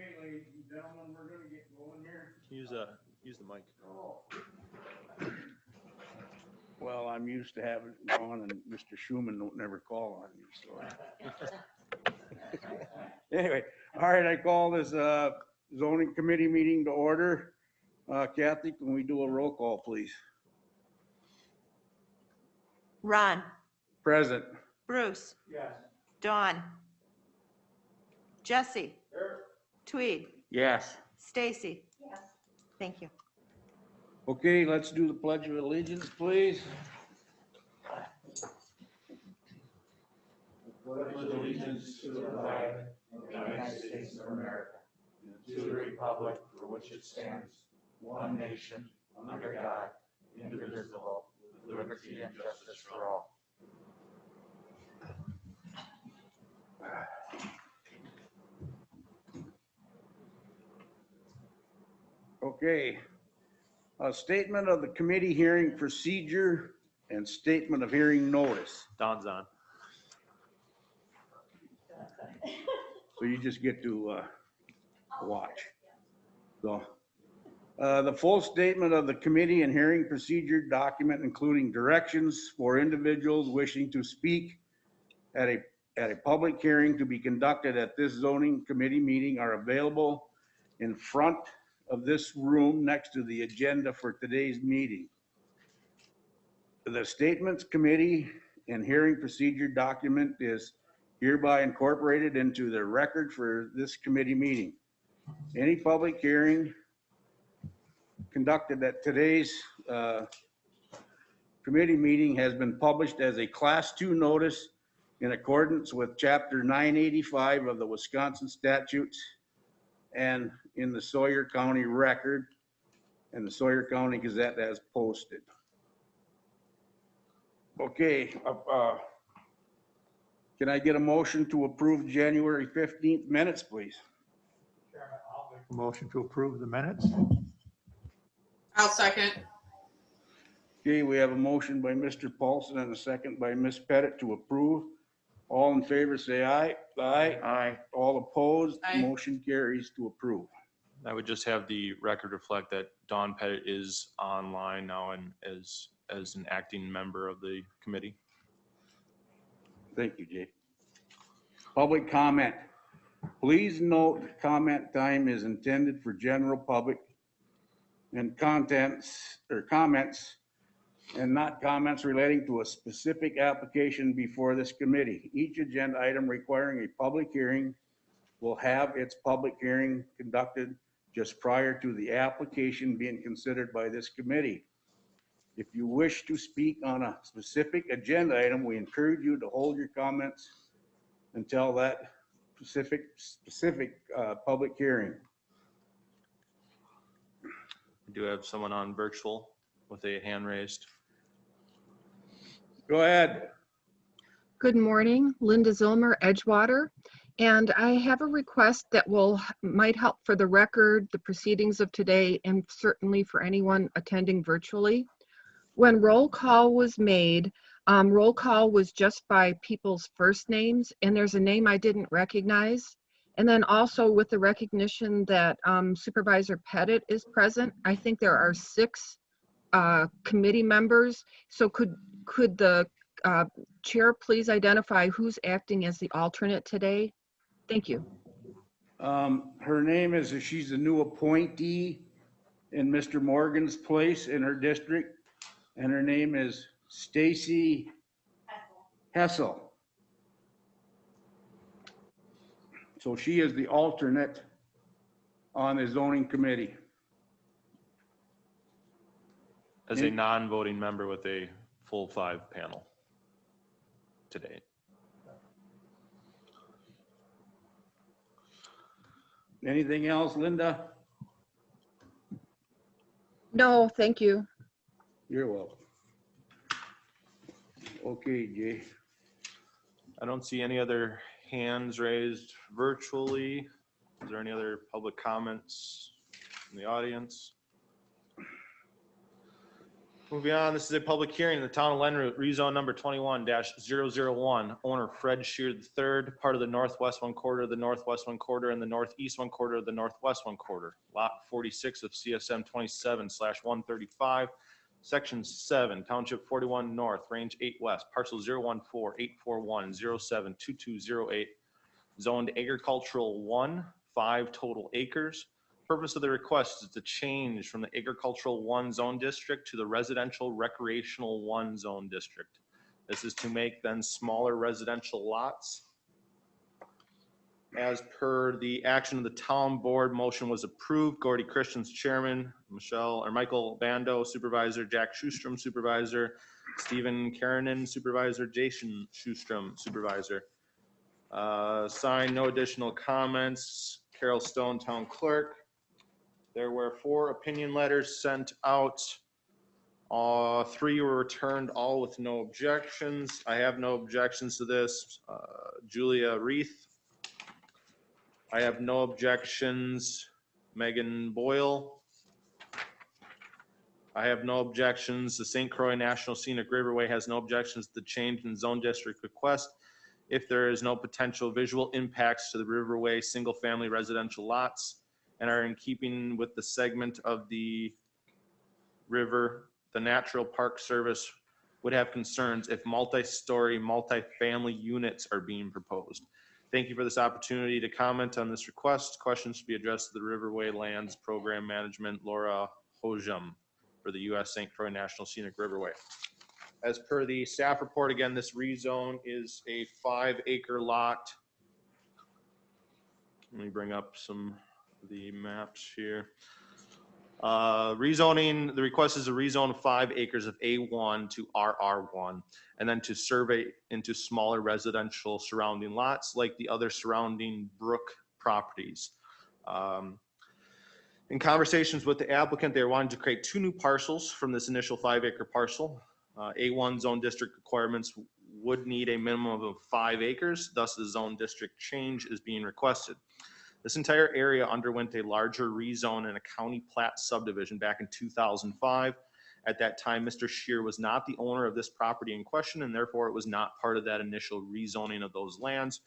Okay, ladies and gentlemen, we're gonna get going here. Use the mic. Well, I'm used to having it on, and Mr. Schuman don't never call on me, so. Anyway, all right, I call this zoning committee meeting to order. Kathy, can we do a roll call, please? Ron, Present. Bruce, Yes. Dawn, Jesse, Tweed, Yes. Stacy. Yes. Thank you. Okay, let's do the pledge of allegiance, please. Pledge allegiance to the flag of the United States of America, and to the republic for which it stands, one nation, under God, indivisible, with liberty and justice for all. Okay. A statement of the committee hearing procedure and statement of hearing notice. Don's on. So you just get to watch. So the full statement of the committee and hearing procedure document, including directions for individuals wishing to speak at a public hearing to be conducted at this zoning committee meeting, are available in front of this room next to the agenda for today's meeting. The statements committee and hearing procedure document is hereby incorporated into the record for this committee meeting. Any public hearing conducted at today's committee meeting has been published as a Class 2 notice in accordance with Chapter 985 of the Wisconsin statutes and in the Sawyer County Record and the Sawyer County Gazette as posted. Okay, can I get a motion to approve January 15th minutes, please? Motion to approve the minutes? I'll second. Okay, we have a motion by Mr. Paulson and a second by Ms. Pettit to approve. All in favor, say aye. Aye. Aye. All opposed, Aye. motion carries to approve. I would just have the record reflect that Dawn Pettit is online now and as an acting member of the committee. Thank you, Jay. Public comment. Please note, comment time is intended for general public and comments and not comments relating to a specific application before this committee. Each agenda item requiring a public hearing will have its public hearing conducted just prior to the application being considered by this committee. If you wish to speak on a specific agenda item, we encourage you to hold your comments until that specific public hearing. We do have someone on virtual with a hand raised. Go ahead. Good morning, Linda Zilmer, Edgewater. And I have a request that might help for the record, the proceedings of today, and certainly for anyone attending virtually. When roll call was made, roll call was just by people's first names, and there's a name I didn't recognize. And then also with the recognition that Supervisor Pettit is present, I think there are 6 committee members. So could the chair please identify who's acting as the alternate today? Thank you. Her name is, she's a new appointee in Mr. Morgan's place in her district, and her name is Stacy Hessel. So she is the alternate on the zoning committee. As a non-voting member with a full 5 panel today. Anything else, Linda? No, thank you. You're welcome. Okay, Jay. I don't see any other hands raised virtually. Is there any other public comments in the audience? Moving on, this is a public hearing in the town of Lenroot, rezone number 21-001. Owner Fred Shear III, part of the northwest one quarter, the northwest one quarter, and the northeast one quarter of the northwest one quarter. Lot 46 of CSM 27/135, Section 7, Township 41 North, Range 8 West, Parcel 014-841-072208, zoned agricultural 1, 5 total acres. Purpose of the request is to change from the agricultural 1 zone district to the residential recreational 1 zone district. This is to make then smaller residential lots. As per the action of the town board, motion was approved. Gordy Christian's chairman, Michael Bando supervisor, Jack Schustrom supervisor, Stephen Karanen supervisor, Jason Schustrom supervisor. Signed, no additional comments. Carol Stone, town clerk. There were 4 opinion letters sent out. 3 were returned, all with no objections. I have no objections to this. Julia Reith. I have no objections. Megan Boyle. I have no objections. The St. Croix National Scenic Riverway has no objections to the change in zone district request if there is no potential visual impacts to the Riverway single-family residential lots and are in keeping with the segment of the river. The Natural Park Service would have concerns if multi-story, multi-family units are being proposed. Thank you for this opportunity to comment on this request. Questions should be addressed to the Riverway Lands Program Management, Laura Hojum, for the U.S. St. Croix National Scenic Riverway. As per the staff report, again, this rezone is a 5-acre lot. Let me bring up some of the maps here. Rezoning, the request is a rezone of 5 acres of A1 to RR1, and then to survey into smaller residential surrounding lots like the other surrounding brook properties. In conversations with the applicant, they wanted to create 2 new parcels from this initial 5-acre parcel. A1 zone district requirements would need a minimum of 5 acres, thus the zone district change is being requested. This entire area underwent a larger rezone and a county plat subdivision back in 2005. At that time, Mr. Shear was not the owner of this property in question, and therefore it was not part of that initial rezoning of those lands,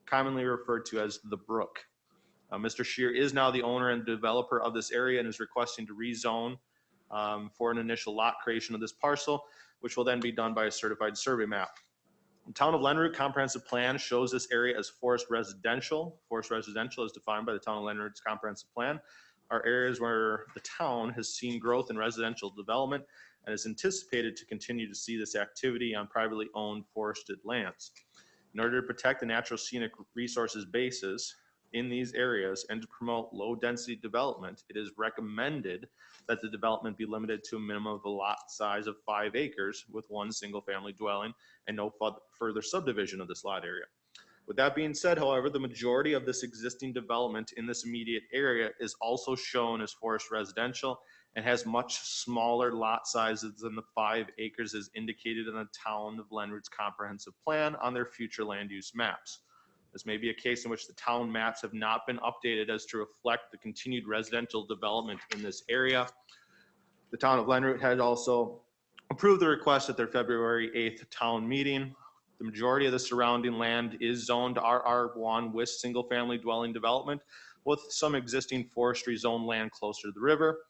commonly referred to as the brook. Mr. Shear is now the owner and developer of this area and is requesting to rezone for an initial lot creation of this parcel, which will then be done by a certified survey map. The Town of Lenroot comprehensive plan shows this area as forest residential. Forest residential is defined by the Town of Lenroot's comprehensive plan are areas where the town has seen growth in residential development and is anticipated to continue to see this activity on privately owned forested lands. In order to protect the natural scenic resources bases in these areas and to promote low density development, it is recommended that the development be limited to a minimum of a lot size of 5 acres with 1 single family dwelling and no further subdivision of this lot area. With that being said, however, the majority of this existing development in this immediate area is also shown as forest residential and has much smaller lot sizes than the 5 acres as indicated in the Town of Lenroot's comprehensive plan on their future land use maps. This may be a case in which the town maps have not been updated as to reflect the continued residential development in this area. The Town of Lenroot had also approved the request at their February 8th town meeting. The majority of the surrounding land is zoned RR1 with single family dwelling development with some existing forestry zone land closer to the river.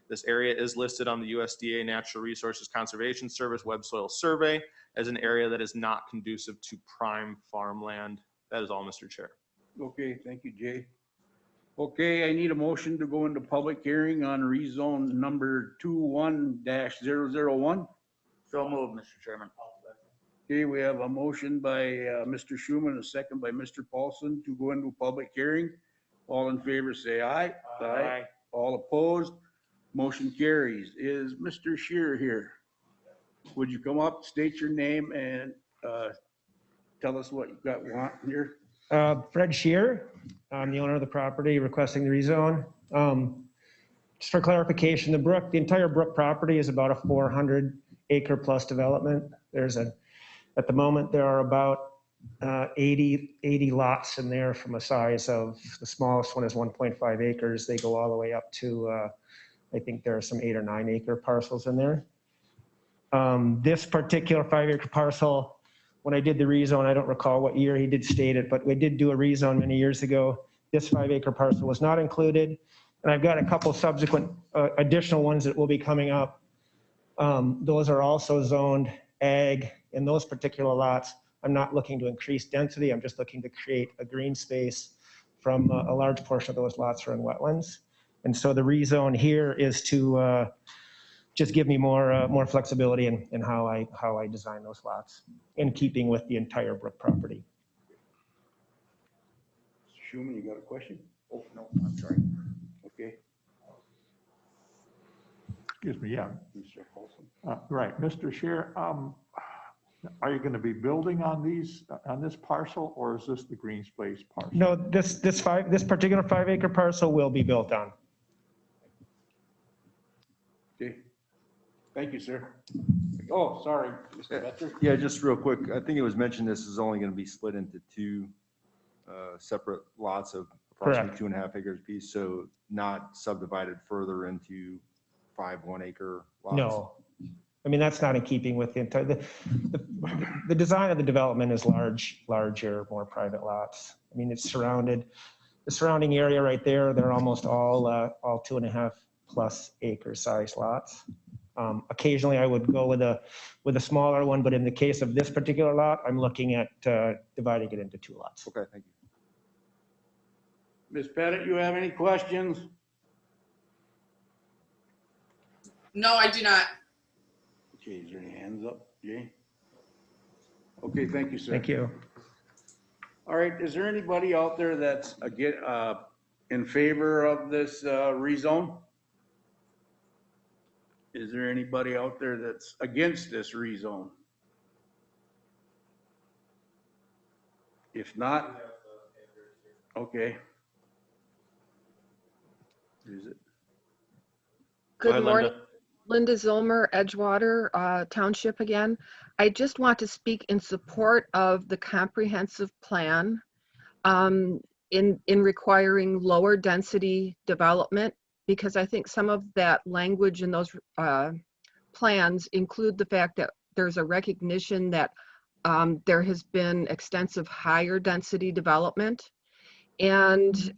This area is listed on the USDA Natural Resources Conservation Service web soil survey as an area that is not conducive to prime farmland. That is all, Mr. Chair. Okay, thank you, Jay. Okay, I need a motion to go into public hearing on rezone number 21-001. So moved, Mr. Chairman. Okay, we have a motion by Mr. Schuman, a second by Mr. Paulson to go into public hearing. All in favor, say aye. Aye. All opposed, motion carries. Is Mr. Shear here? Would you come up, state your name, and tell us what you want here? Fred Shear, I'm the owner of the property requesting the rezone. Just for clarification, the entire brook property is about a 400-acre plus development. At the moment, there are about 80 lots in there from a size of, the smallest one is 1.5 acres. They go all the way up to, I think there are some 8 or 9 acre parcels in there. This particular 5-acre parcel, when I did the rezone, I don't recall what year he did state it, but we did do a rezone many years ago. This 5-acre parcel was not included. And I've got a couple subsequent additional ones that will be coming up. Those are also zoned ag. In those particular lots, I'm not looking to increase density. I'm just looking to create a green space from a large portion of those lots are in wetlands. And so the rezone here is to just give me more flexibility in how I design those lots, in keeping with the entire Brook property. Mr. Schuman, you got a question? Oh, no, I'm sorry. Okay, Excuse me, yeah, Mr. Paulson. right. Mr. Chair, are you going to be building on this parcel, or is this the green space parcel? No, this particular 5-acre parcel will be built on. Okay, thank you, sir. Oh, sorry, Mr. Betcher. Yeah, just real quick, I think it was mentioned this is only going to be split into two separate lots of approximately Correct. 2.5 acres apiece, so not subdivided further into 5 1-acre lots. No, I mean, that's not in keeping with the entire, the design of the development is larger, more private lots. I mean, it's surrounded, the surrounding area right there, they're almost all 2.5 plus acre size lots. Occasionally I would go with a smaller one, but in the case of this particular lot, I'm looking at dividing it into 2 lots. Okay, thank you. Ms. Pettit, you have any questions? No, I do not. Jay, is there any hands up, Jay? Okay, thank you, sir. Thank you. All right, is there anybody out there that's in favor of this rezone? Is there anybody out there that's against this rezone? If not, okay. Is it? Go ahead, Good morning. Linda. Linda Zilmer, Edgewater Township again. I just want to speak in support of the comprehensive plan in requiring lower density development, because I think some of that language in those plans include the fact that there's a recognition that there has been extensive higher density development. And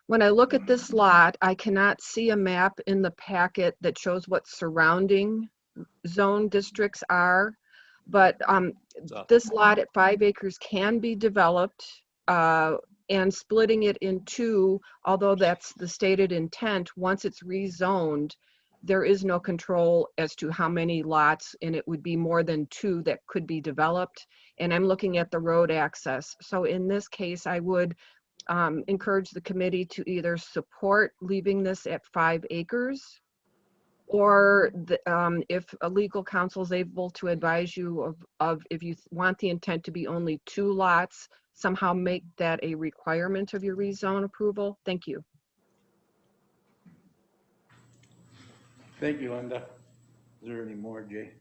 when I look at this lot, I cannot see a map in the packet that shows what surrounding zone districts are. But this lot at 5 acres can be developed, and splitting it in 2, although that's the stated intent, once it's rezoned, there is no control as to how many lots, and it would be more than 2 that could be developed. And I'm looking at the road access. So in this case, I would encourage the committee to either support leaving this at 5 acres, or if a legal counsel is able to advise you of if you want the intent to be only 2 lots, somehow make that a requirement of your rezone approval. Thank you. Thank you, Linda. Is there any more, Jay?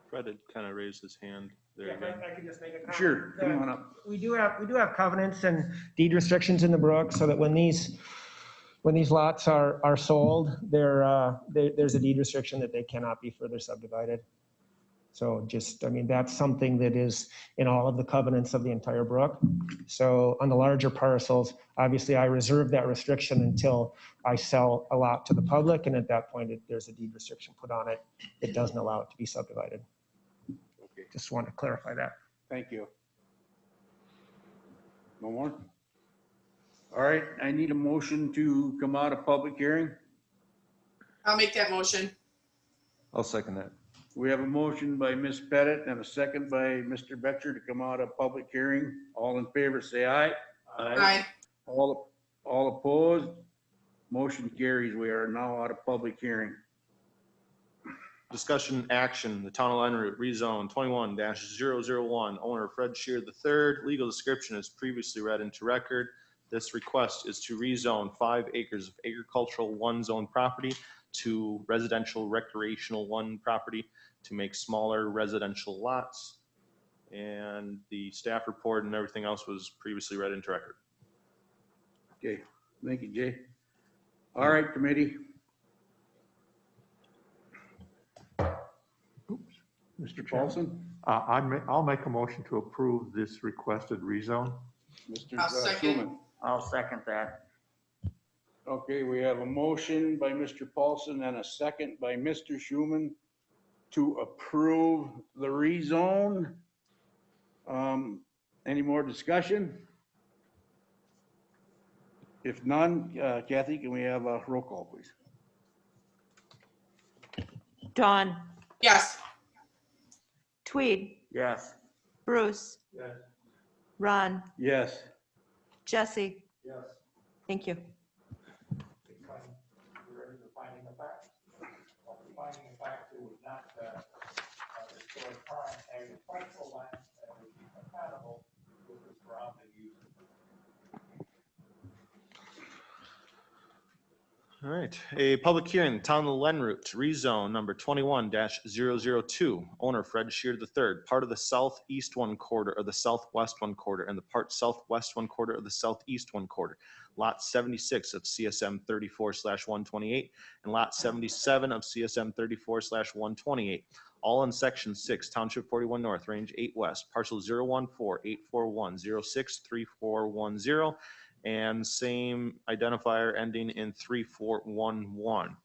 Fred had kind of raised his hand there again. I could just make a comment. Sure, come on up. We do have covenants and deed restrictions in the Brook, so that when these lots are sold, there's a deed restriction that they cannot be further subdivided. So just, I mean, that's something that is in all of the covenants of the entire Brook. So on the larger parcels, obviously I reserve that restriction until I sell a lot to the public, and at that point, there's a deed restriction put on it. It doesn't allow it to be subdivided. Okay, Just want to clarify that. thank you. No more? All right, I need a motion to come out of public hearing. I'll make that motion. I'll second that. We have a motion by Ms. Pettit and a second by Mr. Betcher to come out of public hearing. All in favor, say aye. Aye. All opposed? Motion carries. We are now out of public hearing. Discussion action, the town of Leonard rezone 21-001, owner Fred Shear III. Legal description is previously read into record. This request is to rezone 5 acres of agricultural 1 zone property to residential recreational 1 property to make smaller residential lots. And the staff report and everything else was previously read into record. Okay, thank you, Jay. All right, committee. Mr. Paulson? I'll make a motion to approve this requested rezone. Mr. I'll second. Schuman? I'll second that. Okay, we have a motion by Mr. Paulson and a second by Mr. Schuman to approve the rezone. Any more discussion? If none, Kathy, can we have a roll call, please? Dawn, Yes. Tweed, Yes. Bruce, Ron, Yes. Jesse. Yes. Thank you. Ready to finding the facts? Finding the facts, it was not destroyed prime agricultural land that would be compatible with the surrounding use. All right, a public hearing, Town of Lenroot, rezone number 21-002, owner Fred Shear III, part of the southeast one quarter of the southwest one quarter and the part southwest one quarter of the southeast one quarter. Lot 76 of CSM 34/128 and lot 77 of CSM 34/128, all in section 6, Township 41 North, range 8 West, parcel 014-841-063410, and same identifier ending in 3411.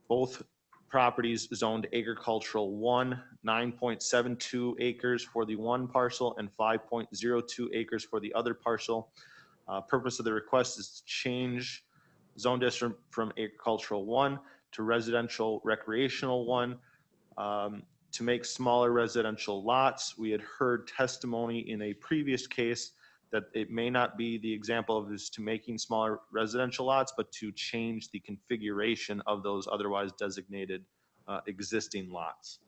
Both properties zoned agricultural 1, 9.72 acres for the one parcel and 5.02 acres for the other parcel. Purpose of the request is to change zone district from agricultural 1 to residential recreational 1, to make smaller residential lots. We had heard testimony in a previous case that it may not be the example of this to making smaller residential lots, but to change the configuration of those otherwise designated existing lots.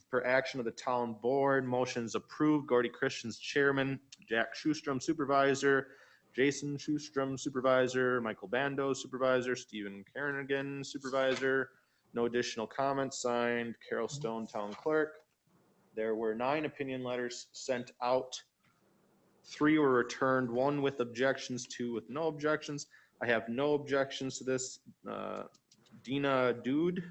For action of the town board, motions approved. Gordy Christian's chairman, Jack Schustrom supervisor, Jason Schustrom supervisor, Michael Bando supervisor, Stephen Kernigan supervisor. No additional comments. Signed, Carol Stone, town clerk. There were 9 opinion letters sent out. 3 were returned, 1 with objections, 2 with no objections. I have no objections to this. Dina Dude.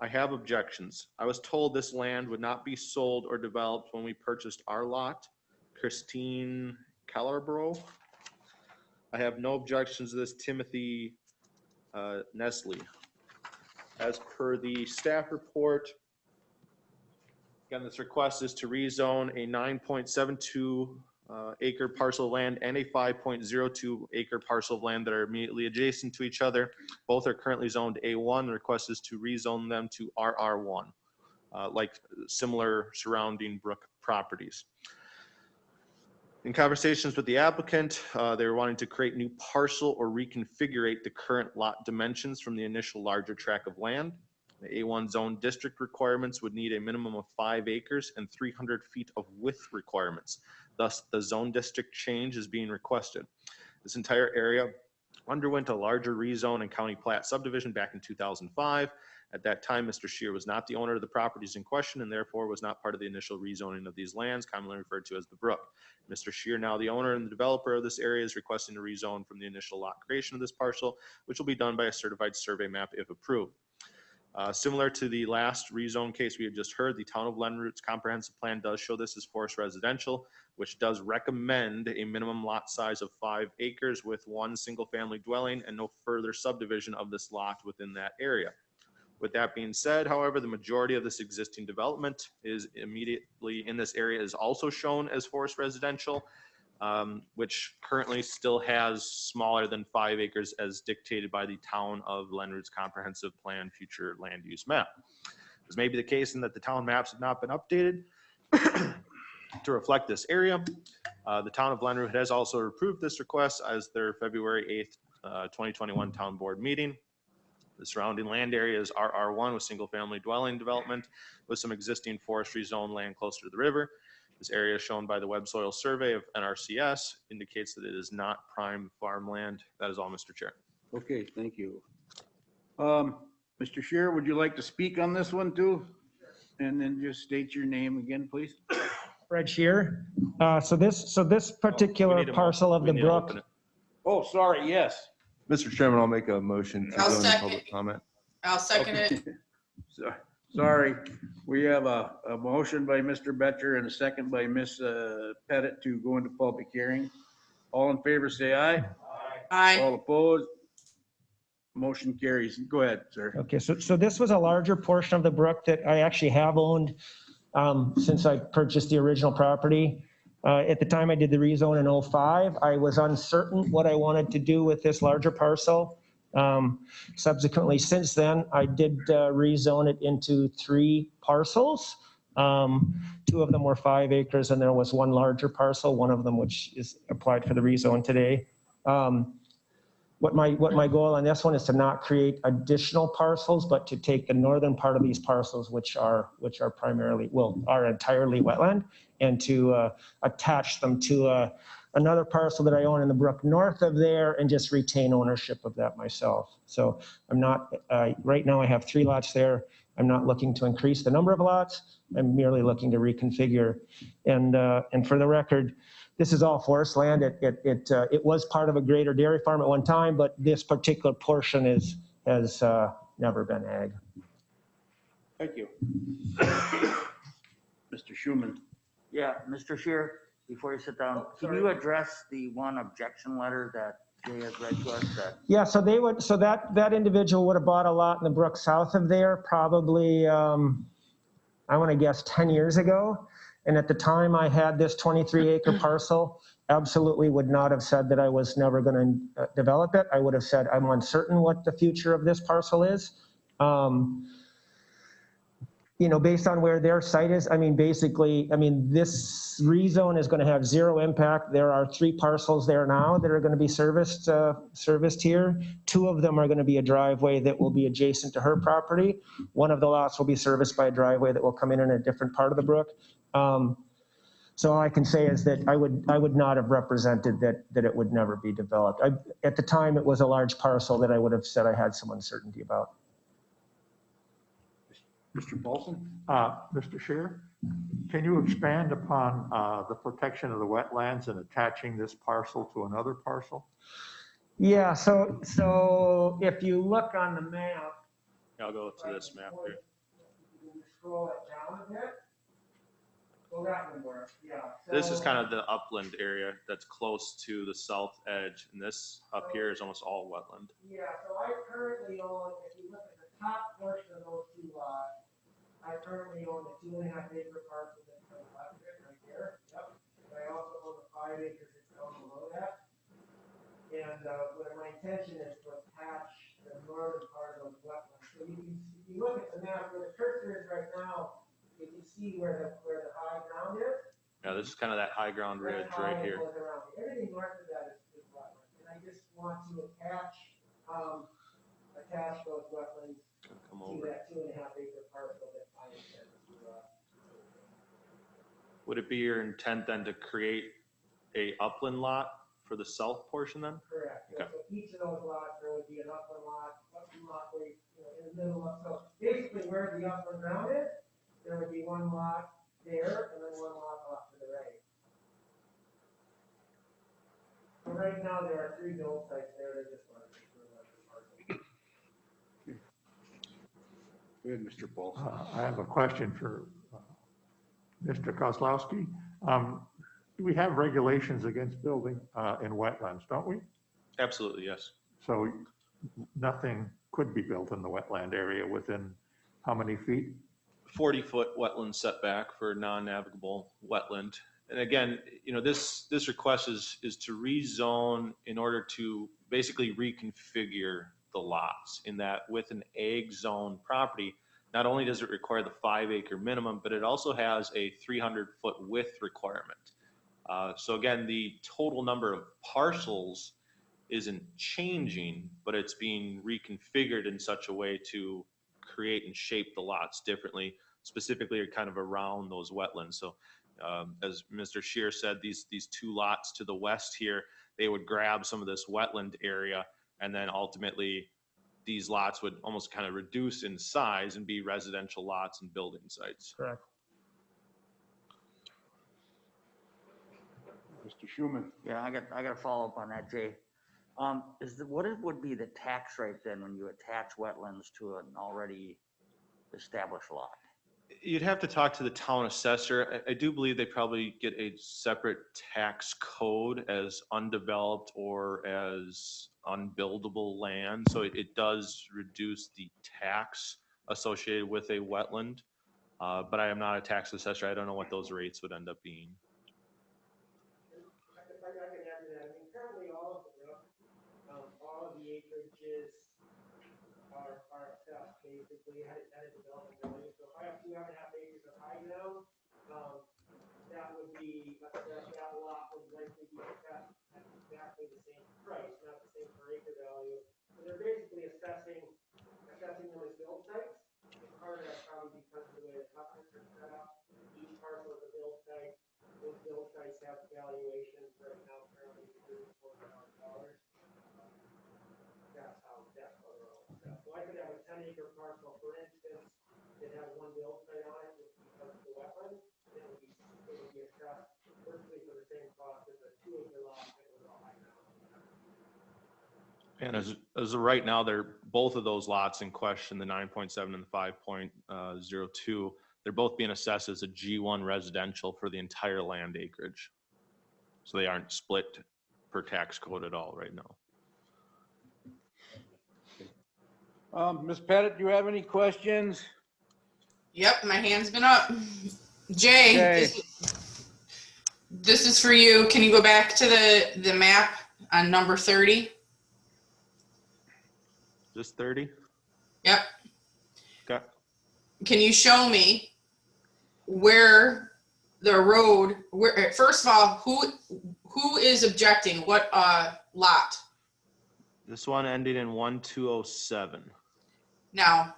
I have objections. I was told this land would not be sold or developed when we purchased our lot. Christine Callerbro. I have no objections to this. Timothy Nestle. As per the staff report, again, this request is to rezone a 9.72 acre parcel of land and a 5.02 acre parcel of land that are immediately adjacent to each other. Both are currently zoned A1. The request is to rezone them to RR1, like similar surrounding Brook properties. In conversations with the applicant, they were wanting to create new parcel or reconfigure the current lot dimensions from the initial larger tract of land. The A1 zone district requirements would need a minimum of 5 acres and 300 feet of width requirements. Thus, the zone district change is being requested. This entire area underwent a larger rezone and county plat subdivision back in 2005. At that time, Mr. Shear was not the owner of the properties in question and therefore was not part of the initial rezoning of these lands, commonly referred to as the Brook. Mr. Shear, now the owner and the developer of this area, is requesting a rezone from the initial lot creation of this parcel, which will be done by a certified survey map if approved. Similar to the last rezone case we had just heard, the town of Lenroot's comprehensive plan does show this as forest residential, which does recommend a minimum lot size of 5 acres with 1 single family dwelling and no further subdivision of this lot within that area. With that being said, however, the majority of this existing development is immediately in this area is also shown as forest residential, which currently still has smaller than 5 acres as dictated by the town of Lenroot's comprehensive plan future land use map. This may be the case in that the town maps have not been updated to reflect this area. The town of Lenroot has also approved this request as their February 8th, 2021 town board meeting. The surrounding land area is RR1 with single family dwelling development with some existing forestry zone land closer to the river. This area shown by the web soil survey of NRCS indicates that it is not prime farmland. That is all, Mr. Chair. Okay, thank you. Mr. Shear, would you like to speak on this one too? And then just state your name again, please. Fred Shear. So this particular We need a parcel mo- of we the need to Brook. open it. Oh, sorry, yes. Mr. Chairman, I'll make a motion to I'll go into second. public comment. I'll second it. So- Sorry, we have a motion by Mr. Betcher and a second by Ms. Pettit to go into public hearing. All in favor, say aye. Aye. All opposed? Motion carries. Go ahead, sir. Okay, so this was a larger portion of the brook that I actually have owned since I purchased the original property. At the time I did the rezone in '05, I was uncertain what I wanted to do with this larger parcel. Subsequently, since then, I did rezone it into 3 parcels. 2 of them were 5 acres, and there was one larger parcel, one of them which is applied for the rezone today. What my goal on this one is to not create additional parcels, but to take the northern part of these parcels, which are primarily, well, are entirely wetland, and to attach them to another parcel that I own in the brook north of there and just retain ownership of that myself. So I'm not, right now I have 3 lots there. I'm not looking to increase the number of lots. I'm merely looking to reconfigure. And for the record, this is all forest land. It was part of a greater dairy farm at one time, but this particular portion has never been ag. Thank you. Mr. Schuman. Yeah, Mr. Shear, before you sit down, can you address the one objection letter that Jay has read to us? Yeah, so that individual would have bought a lot in the brook south of there, probably, I want to guess 10 years ago. And at the time I had this 23-acre parcel, absolutely would not have said that I was never going to develop it. I would have said, I'm uncertain what the future of this parcel is. Based on where their site is, basically, this rezone is going to have 0 impact. There are 3 parcels there now that are going to be serviced here. 2 of them are going to be a driveway that will be adjacent to her property. One of the lots will be serviced by a driveway that will come in a different part of the brook. So all I can say is that I would not have represented that it would never be developed. At the time, it was a large parcel that I would have said I had some uncertainty about. Mr. Paulson? Mr. Shear, can you expand upon the protection of the wetlands and attaching this parcel to another parcel? Yeah, so if you look on the map. I'll go to this map here. Scroll it down a bit. Well, that would work, yeah. This is kind of the upland area that's close to the south edge, and this up here is almost all wetland. Yeah, so I currently own, if you look at the top portion of those 2 lots, I currently own the 2.5-acre parcel that's on the left of it right here. Yep. And I also own the 5 acres that's down below that. And what my intention is to attach the northern part of those wetlands. So if you look at the map where the cursor is right now, you can see where the high ground is. Yeah, this is kind of that high ground ridge right here. Everything north of that is wetland. And I just want to attach those wetlands Come to over. that 2.5-acre parcel that I intend to. Would it be your intent then to create a upland lot for the south portion then? Correct. Okay. So each of those lots, there would be an upland lot where, in the middle of, so basically where the upland ground is, there would be one lot there and then one lot off to the right. So right now, there are 3 build sites there. They just want to make sure that the parcel. Go ahead, Mr. Paulson. I have a question for Mr. Kozlowski. We have regulations against building in wetlands, don't we? Absolutely, yes. So nothing could be built in the wetland area within how many feet? 40-foot wetland setback for non-navigable wetland. And again, this request is to rezone in order to basically reconfigure the lots in that with an ag zone property, not only does it require the 5-acre minimum, but it also has a 300-foot width requirement. So again, the total number of parcels isn't changing, but it's being reconfigured in such a way to create and shape the lots differently, specifically kind of around those wetlands. So as Mr. Shear said, these 2 lots to the west here, they would grab some of this wetland area, and then ultimately these lots would almost kind of reduce in size and be residential lots and building sites. Correct. Mr. Schuman. Yeah, I got to follow up on that, Jay. What would be the tax rate then when you attach wetlands to an already established lot? You'd have to talk to the town assessor. I do believe they probably get a separate tax code as undeveloped or as unbuildable land. So it does reduce the tax associated with a wetland. But I am not a tax assessor. I don't know what those rates would end up being. I can add to that. I mean, currently all of the acreages are assessed basically at a development value. So if I have 2.5 acres of high ground, that would be assessed, that lot would likely be assessed at exactly the same price, not the same per acre value. So they're basically assessing them as build sites. And part of that's probably because of the way the covenants are set up. Each parcel is a build site. Those build sites have valuations right now currently $34,000. That's how they're all set. So I could have a 10-acre parcel, for instance, that has one build site on it just because of the wetland. It would be assessed virtually for the same cost as a 2-acre lot that was all high ground. And as of right now, they're both of those lots in question, the 9.7 and the 5.02, they're both being assessed as a G1 residential for the entire land acreage. So they aren't split per tax code at all right now. Ms. Pettit, do you have any questions? Yep, my hand's been up. Jay, Jay. this is for you. Can you go back to the map on number 30? Just 30? Yep. Okay. Can you show me where the road, first of all, who is objecting? What lot? This one ended in 1207. Now,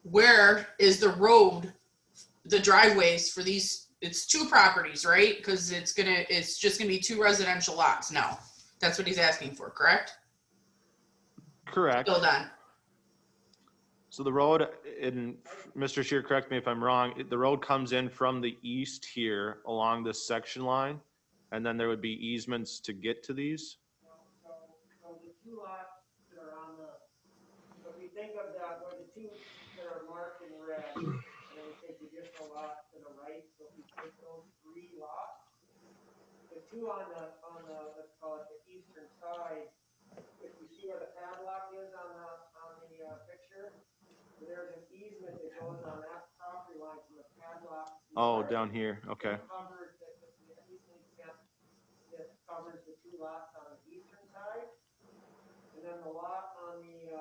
where is the road, the driveways for these? It's 2 properties, right? Because it's just gonna be 2 residential lots now. That's what he's asking for, correct? Correct. Still done. So the road, and Mr. Shear, correct me if I'm wrong, the road comes in from the east here along this section line, and then there would be easements to get to these? So the 2 lots that are on the, so if we think of that, where the 2 that are marked in red, and then we take the additional lot to the right, so if we take those 3 lots, the 2 on the, let's call it the eastern side, if you see where the padlock is on the picture, there's an easement that goes on that property line from the padlock. Oh, down here, okay. That covers the easement that covers the 2 lots on the eastern side. And then the lot on the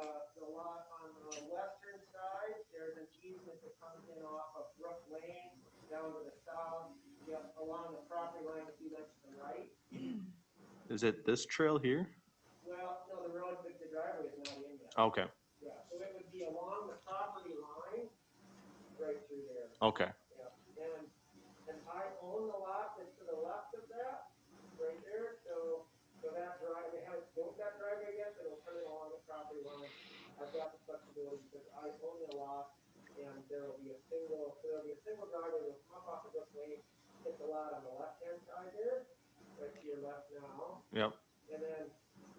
western side, there's an easement that comes in off of Brook Lane down to the south, along the property line if you went to the right. Is it this trail here? Well, no, the road, the driveway is not in yet. Okay, Yeah, so it would be along the property line, right through there. okay. Yeah, and I own the lot that's to the left of that, right there, so that driveway, they haven't built that driveway yet, but it'll turn it along the property line. I've got the flexibility because I own the lot, and there'll be a single driveway that'll come up off of Brook Lane, hit the lot on the left-hand side there, right to your left now, Yep. and then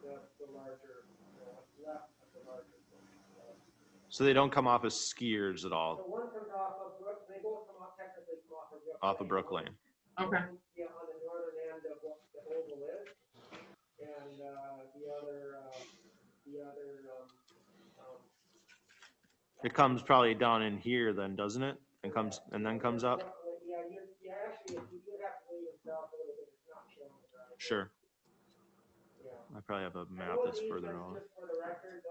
the larger, left of the larger. So they don't come off as skiers at So all, one comes off of Brook, they both come off, technically come off of Brook. off of Brook Lane? Okay. Yeah, on the northern end of what the oval is, and the other, It comes probably down in here then, doesn't it? And then comes up? Yeah, actually, you have to leave it south a little bit, it's not showing the driveway. Sure. Yeah. I probably have a map Those that's further easements, on. just for the record,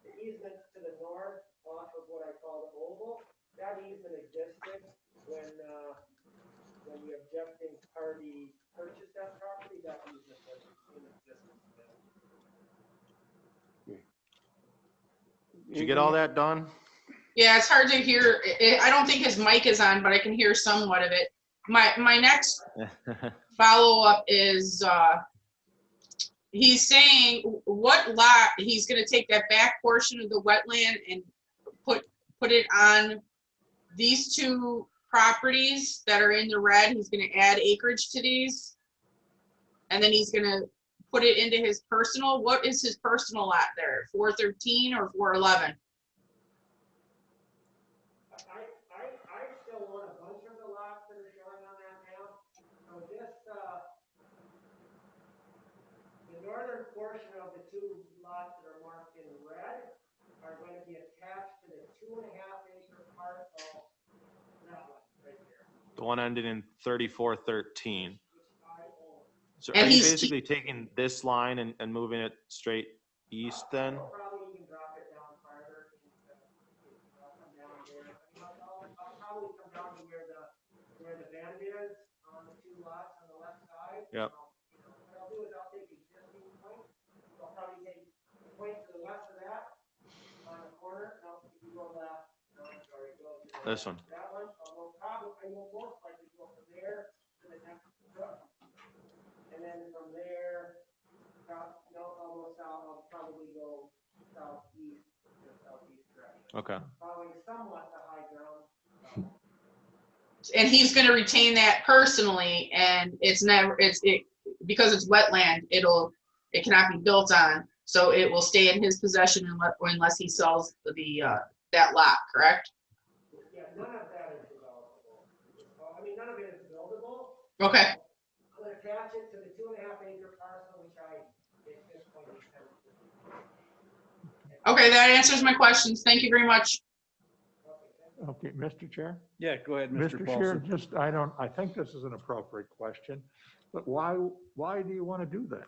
the easements to the north off of what I call the oval, that easement existed when the objecting party purchased that property, that easement was in existence then. Did you get all that done? Yeah, it's hard to hear. I don't think his mic is on, but I can hear somewhat of it. My next follow-up is, he's saying what lot, he's gonna take that back portion of the wetland and put it on these 2 properties that are in the red. He's gonna add acreage to these. And then he's gonna put it into his personal. What is his personal lot there? 413 or 411? I still want a bunch of the lots that are showing on that map. So this, the northern portion of the two lots that are marked in red are going to be attached to the 2.5 acre parcel, that one right here, The one ending in 3413. which I own. So And are you he's- basically taking this line and moving it straight east then? I'll probably even drop it down farther. I'll come down there. I mean, I'll probably come down to where the bend is on the two lots on the left side. Yep. What I'll do is I'll take existing points. I'll probably take the point to the west of that on the corner. No, if you go left, no, I'm sorry, go to the This one. that one. I will most likely go from there to the next brook. And then from there, almost south, I'll probably go southeast to southeast direction. Okay. Following somewhat the high ground. And he's gonna retain that personally, and because it's wetland, it cannot be built on, so it will stay in his possession unless he sells that lot, correct? Yeah, none of that is developable. I mean, none of it is buildable. Okay, I'm gonna attach it to the 2.5 acre parcel, which at this point is kind of. okay, that answers my questions. Thank you very much. Okay, Mr. Chair? Yeah, go ahead, Mr. Mr. Chair, Paulson. I think this is an appropriate question, but why do you want to do that?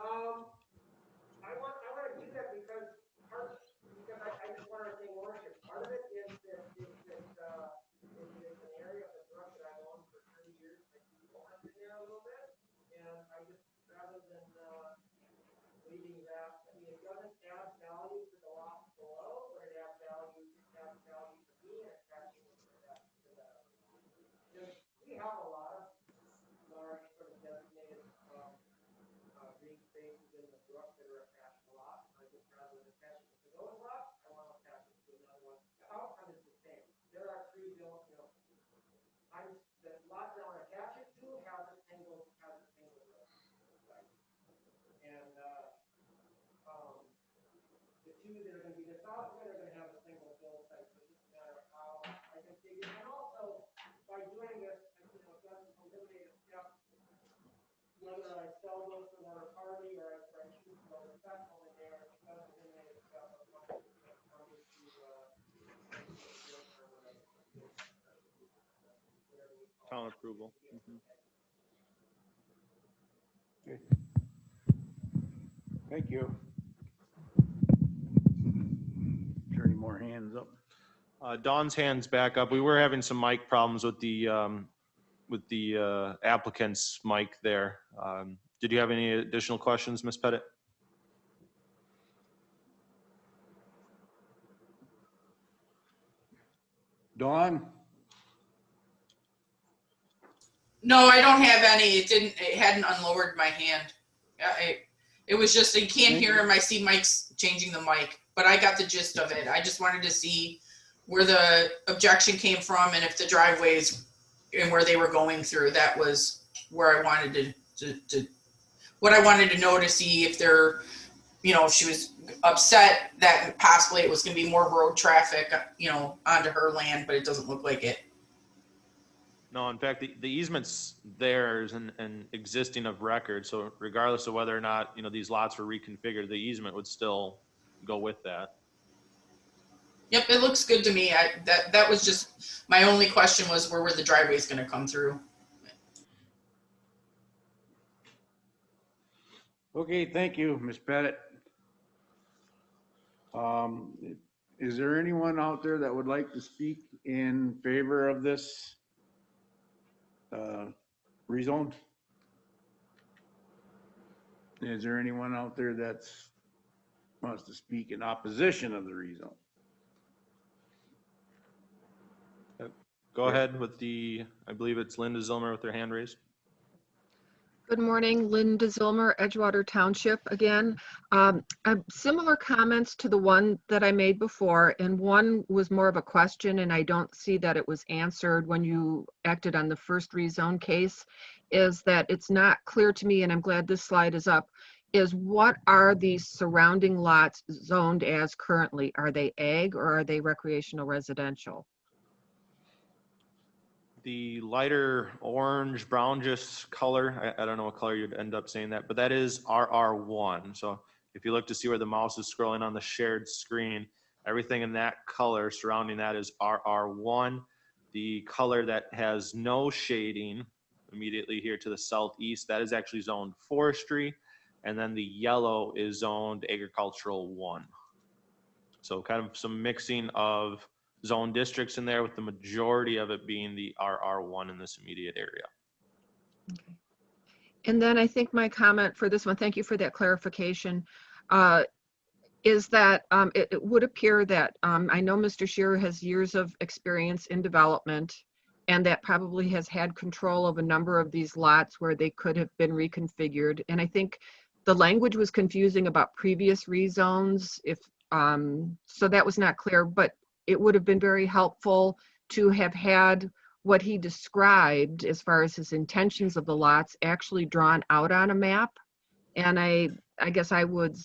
I want to do that because I just want to retain ownership. Part of it is that it's an area of the brook that I've owned for 30 years. I do own it there a little bit, and I just, rather than leaving that, I mean, it doesn't add value to the lot below, but it adds value to me and attaching it to that. We have a lot of large sort of designated green spaces in the brook that are attached to lots. I just, rather than attach it to those lots, I want to attach it to another one. The outcome is the same. There are three built, the lots that I want to attach it to have a single road. And the two that are going to be the south one are going to have a single build site. So it's just a matter of how I can figure. And also, by doing this, it doesn't eliminate a step. Whether I sell those to another party or I choose to go successful in there, it doesn't eliminate a step of coming to Town approval. Thank you. Is there any more hands up? Dawn's hand's back up. We were having some mic problems with the applicant's mic there. Did you have any additional questions, Ms. Pettit? Dawn? No, I don't have any. It hadn't unlowered my hand. It was just, you can't hear him. I see Mike's changing the mic, but I got the gist of it. I just wanted to see where the objection came from and if the driveways and where they were going through. That was where I wanted what I wanted to know, to see if they're, if she was upset that possibly it was going to be more road traffic, onto her land, but it doesn't look like it. No, in fact, the easement's there is an existing of record. So regardless of whether or not, these lots were reconfigured, the easement would still go with that. Yep, it looks good to me. That was just, my only question was where were the driveways going to come through? Okay, thank you, Ms. Pettit. Is there anyone out there that would like to speak in favor of this rezone? Is there anyone out there that's wants to speak in opposition of the rezone? Go ahead with I believe it's Linda Zilmer with her hand raised. Good morning, Linda Zilmer, Edgewater Township again. Similar comments to the one that I made before, and one was more of a question, and I don't see that it was answered when you acted on the first rezone case, is that it's not clear to me, and I'm glad this slide is up, is what are the surrounding lots zoned as currently? Are they ag or are they recreational residential? The lighter orange, brown just color, I don't know what color you'd end up saying that, but that is RR1. So if you look to see where the mouse is scrolling on the shared screen, everything in that color surrounding that is RR1. The color that has no shading immediately here to the southeast, that is actually zoned forestry. And then the yellow is zoned agricultural 1. So kind of some mixing of zone districts in there, with the majority of it being the RR1 in this immediate area. And then I think my comment for this one, thank you for that clarification, is that it would appear that I know Mr. Shearer has years of experience in development, and that probably has had control of a number of these lots where they could have been reconfigured. And I think the language was confusing about previous rezones, if so that was not clear, but it would have been very helpful to have had what he described as far as his intentions of the lots actually drawn out on a map. And I guess I would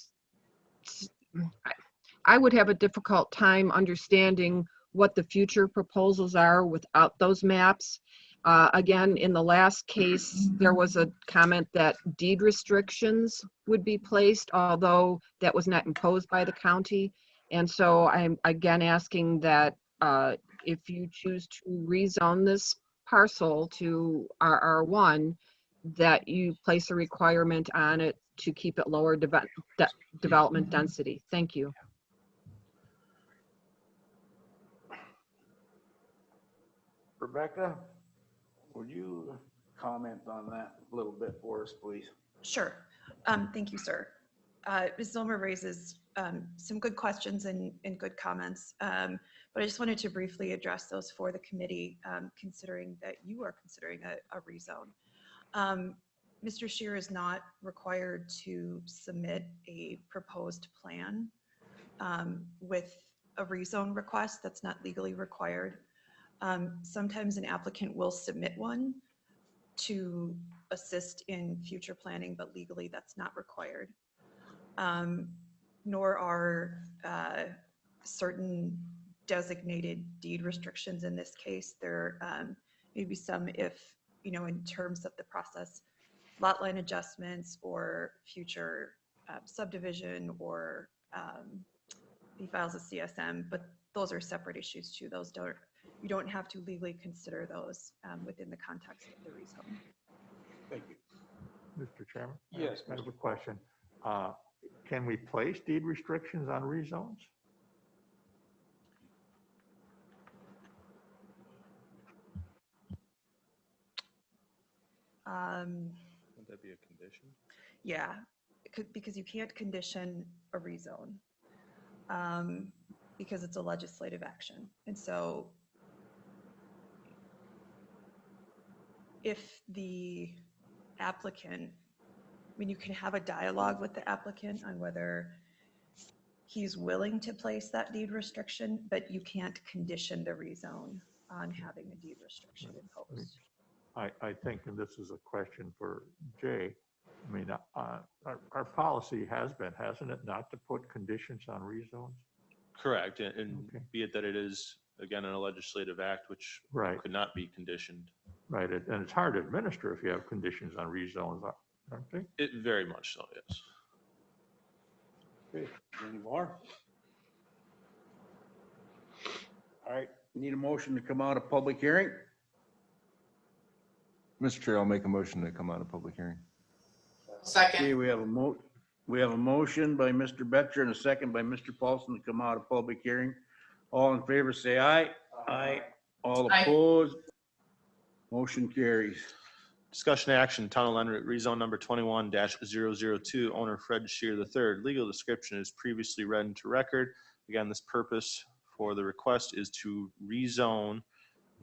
have a difficult time understanding what the future proposals are without those maps. Again, in the last case, there was a comment that deed restrictions would be placed, although that was not imposed by the county. And so I'm again asking that if you choose to rezone this parcel to RR1, that you place a requirement on it to keep it lower development density. Thank you. Rebecca, would you comment on that a little bit for us, please? Sure. Thank you, sir. Ms. Zilmer raises some good questions and good comments, but I just wanted to briefly address those for the committee, considering that you are considering a rezone. Mr. Shearer is not required to submit a proposed plan with a rezone request. That's not legally required. Sometimes an applicant will submit one to assist in future planning, but legally that's not required. Nor are certain designated deed restrictions in this case. There may be some if, in terms of the process, lot line adjustments or future subdivision or he files a CSM, but those are separate issues too. Those you don't have to legally consider those within the context of the rezone. Thank you. Mr. Chairman? Yes, I have a question. Can we place deed restrictions on rezones? Would that be a condition? Yeah, because you can't condition a rezone because it's a legislative action. And so if the applicant, you can have a dialogue with the applicant on whether he's willing to place that deed restriction, but you can't condition the rezone on having a deed restriction imposed. I think, and this is a question for Jay, our policy has been, hasn't it, not to put conditions on rezones? Correct, and Okay. be it that it is, again, in a legislative act, which Right. could not be conditioned. Right, and it's hard to administer if you have conditions on rezones, aren't they? It very much so, yes. Okay, any more? All right, need a motion to come out of public hearing? Mr. Chair, I'll make a motion to come out of public hearing. Okay, Second. we have a motion by Mr. Betcher and a second by Mr. Paulson to come out of public hearing. All in favor, say aye. Aye. All Aye. opposed? Motion carries. Discussion action, Town of Leonard, rezone number 21-002, owner Fred Shear III. Legal description is previously read into record. Again, this purpose for the request is to rezone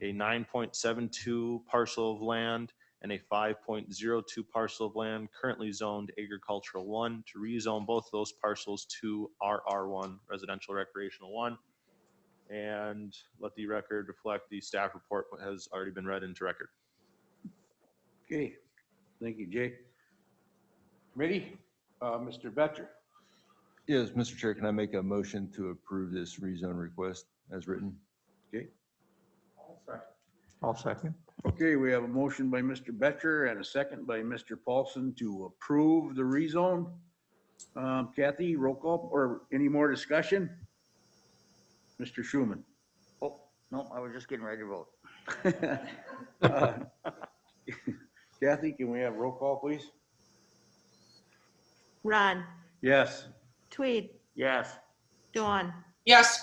a 9.72 parcel of land and a 5.02 parcel of land currently zoned agricultural 1, to rezone both of those parcels to RR1, residential recreational 1. And let the record reflect the staff report has already been read into record. Okay, thank you, Jay. Ready? Mr. Betcher. Yes, Mr. Chair, can I make a motion to approve this rezone request as written? Okay. I'll second. Okay, we have a motion by Mr. Betcher and a second by Mr. Paulson to approve the rezone. Kathy, roll call or any more discussion? Mr. Schuman. Oh, no, I was just getting ready to vote. Kathy, can we have roll call, please? Ron, Yes. Tweed, Yes. Dawn, Yes,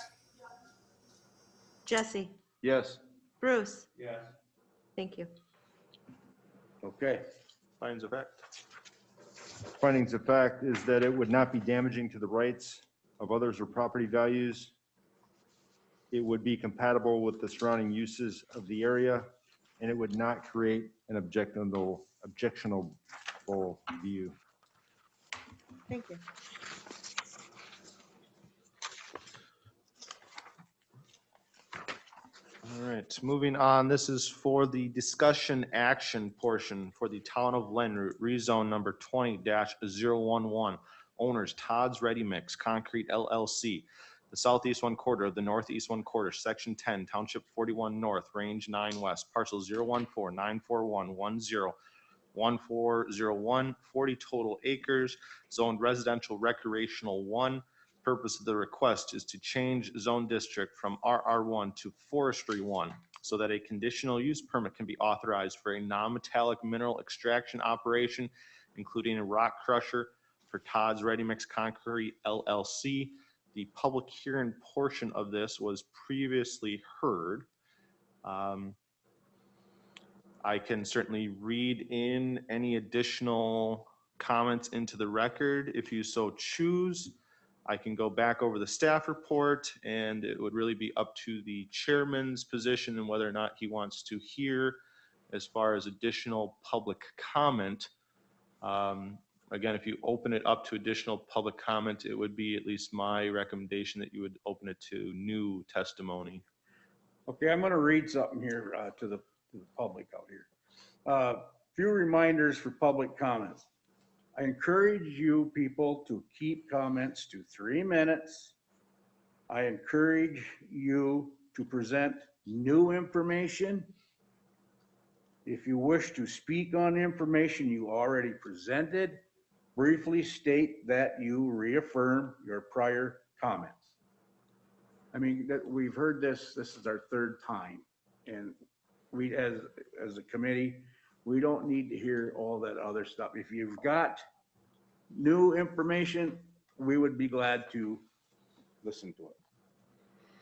Jesse, Yes. Bruce. Yes. Thank you. Okay. Findings of fact. Findings of fact is that it would not be damaging to the rights of others or property values. It would be compatible with the surrounding uses of the area, and it would not create an objectionable view. Thank you. All right, moving on. This is for the discussion action portion for the Town of Lenroot rezone number 20-011. Owners Todd's Ready Mix Concrete LLC. The southeast one quarter of the northeast one quarter, section 10, township 41 north, range 9 west, parcel 014-941-10-1401, 40 total acres, zoned residential recreational 1. Purpose of the request is to change zone district from RR1 to Forestry 1 so that a conditional use permit can be authorized for a non-metallic mineral extraction operation, including a rock crusher for Todd's Ready Mix Concrete LLC. The public hearing portion of this was previously heard. I can certainly read in any additional comments into the record if you so choose. I can go back over the staff report, and it would really be up to the chairman's position and whether or not he wants to hear as far as additional public comment. Again, if you open it up to additional public comment, it would be at least my recommendation that you would open it to new testimony. Okay, I'm going to read something here to the public out here. Few reminders for public comments. I encourage you people to keep comments to 3 minutes. I encourage you to present new information. If you wish to speak on information you already presented, briefly state that you reaffirm your prior comments. I mean, that we've heard this is our 3rd time. And we, as a committee, we don't need to hear all that other stuff. If you've got new information, we would be glad to listen to it.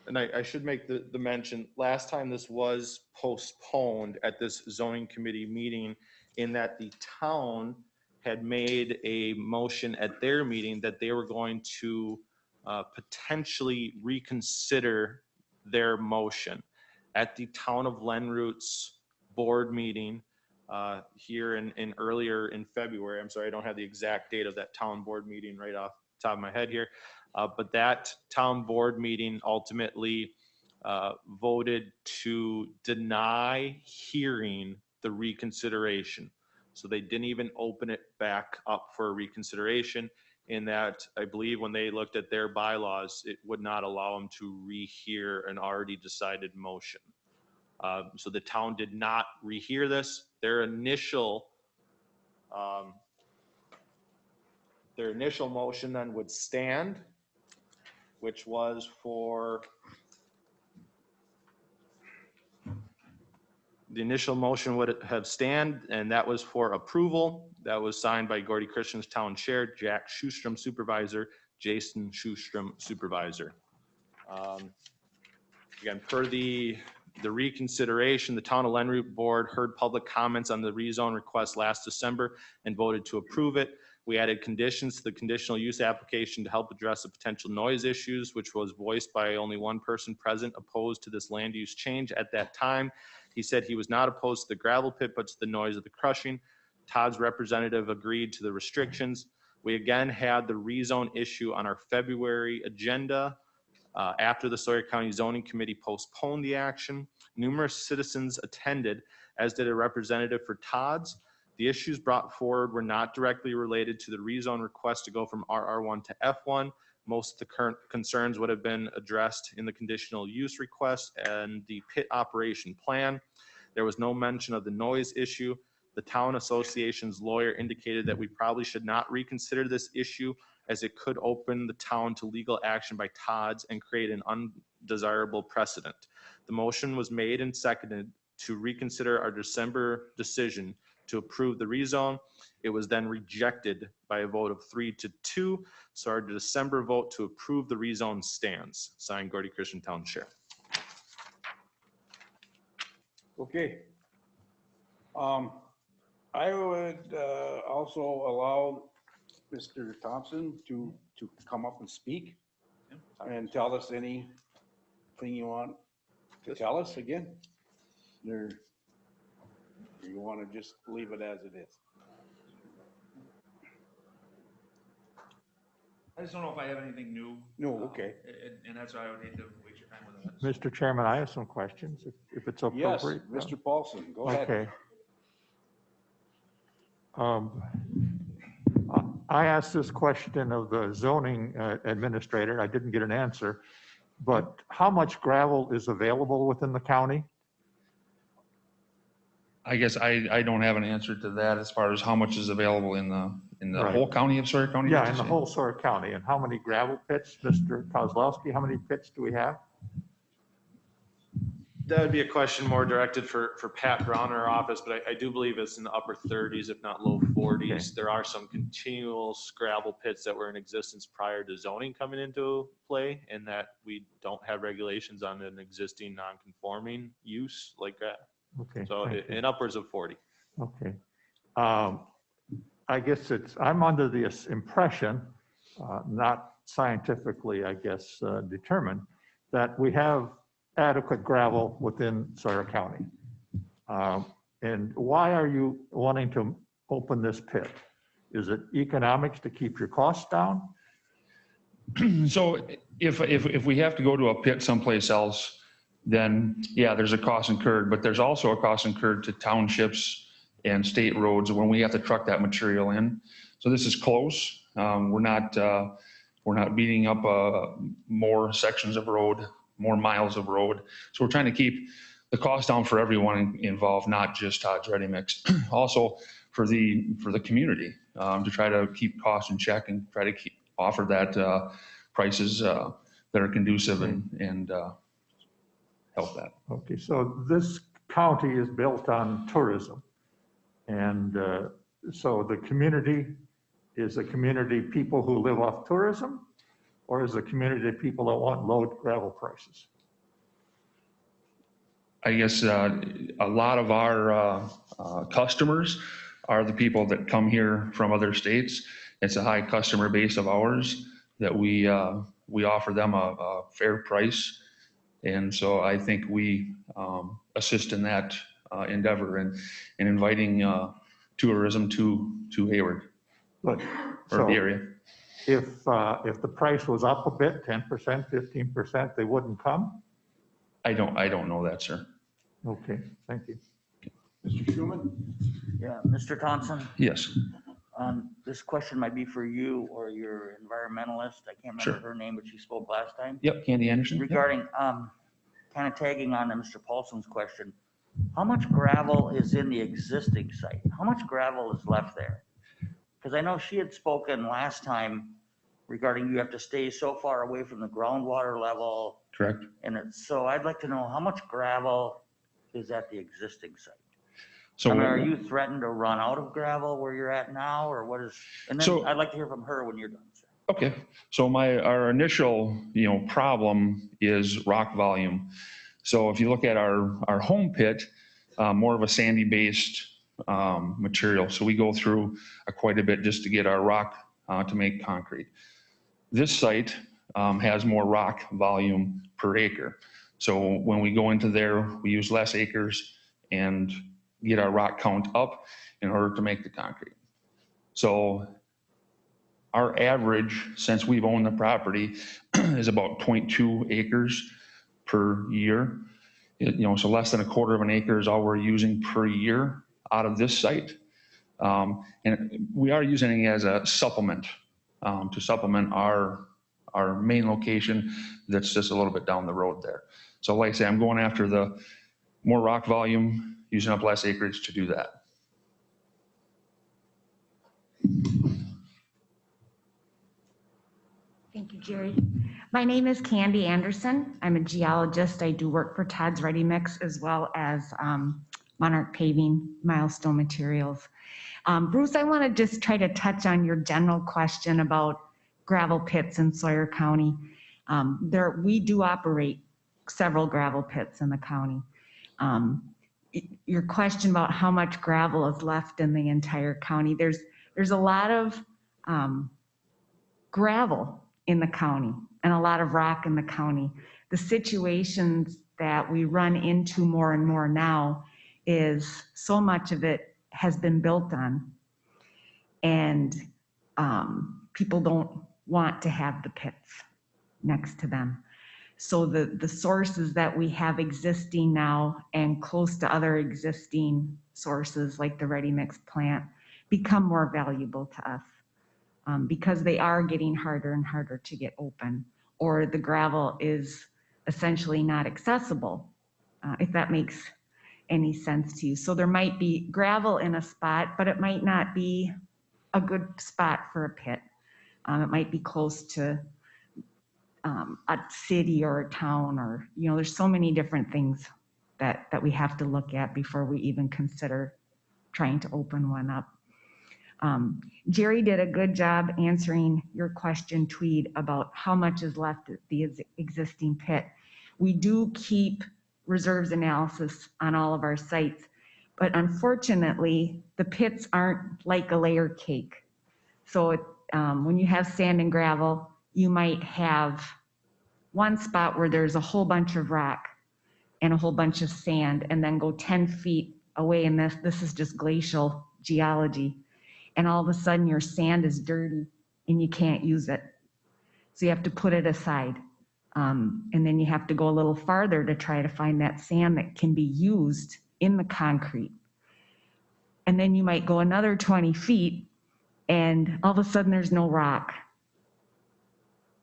And I should make the mention, last time this was postponed at this zoning committee meeting in that the town had made a motion at their meeting that they were going to potentially reconsider their motion. At the Town of Lenroot's board meeting here in earlier in February, I'm sorry, I don't have the exact date of that town board meeting right off the top of my head here, but that town board meeting ultimately voted to deny hearing the reconsideration. So they didn't even open it back up for a reconsideration, in that I believe when they looked at their bylaws, it would not allow them to rehear an already decided motion. So the town did not rehear this. Their initial motion then would stand, which was for the initial motion would have stand, and that was for approval. That was signed by Gordy Christian's town chair, Jack Schustrom supervisor, Jason Schustrom supervisor. Again, per the reconsideration, the Town of Lenroot board heard public comments on the rezone request last December and voted to approve it. We added conditions to the conditional use application to help address the potential noise issues, which was voiced by only one person present opposed to this land use change at that time. He said he was not opposed to the gravel pit, but to the noise of the crushing. Todd's representative agreed to the restrictions. We again had the rezone issue on our February agenda after the Sawyer County Zoning Committee postponed the action. Numerous citizens attended, as did a representative for Todd's. The issues brought forward were not directly related to the rezone request to go from RR1 to F1. Most of the current concerns would have been addressed in the conditional use request and the pit operation plan. There was no mention of the noise issue. The town association's lawyer indicated that we probably should not reconsider this issue as it could open the town to legal action by Todd's and create an undesirable precedent. The motion was made and seconded to reconsider our December decision to approve the rezone. It was then rejected by a vote of 3-2. So our December vote to approve the rezone stands. Signed, Gordy Christian, Town Chair. Okay. I would also allow Mr. Thompson to come up and speak and tell us anything you want to tell us again. Or you want to just leave it as it is? I just don't know if I have anything new. No, okay. And that's why I would hate to waste your time with that. Mr. Chairman, I have some questions, if it's Yes, appropriate. Mr. Paulson, go ahead. Okay. I asked this question of the zoning administrator. I didn't get an answer. But how much gravel is available within the county? I guess I don't have an answer to that as far as how much is available in the Right. whole county of Sawyer County. Yeah, in the whole Sawyer County. And how many gravel pits, Mr. Kozlowski, how many pits do we have? That would be a question more directed for Pat Brown in our office, but I do believe it's in the upper 30s, if not low 40s. Okay. There are some continual gravel pits that were in existence prior to zoning coming into play, and that we don't have regulations on an existing non-conforming use like that. Okay. So thank you. in upwards of 40. Okay. I guess I'm under the impression, not scientifically, I guess, determined, that we have adequate gravel within Sawyer County. And why are you wanting to open this pit? Is it economics to keep your costs down? So if we have to go to a pit someplace else, then yeah, there's a cost incurred, but there's also a cost incurred to townships and state roads when we have to truck that material in. So this is close. We're not beating up more sections of road, more miles of road. So we're trying to keep the cost down for everyone involved, not just Todd's Ready Mix. Also for the community, to try to keep costs in check and try to offer that prices that are conducive and help that. Okay, so this county is built on tourism. And so the community is a community people who live off tourism, or is a community of people that want low gravel prices? I guess a lot of our customers are the people that come here from other states. It's a high customer base of ours that we offer them a fair price. And so I think we assist in that endeavor and inviting tourism to Hayward But, or so the area. if the price was up a bit, 10%, 15%, they wouldn't come? I don't know that, sir. Okay, thank you. Mr. Schuman? Yeah, Mr. Thompson, Yes. this question might be for you or your environmentalist. I can't Sure. remember her name, but she spoke last time. Yep, Candy Anderson. Yep. Regarding, kind of tagging on to Mr. Paulson's question, how much gravel is in the existing site? How much gravel is left there? Because I know she had spoken last time regarding you have to stay so far away from the groundwater level. Correct. And so I'd like to know how much gravel is at the existing site? So I mean, are you threatened to run out of gravel where you're at now, or what is, and then So- I'd like to hear from her when you're done, sir. Okay, so our initial, problem is rock volume. So if you look at our home pit, more of a sandy based material. So we go through quite a bit just to get our rock to make concrete. This site has more rock volume per acre. So when we go into there, we use less acres and get our rock count up in order to make the concrete. So our average, since we've owned the property, is about 0.2 acres per year. So less than a quarter of an acre is all we're using per year out of this site. And we are using it as a supplement, to supplement our main location that's just a little bit down the road there. So like I say, I'm going after the more rock volume, using up less acreage to do that. Thank you, Jerry. My name is Candy Anderson. I'm a geologist. I do work for Todd's Ready Mix as well as Monarch Paving, Milestone Materials. Bruce, I want to just try to touch on your general question about gravel pits in Sawyer County. We do operate several gravel pits in the county. Your question about how much gravel is left in the entire county, there's a lot of gravel in the county and a lot of rock in the county. The situations that we run into more and more now is so much of it has been built on, and people don't want to have the pits next to them. So the sources that we have existing now and close to other existing sources like the ready mix plant become more valuable to us. Because they are getting harder and harder to get open, or the gravel is essentially not accessible, if that makes any sense to you. So there might be gravel in a spot, but it might not be a good spot for a pit. It might be close to a city or a town, or, there's so many different things that we have to look at before we even consider trying to open one up. Jerry did a good job answering your question, Tweed, about how much is left at the existing pit. We do keep reserves analysis on all of our sites, but unfortunately, the pits aren't like a layer cake. So when you have sand and gravel, you might have one spot where there's a whole bunch of rock and a whole bunch of sand, and then go 10 feet away, and this is just glacial geology. And all of a sudden your sand is dirty and you can't use it. So you have to put it aside. And then you have to go a little farther to try to find that sand that can be used in the concrete. And then you might go another 20 feet and all of a sudden there's no rock.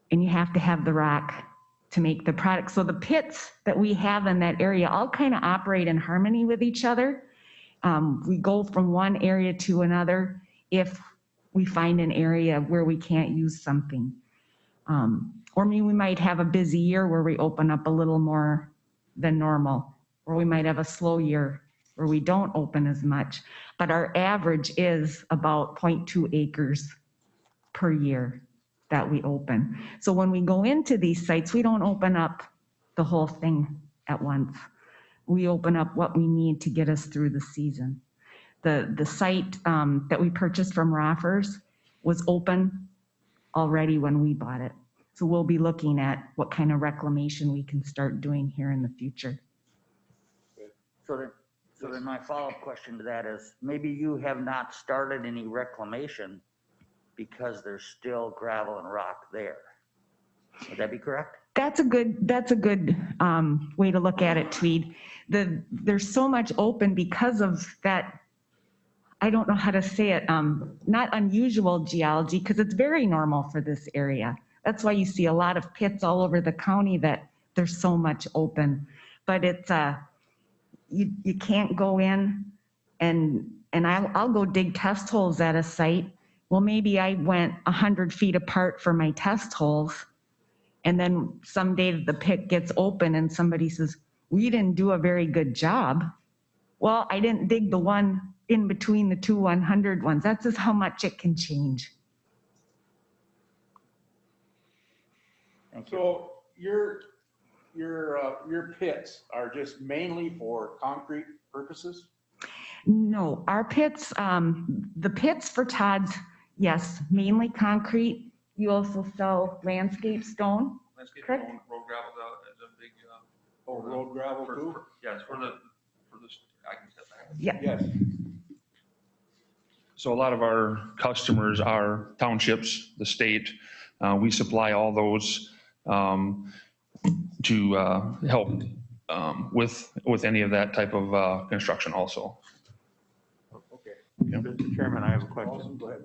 And you have to have the rock to make the product. So the pits that we have in that area all kind of operate in harmony with each other. We go from one area to another if we find an area where we can't use something. Or maybe we might have a busy year where we open up a little more than normal, or we might have a slow year where we don't open as much. But our average is about 0.2 acres per year that we open. So when we go into these sites, we don't open up the whole thing at once. We open up what we need to get us through the season. The site that we purchased from Roffers was open already when we bought it. So we'll be looking at what kind of reclamation we can start doing here in the future. So then my follow-up question to that is, maybe you have not started any reclamation because there's still gravel and rock there. Would that be correct? That's a good way to look at it, Tweed. There's so much open because of that. I don't know how to say it, not unusual geology, because it's very normal for this area. That's why you see a lot of pits all over the county, that there's so much open. But it's, you can't go in and I'll go dig test holes at a site. Well, maybe I went 100 feet apart for my test holes, and then someday the pit gets open and somebody says, we didn't do a very good job. Well, I didn't dig the one in between the two 100 ones. That's just how much it can change. Thank you. So your pits are just mainly for concrete purposes? No, our pits, the pits for Todd's, yes, mainly concrete. You also sell landscape stone. Landscape Correct. stone, road gravel is a big. Oh, road gravel too? Yes, for this, I can step back. Yeah. Yes. So a lot of our customers are townships, the state. We supply all those to help with any of that type of construction also. Okay. Mr. Chairman, I have a question. Go ahead.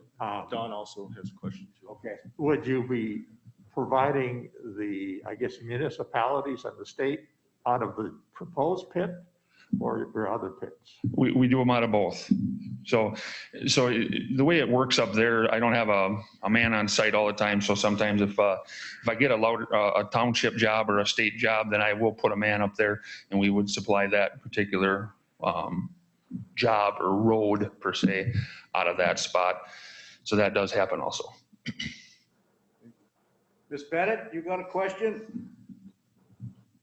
Don also has a question too. Okay. Would you be providing the, I guess, municipalities and the state out of the proposed pit or your other pits? We do them out of both. So the way it works up there, I don't have a man on site all the time. So sometimes if I get a township job or a state job, then I will put a man up there and we would supply that particular job or road per se out of that spot. So that does happen also. Ms. Pettit, you got a question?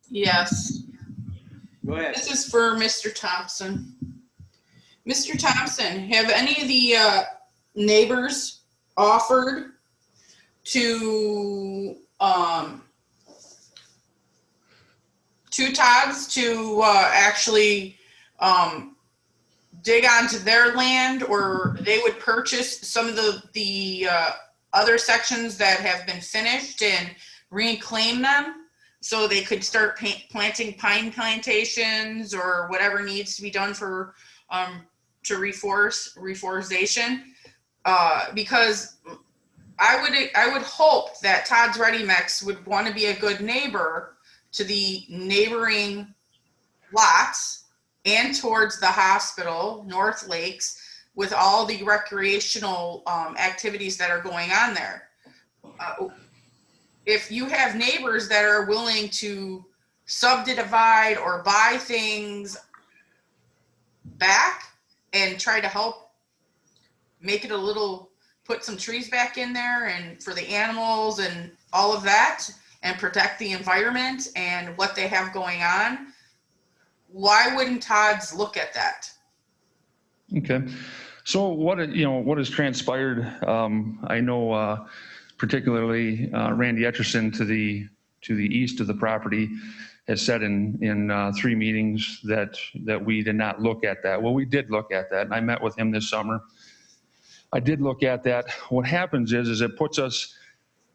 Yes. Go ahead. This is for Mr. Thompson. Mr. Thompson, have any of the neighbors offered to Todd's to actually dig onto their land, or they would purchase some of the other sections that have been finished and reclaim them? So they could start planting pine plantations or whatever needs to be done for to reforestation. Because I would hope that Todd's Ready Mix would want to be a good neighbor to the neighboring lots and towards the hospital, North Lakes, with all the recreational activities that are going on there. If you have neighbors that are willing to subdivide or buy things back and try to help make it a little, put some trees back in there and for the animals and all of that, and protect the environment and what they have going on, why wouldn't Todd's look at that? Okay. So what has transpired, I know particularly Randy Etchison to the east of the property has said in 3 meetings that we did not look at that. Well, we did look at that, and I met with him this summer. I did look at that. What happens is it puts us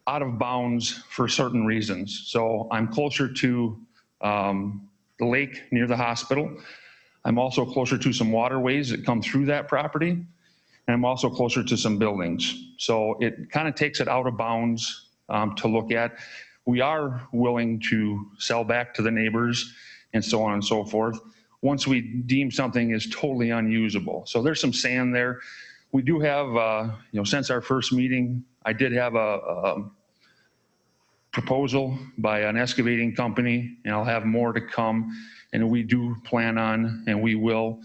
out of bounds for certain reasons. So I'm closer to the lake near the hospital. I'm also closer to some waterways that come through that property. And I'm also closer to some buildings. So it kind of takes it out of bounds to look at. We are willing to sell back to the neighbors and so on and so forth once we deem something is totally unusable. So there's some sand there. We do have, since our first meeting, I did have a proposal by an excavating company, and I'll have more to come. And we do plan on, and we will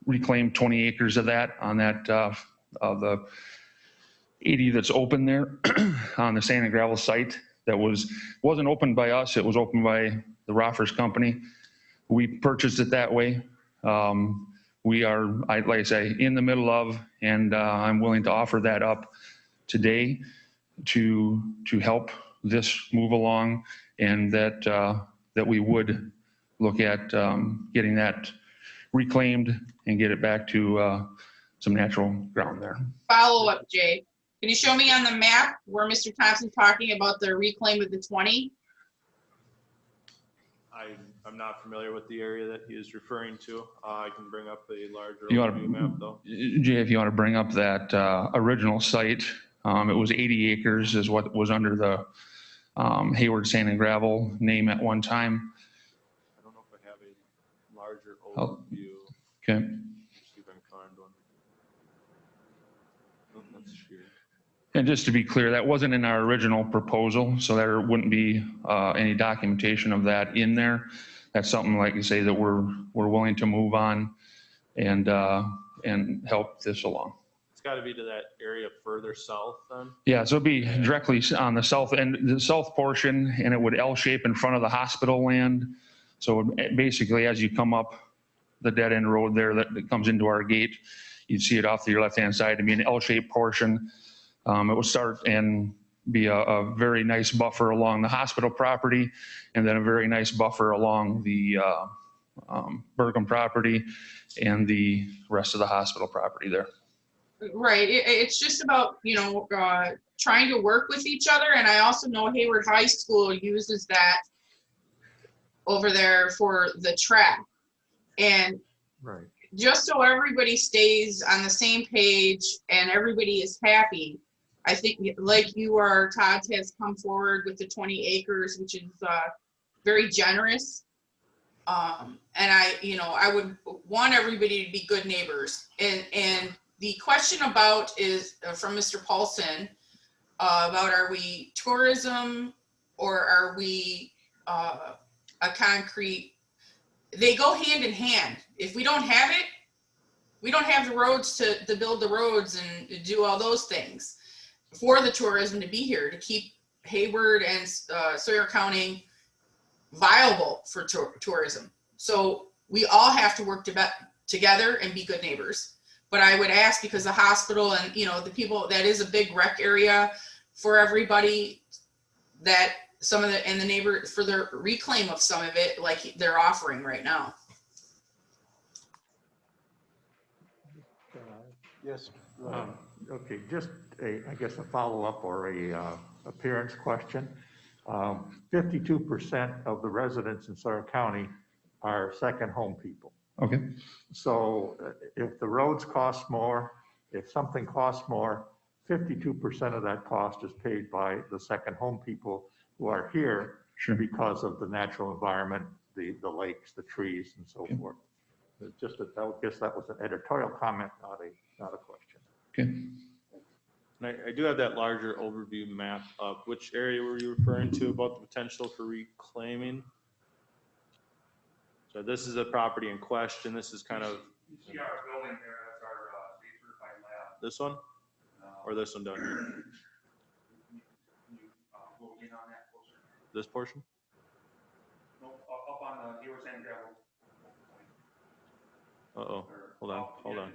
reclaim 20 acres of that on that, of the 80 that's open there on the sand and gravel site that wasn't opened by us. It was opened by the Roffers company. We purchased it that way. We are, like I say, in the middle of, and I'm willing to offer that up today to help this move along, and that we would look at getting that reclaimed and get it back to some natural ground there. Follow up, Jay. Can you show me on the map where Mr. Thompson's talking about the reclaim of the 20? I'm not familiar with the area that he is referring to. I can bring up a larger You ought overview map though. Jay, if you want to bring up that original site, it was 80 acres is what was under the Hayward Sand and Gravel name at one time. I don't know if I have a larger Oh. overview. Okay. See if I can find one. Oh, that's sheer. And just to be clear, that wasn't in our original proposal, so there wouldn't be any documentation of that in there. That's something, like you say, that we're willing to move on and help this along. It's got to be to that area further south then. Yeah, so it'd be directly on the south end, the south portion, and it would L-shape in front of the hospital land. So basically, as you come up the dead end road there that comes into our gate, you'd see it off to your left-hand side to be an L-shaped portion. It would start and be a very nice buffer along the hospital property, and then a very nice buffer along the Burgum property and the rest of the hospital property there. Right. It's just about, trying to work with each other. And I also know Hayward High School uses that over there for the track. And Right. just so everybody stays on the same page and everybody is happy, I think like you are, Todd has come forward with the 20 acres, which is very generous. And I would want everybody to be good neighbors. And the question about is from Mr. Paulson about are we tourism or are we a concrete? They go hand in hand. If we don't have it, we don't have the roads to build the roads and do all those things for the tourism to be here, to keep Hayward and Sawyer County viable for tourism. So we all have to work together and be good neighbors. But I would ask, because the hospital and, the people, that is a big rec area for everybody, that some of the, and the neighbor, for the reclaim of some of it, like they're offering right now. Yes. Okay, just I guess a follow-up or a appearance question. 52% of the residents in Sawyer County are second home people. Okay. So if the roads cost more, if something costs more, 52% of that cost is paid by the second home people who are here because of the natural environment, the lakes, the trees, and so forth. It's just that, I guess that was an editorial comment, not a question. Okay. And I do have that larger overview map of which area were you referring to about the potential for reclaiming? So this is a property in question. This is kind of. You see our building there, that's our state certified lab. This one? Or this one down here? Can you go in on that closer? This portion? No, up on the Hayward Sand Gravel. Uh-oh, hold on.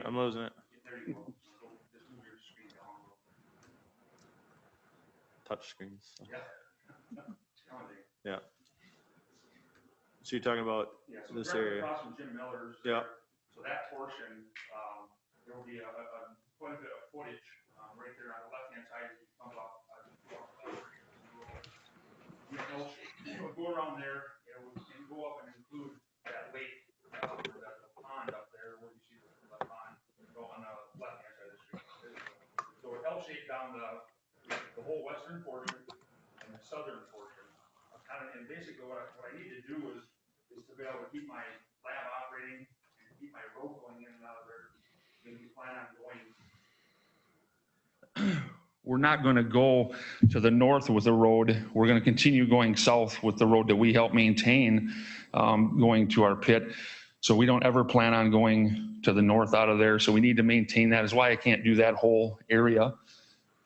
I'm losing it. There you go. So just move your screen down a little. Touch screens. Yeah. Yeah. So you're talking about So this directly area? across from Jim Miller's. Yeah. So that portion, there will be quite a bit of footage right there on the left-hand side as you come up. It would go around there, it would go up and include that lake, that pond up there where you see the pond, go on the left-hand side of the street. So it L-shaped down the whole western portion and the southern portion. And basically what I need to do is to be able to keep my lab operating and keep my road going in and out of there. Then we plan on going. We're not going to go to the north with the road. We're going to continue going south with the road that we help maintain, going to our pit. So we don't ever plan on going to the north out of there. So we need to maintain that. Is why I can't do that whole area.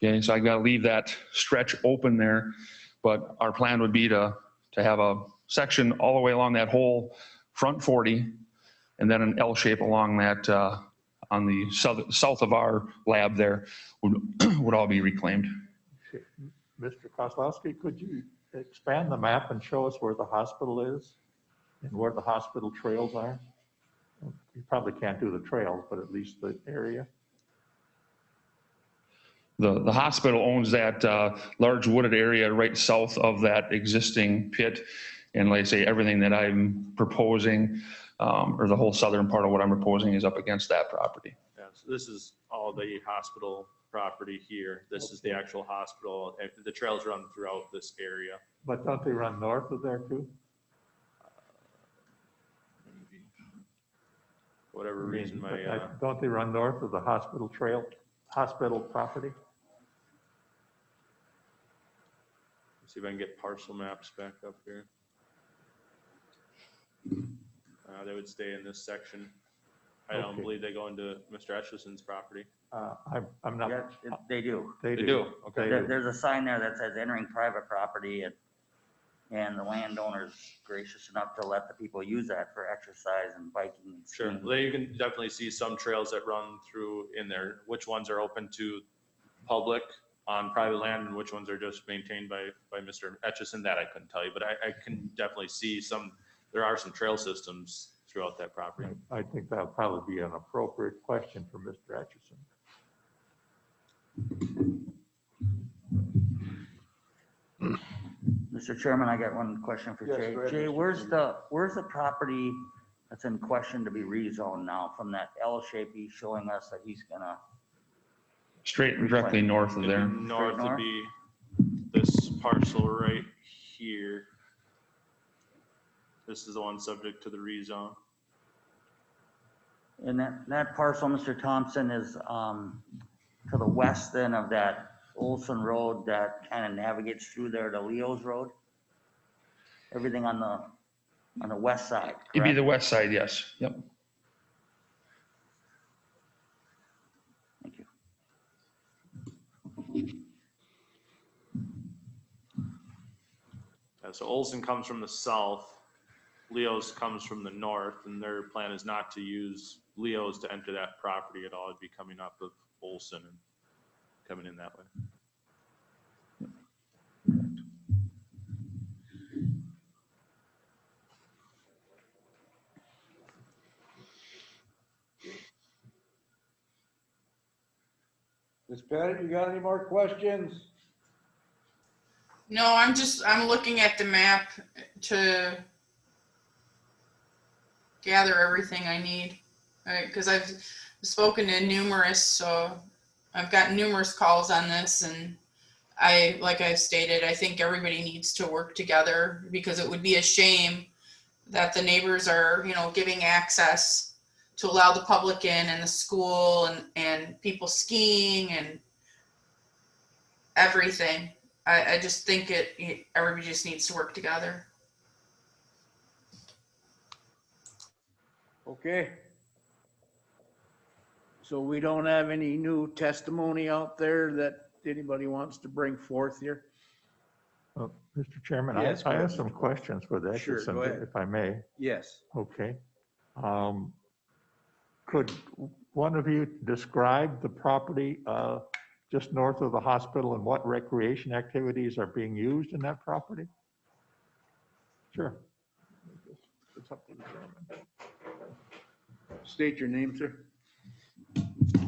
Okay, so I got to leave that stretch open there. But our plan would be to have a section all the way along that whole front 40, and then an L shape along that on the south of our lab there would all be reclaimed. Mr. Kozlowski, could you expand the map and show us where the hospital is and where the hospital trails are? You probably can't do the trails, but at least the area. The hospital owns that large wooded area right south of that existing pit. And like I say, everything that I'm proposing, or the whole southern part of what I'm proposing, is up against that property. Yeah, so this is all the hospital property here. This is the actual hospital. The trails run throughout this area. But don't they run north of there too? For whatever reason, don't they run north of the hospital property? See if I can get parcel maps back up here. They would stay in this section. I don't believe they go into Mr. Etchison's property. I'm not. Yeah, they do. They do. Okay. There's a sign there that says entering private property, and the landowner's gracious enough to let the people use that for exercise and biking and Sure. skiing. Well, you can definitely see some trails that run through in there. Which ones are open to public on private land and which ones are just maintained by Mr. Etchison, that I couldn't tell you, but I can definitely see there are some trail systems throughout that property. I think that would probably be an appropriate question for Mr. Etchison. Mr. Chairman, I got one question for Yes, Jay. go ahead, Jay, Mr. where's the property that's in question to be rezoned now from that L shape he's showing us that he's gonna. Straight and directly north of there. North would north? be this parcel right here. This is the one subject to the rezone. And that parcel, Mr. Thompson, is to the west then of that Olson Road that kind of navigates through there to Leo's Road. Everything on the west side, It'd be the correct? west side, yes. Yep. Thank you. So Olson comes from the south, Leo's comes from the north, and their plan is not to use Leo's to enter that property at all. It'd be coming up of Olson and coming in that way. Ms. Pettit, you got any more questions? No, I'm looking at the map to gather everything I need. Because I've spoken to so I've gotten numerous calls on this, and like I've stated, I think everybody needs to work together, because it would be a shame that the neighbors are, giving access to allow the public in, and the school and people skiing and everything. I just think everybody just needs to work together. Okay. So we don't have any new testimony out there that anybody wants to bring forth here? Mr. Chairman, Yes, I go have ahead. some questions for that. Sure, go ahead. If I may. Yes. Okay. Could one of you describe the property just north of the hospital and what recreation activities are being used in that property? Sure. It's up to the chairman. State your name, sir.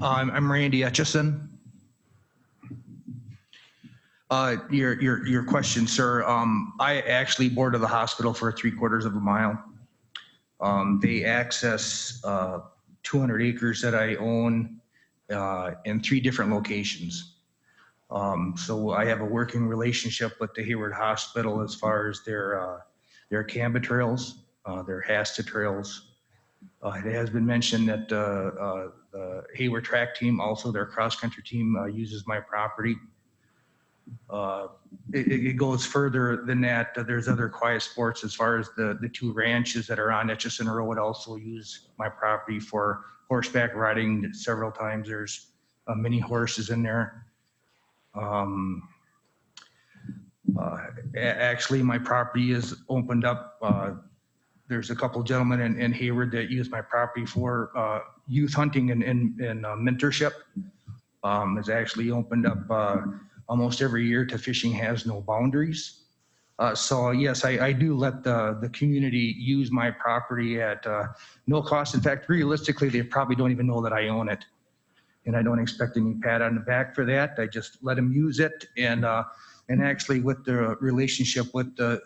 I'm Randy Etchison. Your question, sir. I actually boarded the hospital for 3/4 of a mile. They access 200 acres that I own in 3 different locations. So I have a working relationship with the Hayward Hospital as far as their Canva trails, their HASTA trails. It has been mentioned that the Hayward track team, also their cross-country team, uses my property. It goes further than that. There's other quiet sports as far as the 2 ranches that are on Etchison Road also use my property for horseback riding several times. There's many horses in there. Actually, my property is opened up. There's a couple gentlemen in Hayward that use my property for youth hunting and mentorship. It's actually opened up almost every year to Fishing Has No Boundaries. So yes, I do let the community use my property at no cost. In fact, realistically, they probably don't even know that I own it. And I don't expect any pat on the back for that. I just let them use it. And actually with the relationship with the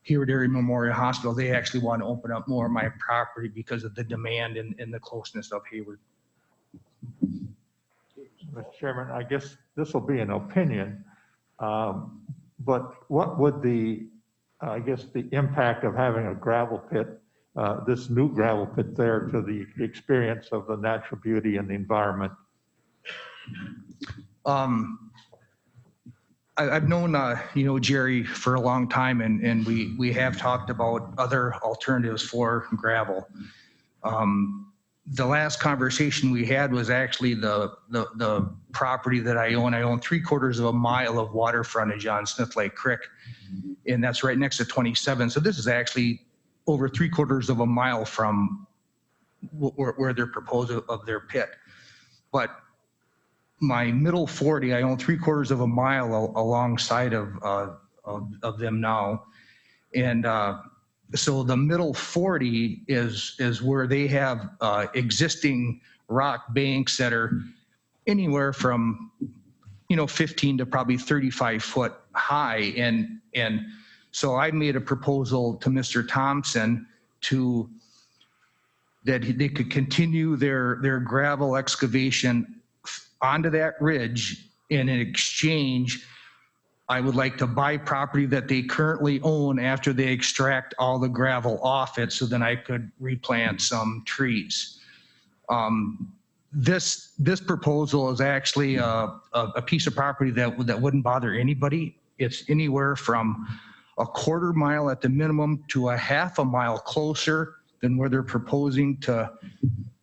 Hayward Area Memorial Hospital, they actually want to open up more of my property because of the demand and the closeness of Hayward. Mr. Chairman, I guess this will be an opinion, but what would the impact of having a gravel pit, this new gravel pit there, to the experience of the natural beauty and the environment? I've known, Jerry for a long time, and we have talked about other alternatives for gravel. The last conversation we had was actually the property that I own. I own 3/4 of a mile of water frontage on Smith Lake Creek, and that's right next to 27. So this is actually over 3/4 of a mile from where they're proposing of their pit. But my middle 40, I own 3/4 of a mile alongside of them now, and so the middle 40 is where they have existing rock banks that are anywhere from 15 to probably 35 foot high, and so I made a proposal to Mr. Thompson to that they could continue their gravel excavation onto that ridge, and in exchange, I would like to buy property that they currently own after they extract all the gravel off it, so then I could replant some trees. This proposal is actually a piece of property that wouldn't bother anybody. It's anywhere from a quarter mile at the minimum to a half a mile closer than where they're proposing to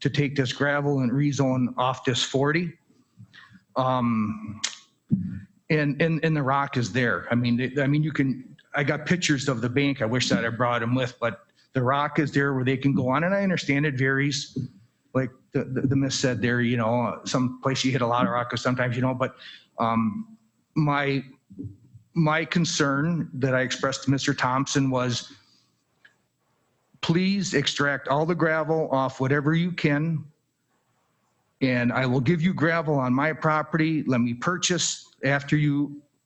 take this gravel and rezone off this 40. And the rock is there. I mean, you can, I got pictures of the bank. I wish that I brought them with, but the rock is there where they can go on. And I understand it varies. Like the miss said there, you know, some place you hit a lot of rock, or sometimes you don't, but my concern that I expressed to Mr. Thompson was, please extract all the gravel off whatever you can, and I will give you gravel on my property. Let me purchase after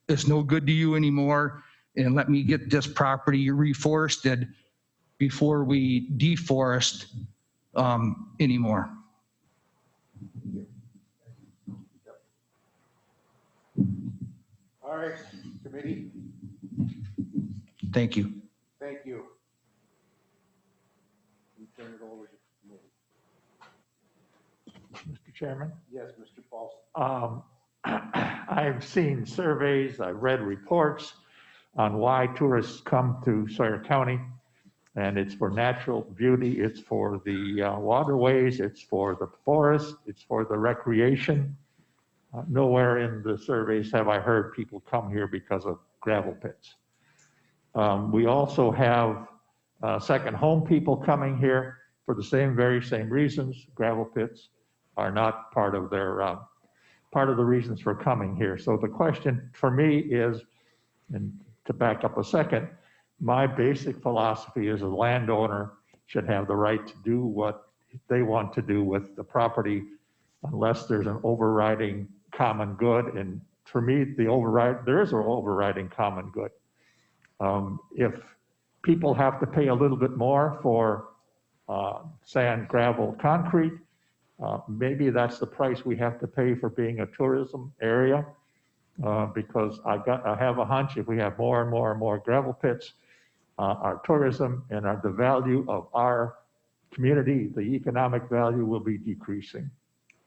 it's no good to you anymore, and let me get this property reforested before we deforest anymore. All right, committee, Thank you. thank you. We turn it over to the committee. Mr. Chairman? Yes, Mr. Paulson. I've seen surveys, I've read reports on why tourists come to Sawyer County, and it's for natural beauty, it's for the waterways, it's for the forest, it's for the recreation. Nowhere in the surveys have I heard people come here because of gravel pits. We also have second home people coming here for the very same reasons. Gravel pits are not part of their part of the reasons for coming here. So the question for me is, and to back up a second, my basic philosophy is a landowner should have the right to do what they want to do with the property unless there's an overriding common good. And for me, there is an overriding common good. If people have to pay a little bit more for sand, gravel, concrete, maybe that's the price we have to pay for being a tourism area, because I have a hunch if we have more and more and more gravel pits, our tourism and the value of our community, the economic value will be decreasing.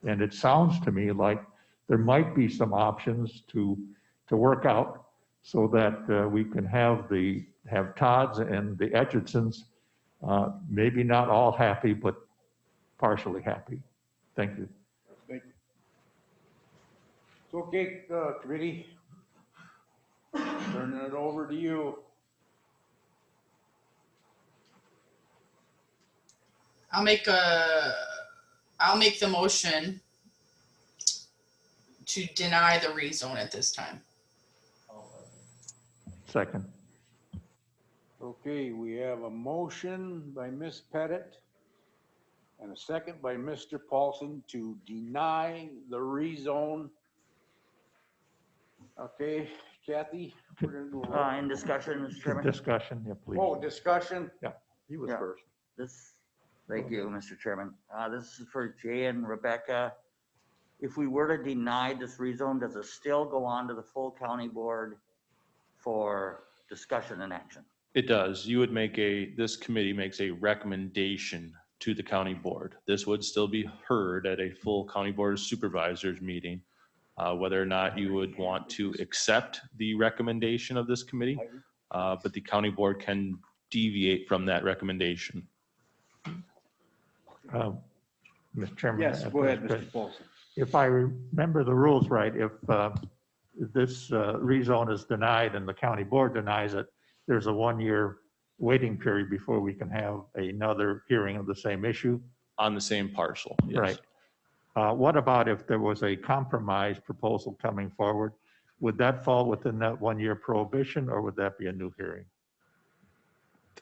And it sounds to me like there might be some options to work out so that we can have Todd's and the Edgertons, maybe not all happy, but partially happy. Thank you. Thank you. It's okay, committee. Turning it over to you. I'll make the motion to deny the rezone at this time. Second. Okay, we have a motion by Ms. Pettit and a second by Mr. Paulson to deny the rezone. Okay, Kathy? We're gonna do a roll. In discussion, Mr. Chairman? Discussion, yeah, please. Oh, discussion? Yeah, he was Yeah. first. Thank you, Mr. Chairman. This is for Jay and Rebecca. If we were to deny this rezone, does it still go on to the full county board for discussion and action? It does. You would this committee makes a recommendation to the county board. This would still be heard at a full county board of supervisors meeting. Whether or not you would want to accept the recommendation of this committee, but the county board can deviate from that recommendation. Mr. Chairman. Yes, go ahead, Mr. Paulson. If I remember the rules right, if this rezone is denied and the county board denies it, there's a 1-year waiting period before we can have another hearing of the same issue. On the same parcel, yes. Right. What about if there was a compromise proposal coming forward? Would that fall within that 1-year prohibition, or would that be a new hearing?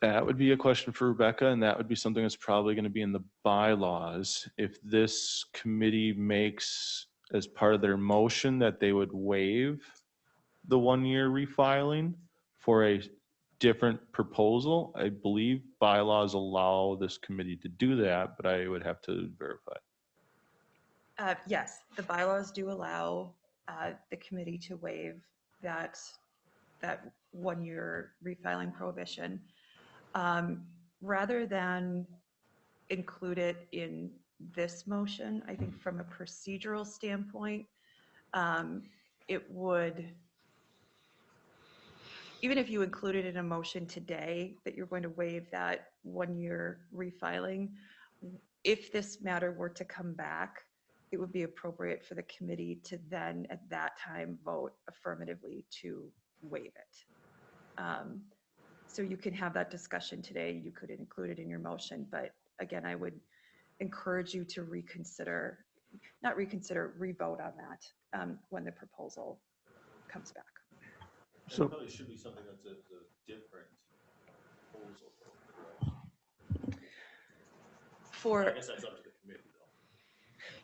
That would be a question for Rebecca, and that would be something that's probably going to be in the bylaws. If this committee makes as part of their motion that they would waive the 1-year refiling for a different proposal. I believe bylaws allow this committee to do that, but I would have to verify. Yes, the bylaws do allow the committee to waive that 1-year refiling prohibition. Rather than include it in this motion, I think from a procedural standpoint, it would, even if you included in a motion today that you're going to waive that 1-year refiling, if this matter were to come back, it would be appropriate for the committee to then at that time vote affirmatively to waive it. So you can have that discussion today. You could include it in your motion, but again, I would encourage you to reconsider, not reconsider, re-vote on that when the proposal comes back. So it probably should be something that's a different proposal. I guess that's up to the committee though.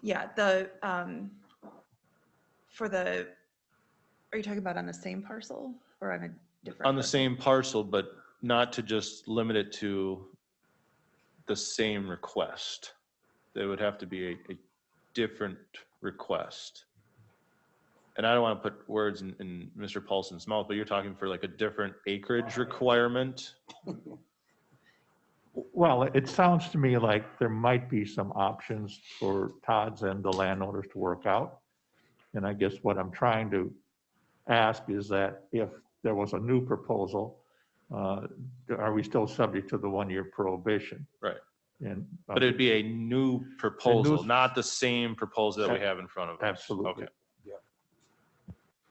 Yeah, are you talking about on the same parcel or on a different? On the same parcel, but not to just limit it to the same request. There would have to be a different request. And I don't want to put words in Mr. Paulson's mouth, but you're talking for like a different acreage requirement? Well, it sounds to me like there might be some options for Todd's and the landowners to work out. And I guess what I'm trying to ask is that if there was a new proposal, are we still subject to the 1-year prohibition? Right. And But it'd be a new proposal, not the same proposal that we have in front of us. Absolutely. Okay.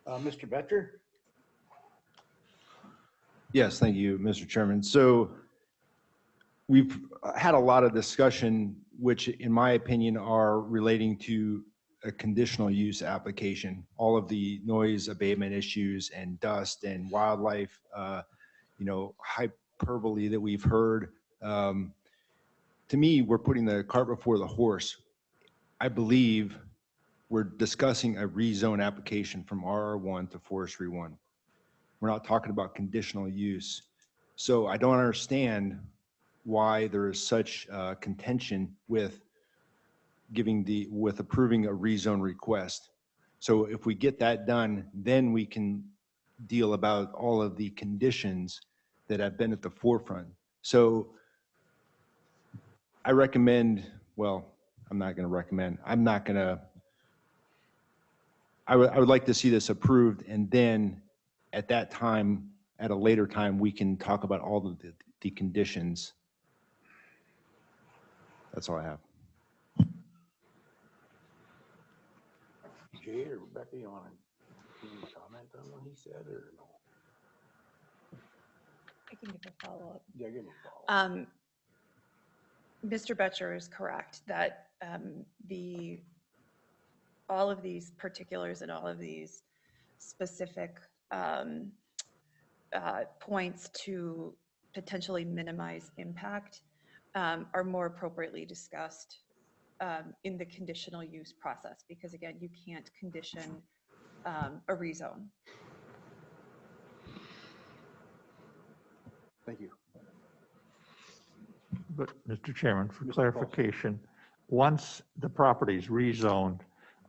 Mr. Betcher? Yes, thank you, Mr. Chairman. So we've had a lot of discussion, which in my opinion are relating to a conditional use application. All of the noise abatement issues and dust and wildlife, hyperbole that we've heard. To me, we're putting the cart before the horse. I believe we're discussing a rezone application from RR1 to Forestry 1. We're not talking about conditional use. So I don't understand why there is such contention with approving a rezone request. So if we get that done, then we can deal about all of the conditions that have been at the forefront. So I recommend, well, I'm not going to recommend, I would like to see this approved, and then at that time, at a later time, we can talk about all of the conditions. That's all I have. Jay or Rebecca, you want to comment on what he said or no? I can give a follow-up. Yeah, give him a follow-up. Mr. Betcher is correct that all of these particulars and all of these specific points to potentially minimize impact are more appropriately discussed in the conditional use process, because again, you can't condition a rezone. Thank you. But Mr. Chairman, for clarification, once the property is rezoned,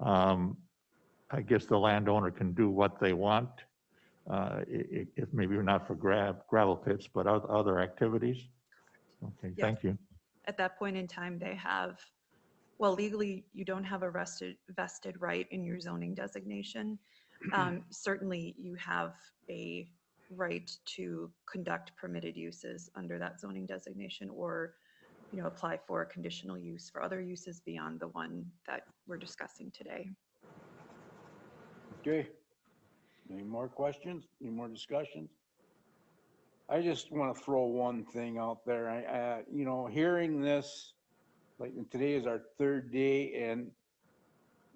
I guess the landowner can do what they want, if maybe not for gravel pits, but other activities? Okay, Yes. thank you. At that point in time, they have, well, legally, you don't have a vested right in your zoning designation. Certainly, you have a right to conduct permitted uses under that zoning designation, or apply for a conditional use for other uses beyond the one that we're discussing today. Okay. Any more questions? Any more discussions? I just want to throw one thing out there. Hearing this, like today is our 3rd day, and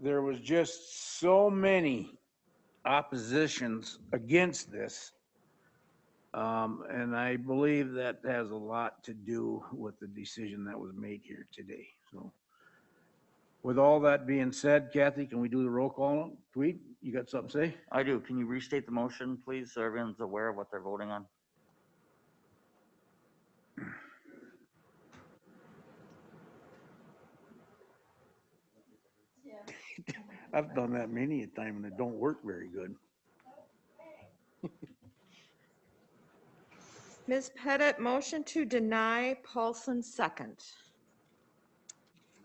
there was just so many oppositions against this. And I believe that has a lot to do with the decision that was made here today. So with all that being said, Kathy, can we do the roll call? Tweet, you got something to say? I do. Can you restate the motion, please, so everyone's aware of what they're voting on? I've done that many a time and it don't work very good. Ms. Pettit, motion to deny, Paulson second.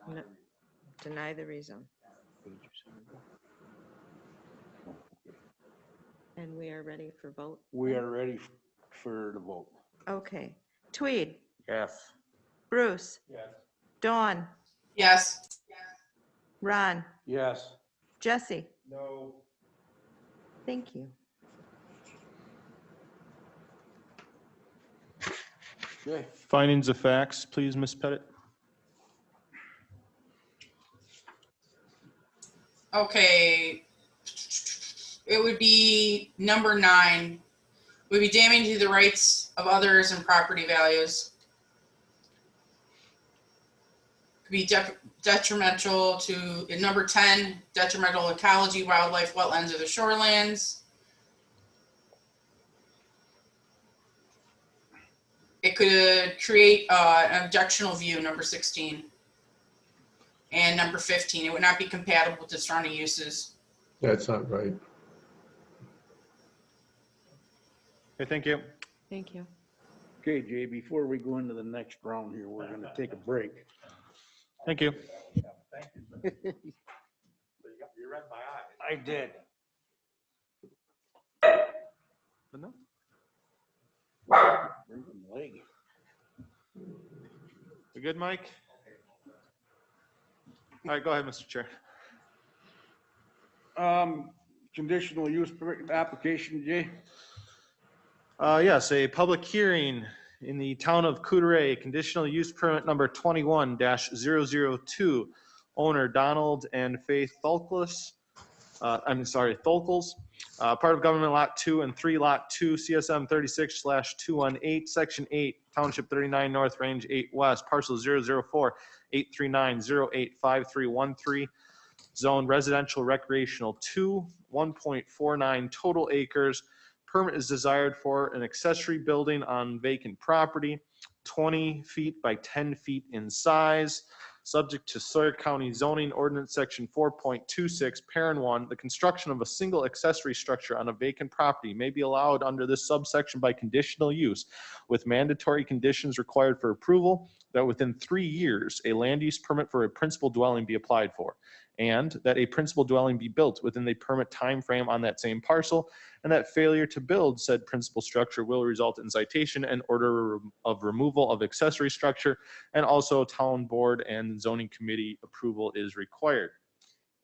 No, deny the rezone. And we are ready for vote? We are ready for the vote. Okay. Tweed, Yes. Bruce, Yes. Dawn, Yes. Ron, Yes. Jesse. No. Thank you. Okay. Findings of facts, please, Ms. Pettit. Okay. It would be number 9. Would be damaging to the rights of others and property values. Could be detrimental to, in number 10, detrimental ecology, wildlife, wetlands, or the shorelands. It could create an objectionable view, number 16. And number 15, it would not be compatible with the surrounding uses. That's not right. Okay, thank you. Thank you. Okay, Jay, before we go into the next round here, we're gonna take a break. Thank you. You read my eyes. I did. No? Leg. You good, Mike? All right, go ahead, Mr. Chair. Conditional use application, Jay? Yes, a public hearing in the town of Coudray, conditional use permit number 21-002, owner Donald and Faith Tholkels, part of government lot 2 and 3, lot 2, CSM 36/218, section 8, township 39 north, range 8 west, parcel 004-839-085313, zone residential recreational 2, 1.49 total acres. Permit is desired for an accessory building on vacant property, 20 feet by 10 feet in size, subject to Sawyer County zoning ordinance section 4.26, parent 1. The construction of a single accessory structure on a vacant property may be allowed under this subsection by conditional use, with mandatory conditions required for approval, that within 3 years, a land use permit for a principal dwelling be applied for, and that a principal dwelling be built within the permit time frame on that same parcel, and that failure to build said principal structure will result in citation and order of removal of accessory structure, and also town board and zoning committee approval is required.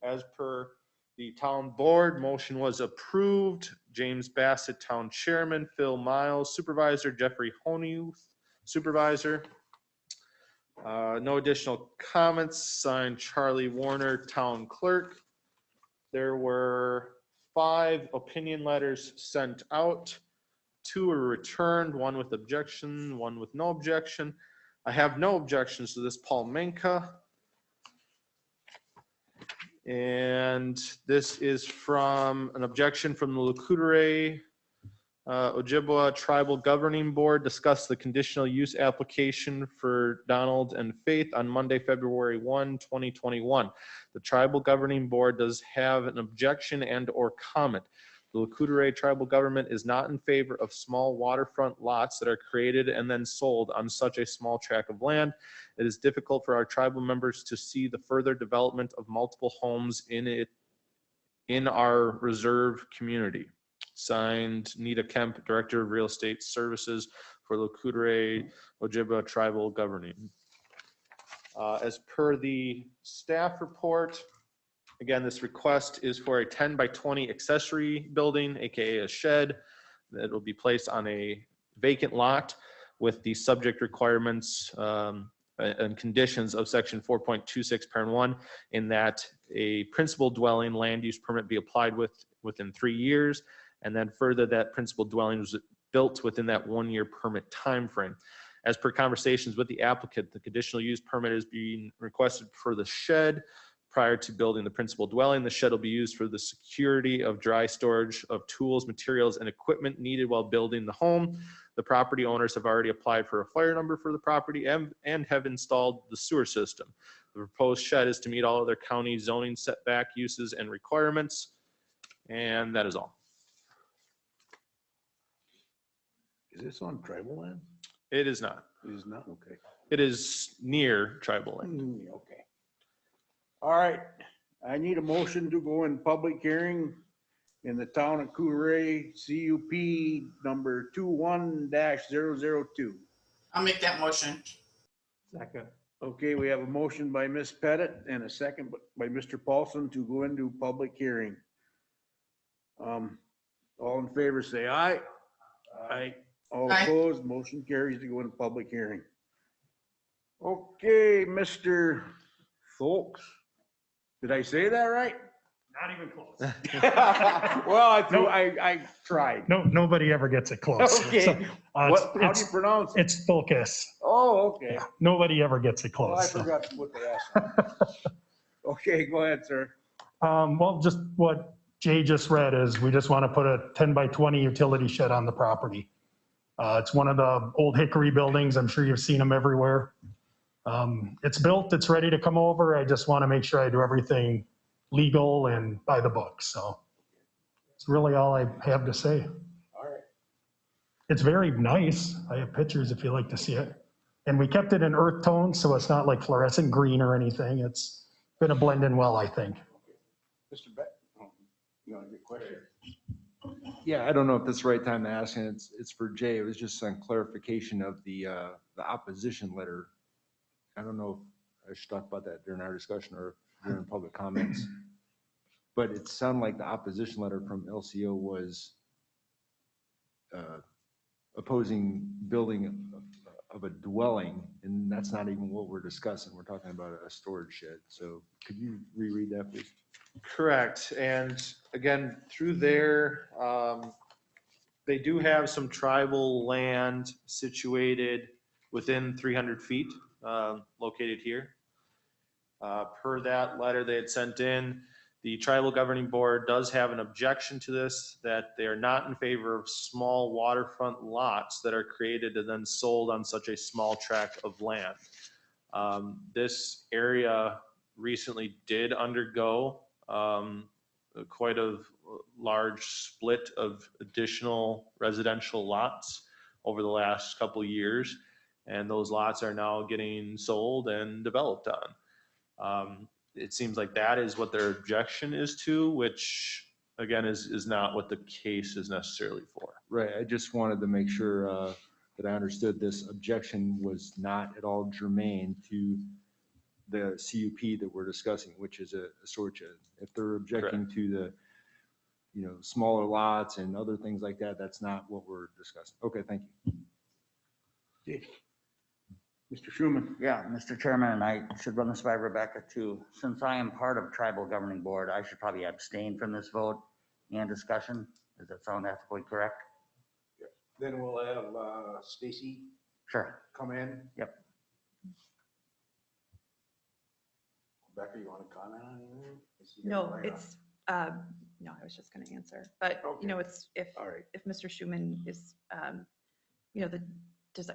As per the town board, motion was approved. James Bassett, town chairman, Phil Miles, supervisor, Jeffrey Honeywth, supervisor. No additional comments. Signed, Charlie Warner, town clerk. There were 5 opinion letters sent out. 2 were returned, 1 with objection, 1 with no objection. I have no objections to this, Paul Menka. And this is from an objection from the Lucudere Ojibwa Tribal Governing Board. Discussed the conditional use application for Donald and Faith on Monday, February 1, 2021. The Tribal Governing Board does have an objection and or comment. The Lucudere tribal government is not in favor of small waterfront lots that are created and then sold on such a small tract of land. It is difficult for our tribal members to see the further development of multiple homes in our reserve community. Signed, Nita Kemp, Director of Real Estate Services for Lucudere Ojibwa Tribal Governing. As per the staff report, again, this request is for a 10 by 20 accessory building, AKA a shed, that will be placed on a vacant lot with the subject requirements and conditions of section 4.26 parent 1, in that a principal dwelling land use permit be applied within 3 years, and then further that principal dwelling was built within that 1-year permit timeframe. As per conversations with the applicant, the conditional use permit is being requested for the shed prior to building the principal dwelling. The shed will be used for the security of dry storage of tools, materials, and equipment needed while building the home. The property owners have already applied for a fire number for the property and have installed the sewer system. The proposed shed is to meet all other county zoning setback uses and requirements. And that is all. Is this on tribal land? It is not. It is not, okay. It is near tribal land. Okay. All right, I need a motion to go in public hearing in the town of Coolray, CUP number 21-002. I'll make that motion. Second. Okay, we have a motion by Ms. Pettit and a second by Mr. Paulson to go into public hearing. All in favor, say aye. Aye. All Aye. opposed, motion carries to go into public hearing. Okay, Mr. Folks, did I say that right? Not even close. Well, I tried. No, nobody ever gets it close. Okay. So, How do you pronounce it? It's Thulkes. Oh, okay. Nobody ever gets it Well, I close. so. forgot to put the S on. Okay, go ahead, sir. Well, just what Jay just read is we just want to put a 10 by 20 utility shed on the property. It's one of the old hickory buildings. I'm sure you've seen them everywhere. It's built, it's ready to come over. I just want to make sure I do everything legal and by the book. So it's really all I have to say. All right. It's very nice. I have pictures if you like to see it. And we kept it in earth tone, so it's not like fluorescent green or anything. It's gonna blend in well, I think. Mr. Beck, you got a good question? Yeah, I don't know if this is the right time to ask, and it's for Jay. It was just some clarification of the opposition letter. I don't know if I should talk about that during our discussion or during public comments. But it sounded like the opposition letter from LCO was opposing building of a dwelling, and that's not even what we're discussing. We're talking about a storage shed. So could you reread that, please? Correct. And again, through there, they do have some tribal land situated within 300 feet, located here. Per that letter they had sent in, the tribal governing board does have an objection to this, that they are not in favor of small waterfront lots that are created and then sold on such a small tract of land. This area recently did undergo quite a large split of additional residential lots over the last couple of years, and those lots are now getting sold and developed on. It seems like that is what their objection is to, which again is not what the case is necessarily for. Right. I just wanted to make sure that I understood this objection was not at all germane to the CUP that we're discussing, which is a storage shed. If they're objecting to the, smaller lots and other things like that, that's not what we're discussing. Okay, thank you. Mr. Schuman. Yeah, Mr. Chairman, and I should run this by Rebecca too. Since I am part of tribal governing board, I should probably abstain from this vote and discussion. Does that sound ethically correct? Then we'll have Stacy Sure. come in. Yep. Rebecca, you want to comment on anything? No, it's, no, I was just going to answer, but it's, if Mr. Schuman is,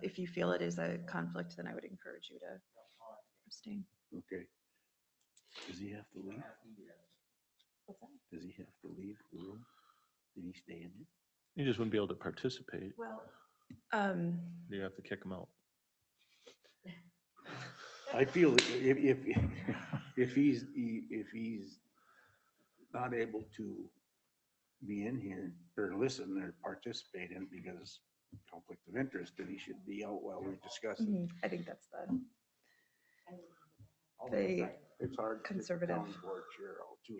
if you feel it is a conflict, then I would encourage you to abstain. Okay. Does he have to leave? What's that? Does he have to leave the room? Did he stay in it? You just wouldn't be able to participate. Well, You have to kick them out. I feel if he's not able to be in here or listen or participate in because conflict of interest, then he should be out while we're discussing. I think that's the It's hard. conservative. Board chair out too.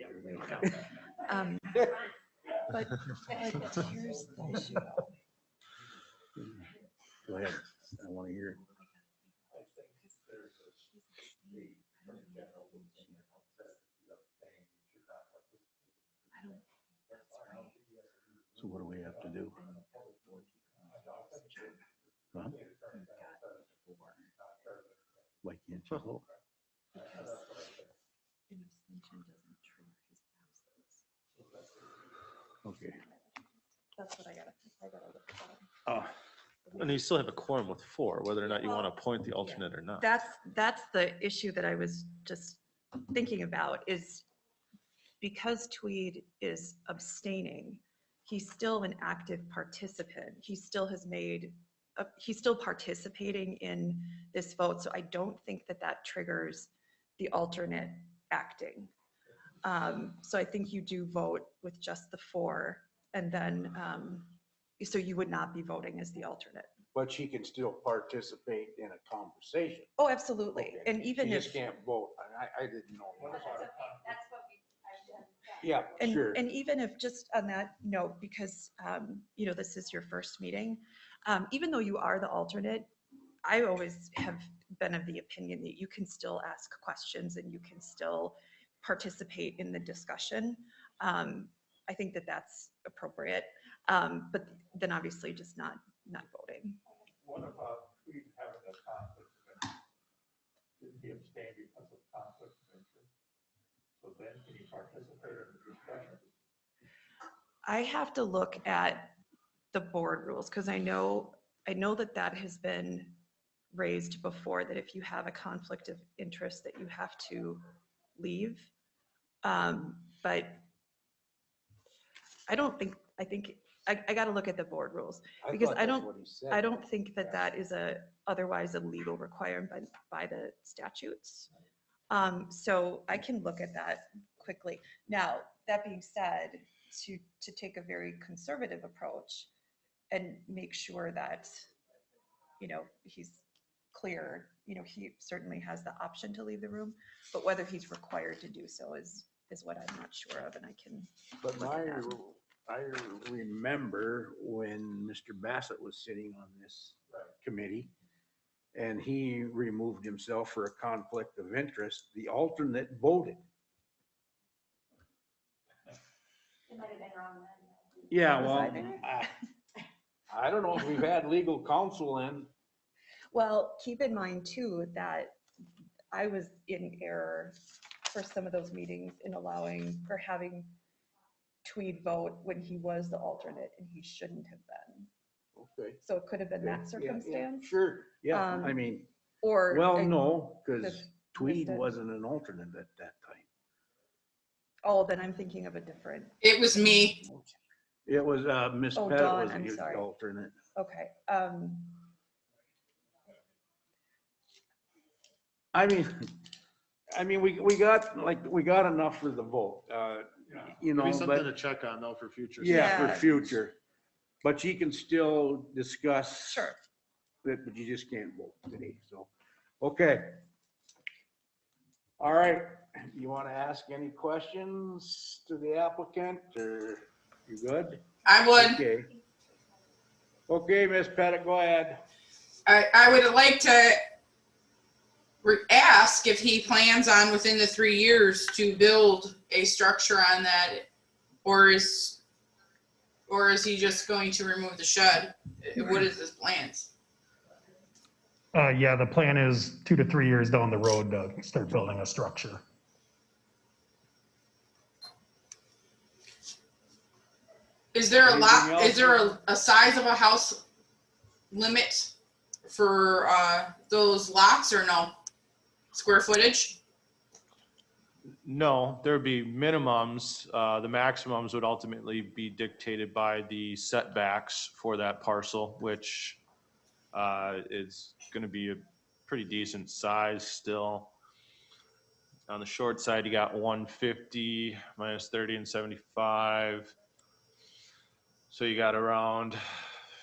But here's the issue. Go ahead. I want to hear it. So what do we have to do? Huh? Why can't you vote? Okay. That's what I gotta look at. And you still have a quorum with 4, whether or not you want to appoint the alternate or not. That's the issue that I was just thinking about is because Tweed is abstaining, he's still an active participant. He still has made, he's still participating in this vote. So I don't think that that triggers the alternate acting. So I think you do vote with just the 4 and then, so you would not be voting as the alternate. But she can still participate in a conversation. Oh, absolutely. Okay. And even She if. just can't vote. I didn't know. Yeah, And, sure. and even if just on that note, because, you know, this is your first meeting, even though you are the alternate, I always have been of the opinion that you can still ask questions and you can still participate in the discussion. I think that that's appropriate, but then obviously just not voting. What about we having a conflict of interest? Did he abstain because of conflict of interest? So then can he participate in the discussion? I have to look at the board rules because I know that that has been raised before, that if you have a conflict of interest that you have to leave. But I don't think, I got to look at the board rules because I don't think that that is otherwise a legal requirement by the statutes. So I can look at that quickly. Now, that being said, to take a very conservative approach and make sure that, you know, he's clear, you know, he certainly has the option to leave the room, but whether he's required to do so is what I'm not sure of, and I can. But I remember when Mr. Bassett was sitting on this committee and he removed himself for a conflict of interest, the alternate voted. It might have been wrong then. Yeah, Was well, I there? I don't know if we've had legal counsel in. Well, keep in mind too, that I was in error for some of those meetings in allowing or having Tweed vote when he was the alternate and he shouldn't have been. Okay. So it could have been Yeah, that circumstance. Sure, yeah, I Um, mean, Or. well, I no, because just Tweed missed it. wasn't an alternate at that time. Oh, then I'm thinking of a different. It was me. It was, Miss Oh, Pettit Dawn, was I'm the sorry. alternate. Okay. I mean, we got enough for the vote, you know, Maybe something to but, check on though for future. yeah, for Yeah. future. But you can still discuss. Sure. But you just can't vote today, so, okay. All right, you want to ask any questions to the applicant, or you good? I would. Okay. Okay, Ms. Pettit, go ahead. I would like to ask if he plans on within the 3 years to build a structure on that, or is he just going to remove the shed? What is his plans? Yeah, the plan is 2 to 3 years down the road to start building a structure. Is there a lot, Anything is there a size of a house limit for those lots or no? Square footage? No, there'd be minimums. The maximums would ultimately be dictated by the setbacks for that parcel, which is going to be a pretty decent size still. On the short side, you got 150 minus 30 and 75. So you got around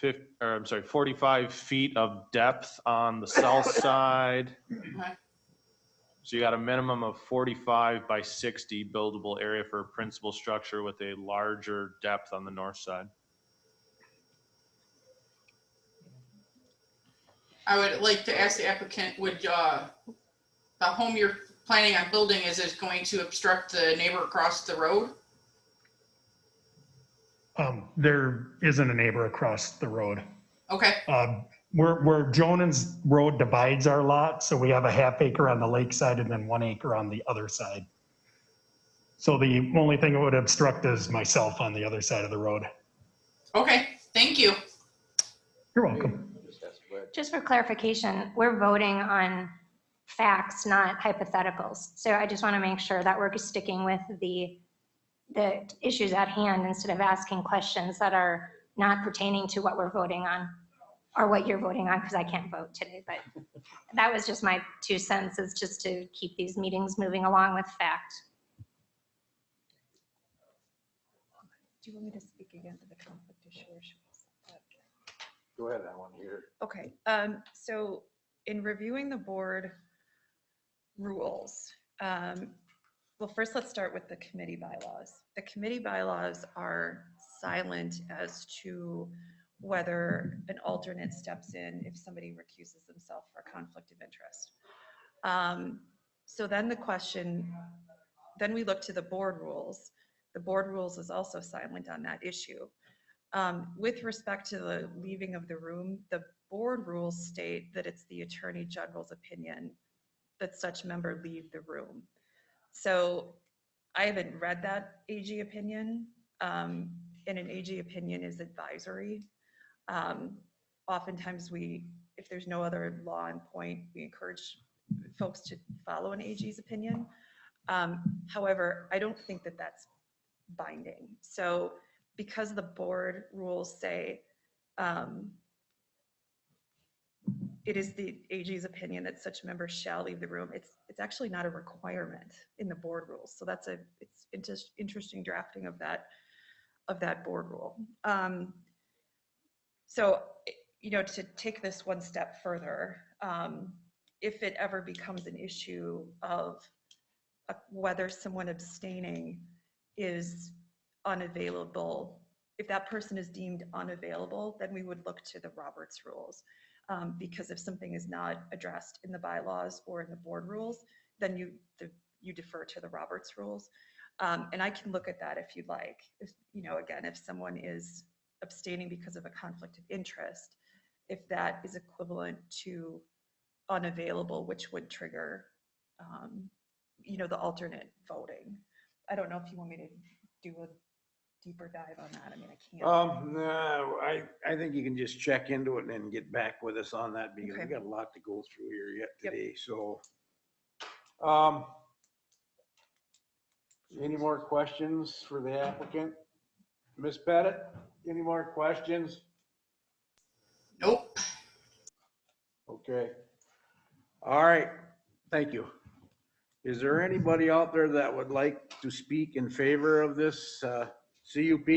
45 feet of depth on the south side. Okay. So you got a minimum of 45 by 60 buildable area for a principal structure with a larger depth on the north side. I would like to ask the applicant, would the home you're planning on building, is it going to obstruct the neighbor across the road? There isn't a neighbor across the road. Okay, Where Jonan's Road divides our lot, so we have a half acre on the lake side and then 1 acre on the other side. So the only thing that would obstruct is myself on the other side of the road. okay, thank you. You're welcome. just for clarification, we're voting on facts, not hypotheticals. So I just want to make sure that we're sticking with the issues at hand instead of asking questions that are not pertaining to what we're voting on or what you're voting on, because I can't vote today. But that was just my 2 cents, is just to keep these meetings moving along with fact. Do you want me to speak again to the conflict issue? Or should we stop that? Go ahead, I want to hear it. Okay, so in reviewing the board rules, well, first let's start with the committee bylaws. The committee bylaws are silent as to whether an alternate steps in if somebody recuses themselves for conflict of interest. So then the question, then we look to the board rules. The board rules is also silent on that issue. With respect to the leaving of the room, the board rules state that it's the Attorney General's opinion that such member leave the room. So I haven't read that AG opinion, and an AG opinion is advisory. Oftentimes if there's no other law in point, we encourage folks to follow an AG's opinion. However, I don't think that that's binding. So because the board rules say it is the AG's opinion that such members shall leave the room, it's actually not a requirement in the board rules. So it's interesting drafting of that board rule. So, to take this one step further, if it ever becomes an issue of whether someone abstaining is unavailable, if that person is deemed unavailable, then we would look to the Roberts rules. Because if something is not addressed in the bylaws or in the board rules, then you defer to the Roberts rules. And I can look at that if you'd like. Again, if someone is abstaining because of a conflict of interest, if that is equivalent to unavailable, which would trigger, the alternate voting. I don't know if you want me to do a deeper dive on that. I mean, I can't. No, I think you can just check into it and then get back with us on that, because we Okay. got a lot to go through here yet Yep. today, so. Any more questions for the applicant? Ms. Pettit, any more questions? Nope. Okay. All right, thank you. Is there anybody out there that would like to speak in favor of this CUP?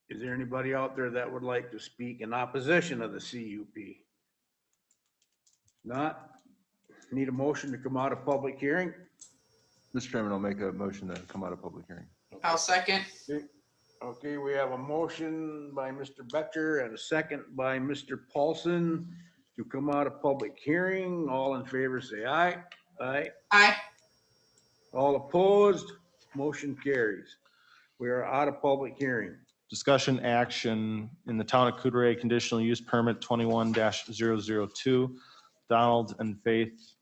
Is there anybody out there that would like to speak in opposition of the CUP? Not? Need a motion to come out of public hearing? Mr. Chairman, I'll make a motion to come out of public hearing. I'll second. Okay, we have a motion by Mr. Betcher and a second by Mr. Paulson to come out of public hearing. All in favor, say aye. Aye. Aye. All opposed, motion carries. We are out of public hearing. Discussion action in the town of Coudray, conditional use permit 21-002, Donald and Faith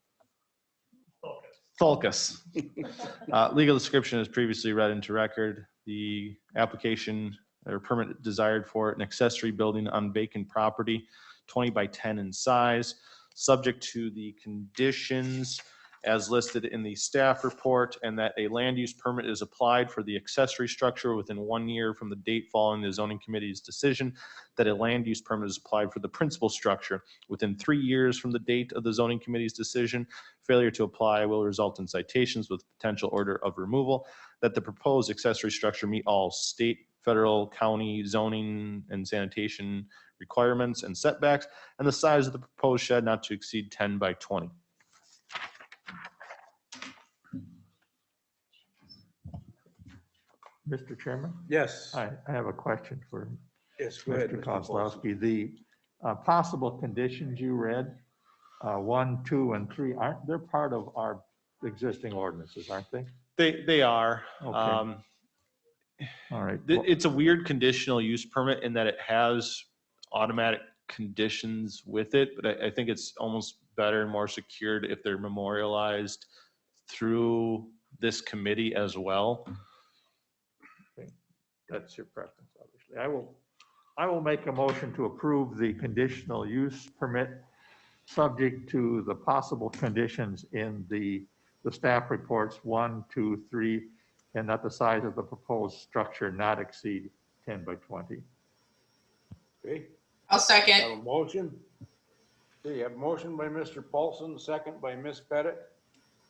Fulkus. Legal description is previously read into record. The application or permit desired for an accessory building on vacant property, 20 by 10 in size, subject to the conditions as listed in the staff report, and that a land use permit is applied for the accessory structure within 1 year from the date following the zoning committee's decision, that a land use permit is applied for the principal structure within 3 years from the date of the zoning committee's decision. Failure to apply will result in citations with potential order of removal, that the proposed accessory structure meet all state, federal, county zoning and sanitation requirements and setbacks, and the size of the proposed shed not to exceed 10 by 20. Mr. Chairman? Yes. I have a question for Yes, go ahead, Mr. Mr. Paulson. Kozlowski. The possible conditions you read, 1, 2, and 3, they're part of our existing ordinances, aren't they? They are. Okay. All right. It's a weird conditional use permit in that it has automatic conditions with it, but I think it's almost better and more secured if they're memorialized through this committee as well. Okay. That's your preference, obviously. I will I will make a motion to approve the conditional use permit, subject to the possible conditions in the staff reports 1, 2, 3, and that the size of the proposed structure not exceed 10 by 20. Okay. I'll second. Have a motion. Okay, you have a motion by Mr. Paulson, second by Ms. Pettit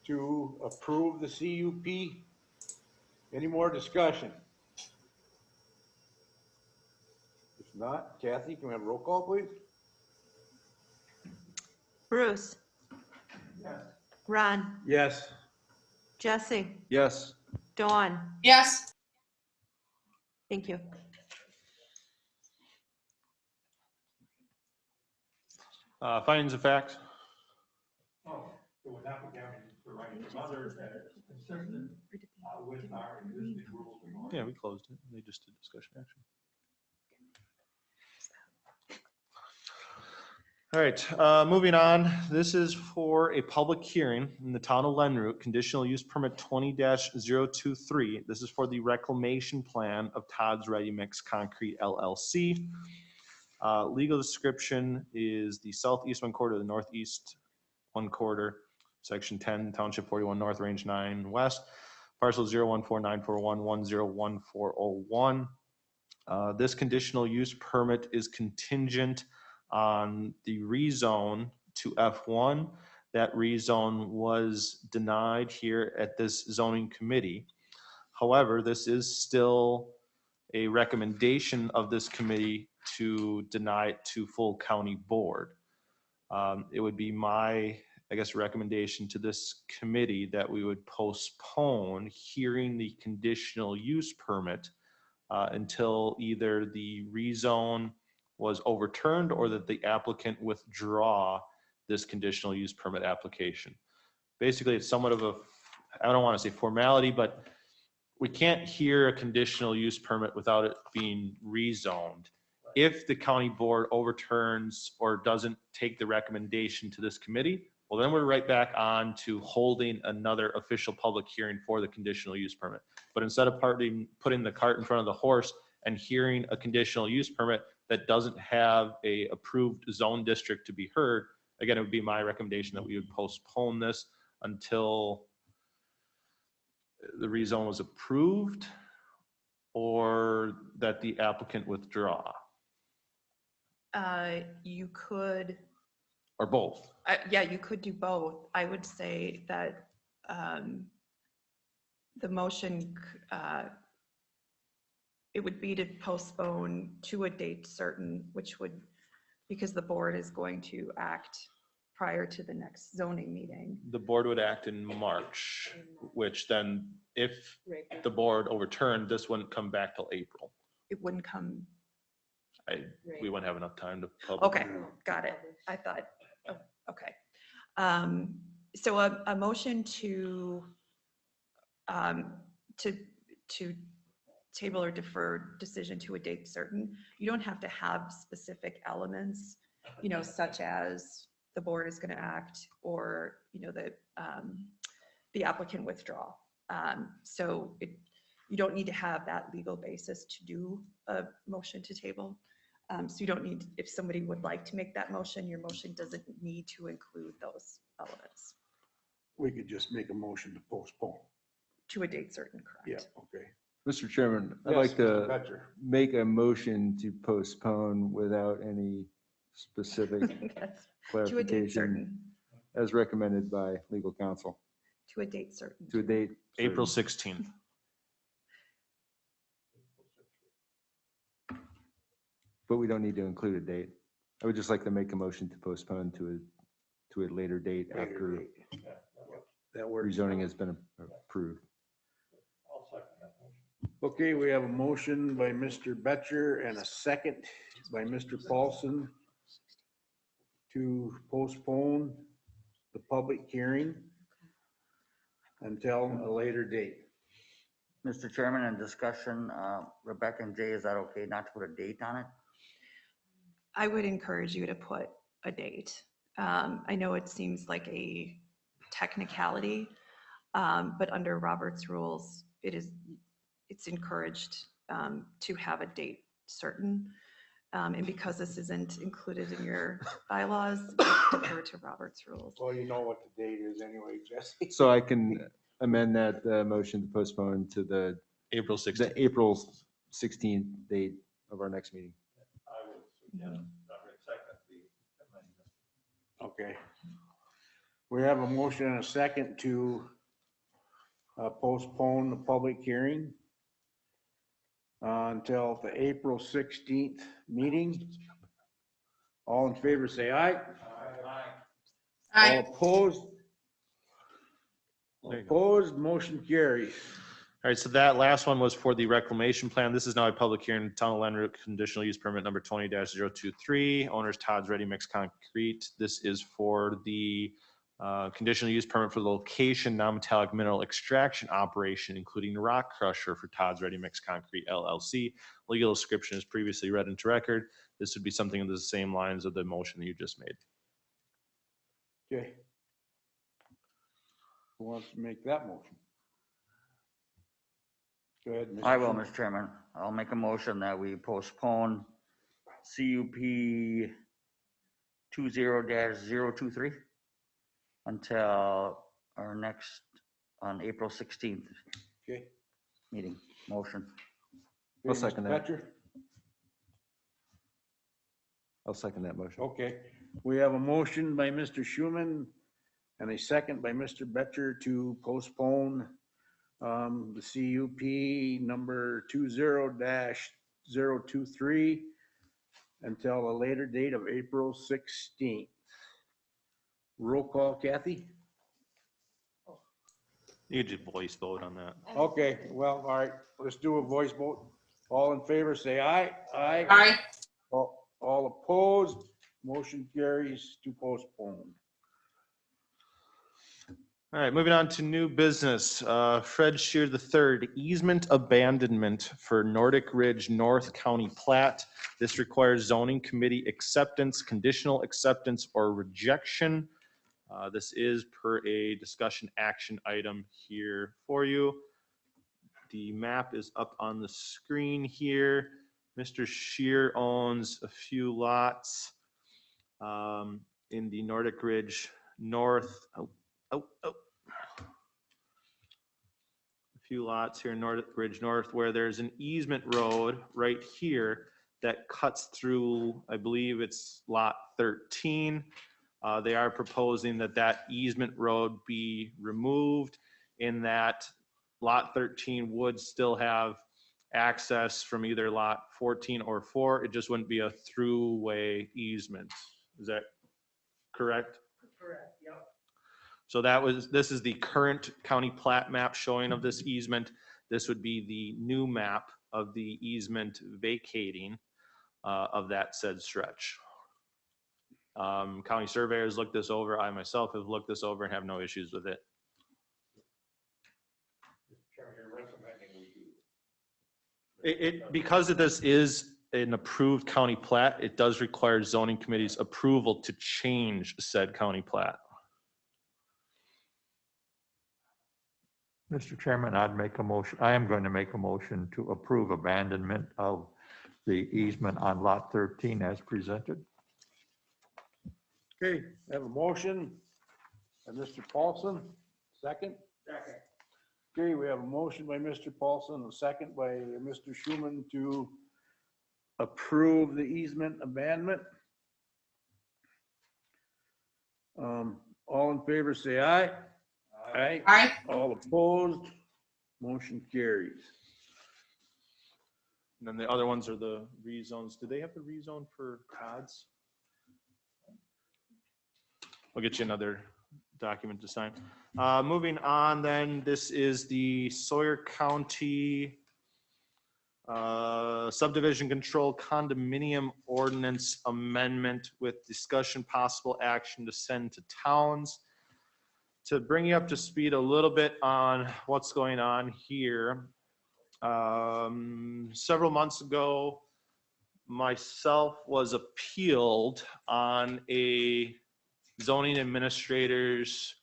to approve the CUP. Any more discussion? If not, Kathy, can we have a roll call, please? Bruce. Ron. Yes. Jesse. Yes. Dawn. Yes. Thank you. Findings of facts. Oh, it would not be damaging to the rights of others that is consistent with our existing rules and orders. Yeah, we closed it. They just did discussion action. All right, moving on. This is for a public hearing in the town of Lenroot, conditional use permit 20-023. This is for the reclamation plan of Todd's Ready Mix Concrete LLC. Legal description is the southeast one quarter, the northeast one quarter, section 10, township 41 north, range 9 west, parcel 0149411010401. This conditional use permit is contingent on the rezone to F1. That rezone was denied here at this zoning committee. However, this is still a recommendation of this committee to deny it to full county board. It would be my, I guess, recommendation to this committee that we would postpone hearing the conditional use permit until either the rezone was overturned or that the applicant withdraw this conditional use permit application. Basically, it's somewhat of a, I don't want to say formality, but we can't hear a conditional use permit without it being rezoned. If the county board overturns or doesn't take the recommendation to this committee, well, then we're right back on to holding another official public hearing for the conditional use permit. But instead of putting the cart in front of the horse and hearing a conditional use permit that doesn't have a approved zone district to be heard, again, it would be my recommendation that we would postpone this until the rezone was approved or that the applicant withdraw. You could, Or both. yeah, you could do both. I would say that the motion, it would be to postpone to a date certain, which would, because the board is going to act prior to the next zoning meeting. The board would act in March, which then if the board overturned, this wouldn't come back till April. It wouldn't come, We wouldn't have enough time to publish. okay, got it. I thought, oh, okay. So a motion to table or defer decision to a date certain. You don't have to have specific elements, such as the board is going to act or, the applicant withdraw. So you don't need to have that legal basis to do a motion to table. So you don't need, if somebody would like to make that motion, your motion doesn't need to include those elements. We could just make a motion to postpone. To a date certain, correct? Yeah, okay. Mr. Chairman, I'd Yes, like Mr. to Betcher. make a motion to postpone without any specific Yes, to a date clarification certain, as recommended by legal counsel, to a date certain. to a date. April certain. 16th. But we don't need to include a date. I would just like to make a motion to postpone to a later date after That works. rezoning has been approved. Okay, we have a motion by Mr. Betcher and a second by Mr. Paulson to postpone the public hearing until a later date. Mr. Chairman, in discussion, Rebecca and Jay, is that okay not to put a date on it? I would encourage you to put a date. I know it seems like a technicality, but under Robert's rules, it's encouraged to have a date certain. And because this isn't included in your bylaws, I defer to Robert's rules. Well, you know what the date is anyway, Jesse. So I can amend that motion to postpone to the April 16th. the April 16th date of our next meeting. I would suggest, second the amendment. Okay. We have a motion and a second to postpone the public hearing until the April 16th meeting. All in favor, say aye. All opposed? Opposed, motion carries. All right, so that last one was for the reclamation plan. This is now a public hearing, Town of Lenroot conditional use permit number 20-023. Owners Todd's Ready Mix Concrete. This is for the conditional use permit for the location, non-metallic mineral extraction operation, including rock crusher for Todd's Ready Mix Concrete LLC. Legal description is previously read into record. This would be something in the same lines of the motion that you just made. Okay. Who wants to make that motion? Go ahead. Mr. I will, Schumer. Mr. Chairman. I'll make a motion that we postpone CUP 20-023 until our next, on April 16th Okay. meeting. Motion. I'll Okay, second Mr. that. Petcher? I'll second that motion. Okay, we have a motion by Mr. Schuman and a second by Mr. Betcher to postpone the CUP number 20-023 until a later date of April 16th. Roll call, Kathy? You could just voice vote on that. Okay, well, all right, let's do a voice vote. All in favor, say aye. Aye. Aye. All opposed, motion carries to postpone. All right, moving on to new business. Fred Shear III, easement abandonment for Nordic Ridge North County plat. This requires zoning committee acceptance, conditional acceptance, or rejection. This is per a discussion action item here for you. The map is up on the screen here. Mr. Shear owns a few lots in the Nordic Ridge North. A few lots here in Nordic Ridge North where there's an easement road right here that cuts through, I believe it's lot 13. They are proposing that that easement road be removed, in that lot 13 would still have access from either lot 14 or 4. It just wouldn't be a throughway easement. Is that correct? Correct, yep. So this is the current county plat map showing of this easement. This would be the new map of the easement vacating of that said stretch. County surveyors looked this over. I myself have looked this over and have no issues with it. Because this is an approved county plat, it does require zoning committee's approval to change said county plat. Mr. Chairman, I'd make a motion, I am going to make a motion to approve abandonment of the easement on lot 13 as presented. Okay, I have a motion by Mr. Paulson, second. Second. Okay, we have a motion by Mr. Paulson, a second by Mr. Schuman to approve the easement abandonment. All in favor, say aye. Aye. Aye. All opposed, motion carries. And then the other ones are the rezones. Do they have the rezone for Todd's? I'll get you another document to sign. Moving on then, this is the Sawyer County subdivision control condominium ordinance amendment with discussion possible action to send to towns. To bring you up to speed a little bit on what's going on here. Several months ago, myself was appealed on a zoning administrator's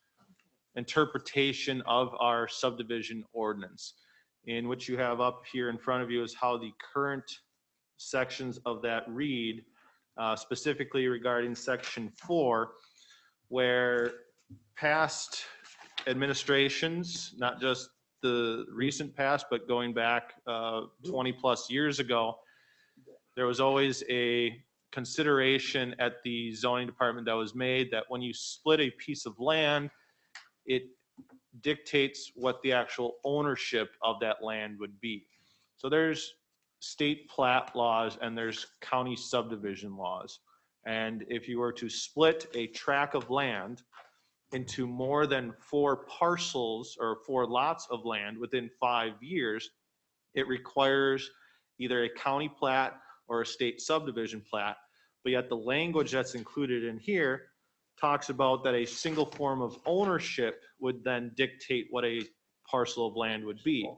interpretation of our subdivision ordinance. In which you have up here in front of you is how the current sections of that read, specifically regarding section 4, where past administrations, not just the recent past, but going back 20 plus years ago, there was always a consideration at the zoning department that was made that when you split a piece of land, it dictates what the actual ownership of that land would be. So there's state plat laws and there's county subdivision laws. And if you were to split a tract of land into more than 4 parcels or 4 lots of land within 5 years, it requires either a county plat or a state subdivision plat. But yet the language that's included in here talks about that a single form of ownership would then dictate what a parcel of land would be.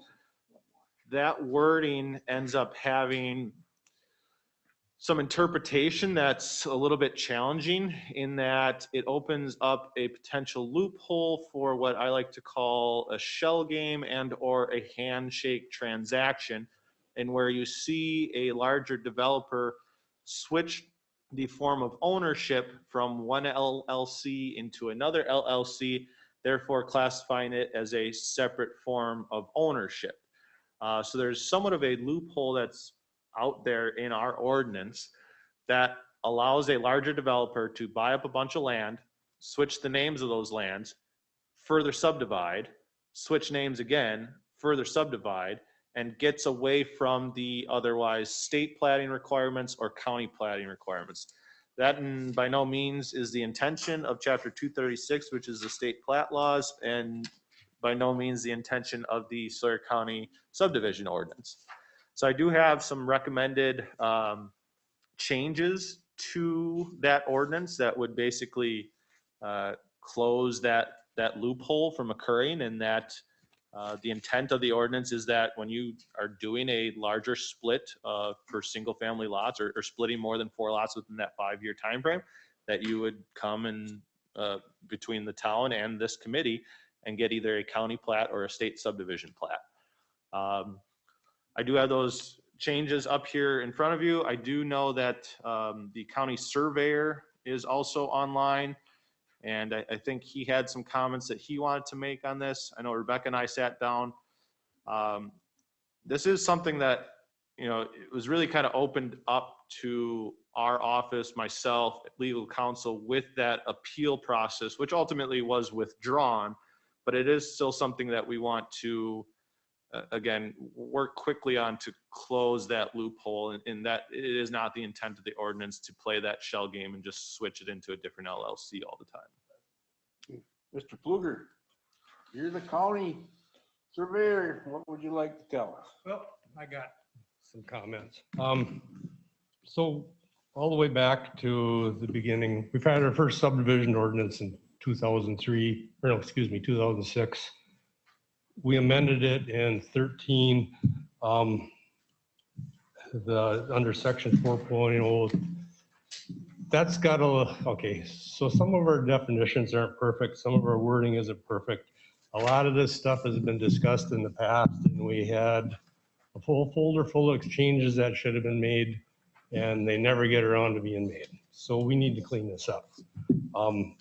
That wording ends up having some interpretation that's a little bit challenging in that it opens up a potential loophole for what I like to call a shell game and or a handshake transaction, and where you see a larger developer switch the form of ownership from one LLC into another LLC, therefore classifying it as a separate form of ownership. So there's somewhat of a loophole that's out there in our ordinance that allows a larger developer to buy up a bunch of land, switch the names of those lands, further subdivide, switch names again, further subdivide, and gets away from the otherwise state platting requirements or county platting requirements. That by no means is the intention of Chapter 236, which is the state plat laws, and by no means the intention of the Sawyer County subdivision ordinance. So I do have some recommended changes to that ordinance that would basically close that loophole from occurring, and that the intent of the ordinance is that when you are doing a larger split for single family lots or splitting more than 4 lots within that 5-year time frame, that you would come and between the town and this committee and get either a county plat or a state subdivision plat. I do have those changes up here in front of you. I do know that the county surveyor is also online, and I think he had some comments that he wanted to make on this. I know Rebecca and I sat down. This is something that, you know, it was really kind of opened up to our office, myself, legal counsel, with that appeal process, which ultimately was withdrawn, but it is still something that we want to again, work quickly on to close that loophole, and that it is not the intent of the ordinance to play that shell game and just switch it into a different LLC all the time. Mr. Pfluger, you're the county surveyor. What would you like to tell us? Well, I got some comments. So all the way back to the beginning, we've had our first subdivision ordinance in 2003, or no, excuse me, 2006. We amended it in 13, under section 4.0. That's got okay, so some of our definitions aren't perfect. Some of our wording isn't perfect. A lot of this stuff has been discussed in the past, and we had a full folder full of changes that should have been made, and they never get around to being made. So we need to clean this up.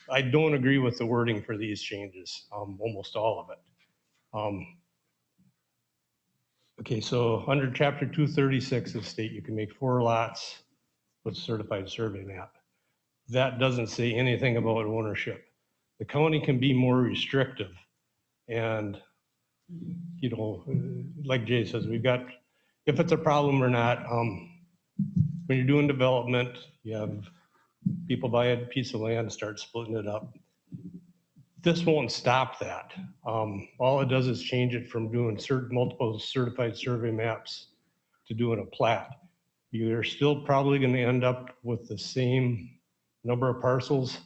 I don't agree with the wording for these changes, almost all of it. Okay, so under chapter 236 of state, you can make 4 lots with certified survey map. That doesn't say anything about ownership. The county can be more restrictive, and you know, like Jay says, we've got, if it's a problem or not, when you're doing development, you have people buy a piece of land and start splitting it up. This won't stop that. All it does is change it from doing multiple certified survey maps to doing a plat. You're still probably going to end up with the same number of parcels.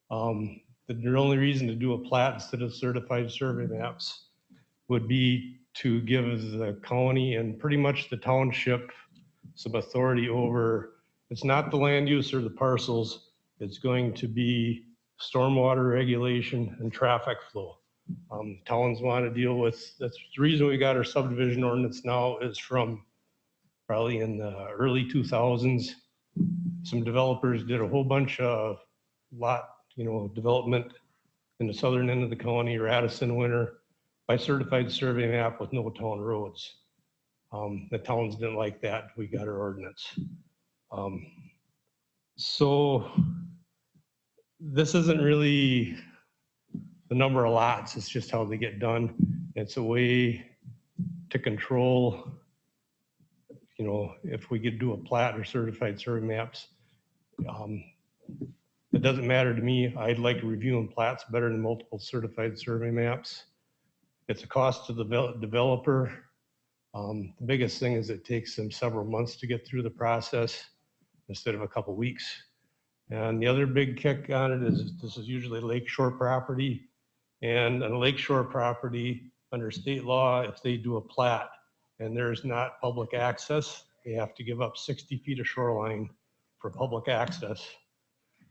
The only reason to do a plat instead of certified survey maps would be to give the county and pretty much the township some authority over, it's not the land use or the parcels, it's going to be stormwater regulation and traffic flow. Towns want to deal with, that's the reason we got our subdivision ordinance now, is from probably in the early 2000s. Some developers did a whole bunch of development in the southern end of the county, Radisson, Winter, by certified survey map with no town roads. The towns didn't like that. We got our ordinance. So this isn't really the number of lots, it's just how they get done. It's a way to control, if we could do a plat or certified survey maps. It doesn't matter to me. I'd like reviewing plats better than multiple certified survey maps. It's a cost to the developer. The biggest thing is it takes them several months to get through the process instead of a couple weeks. And the other big kick on it is this is usually lakeshore property. And on a lakeshore property, under state law, if they do a plat and there's not public access, they have to give up 60 feet of shoreline for public access,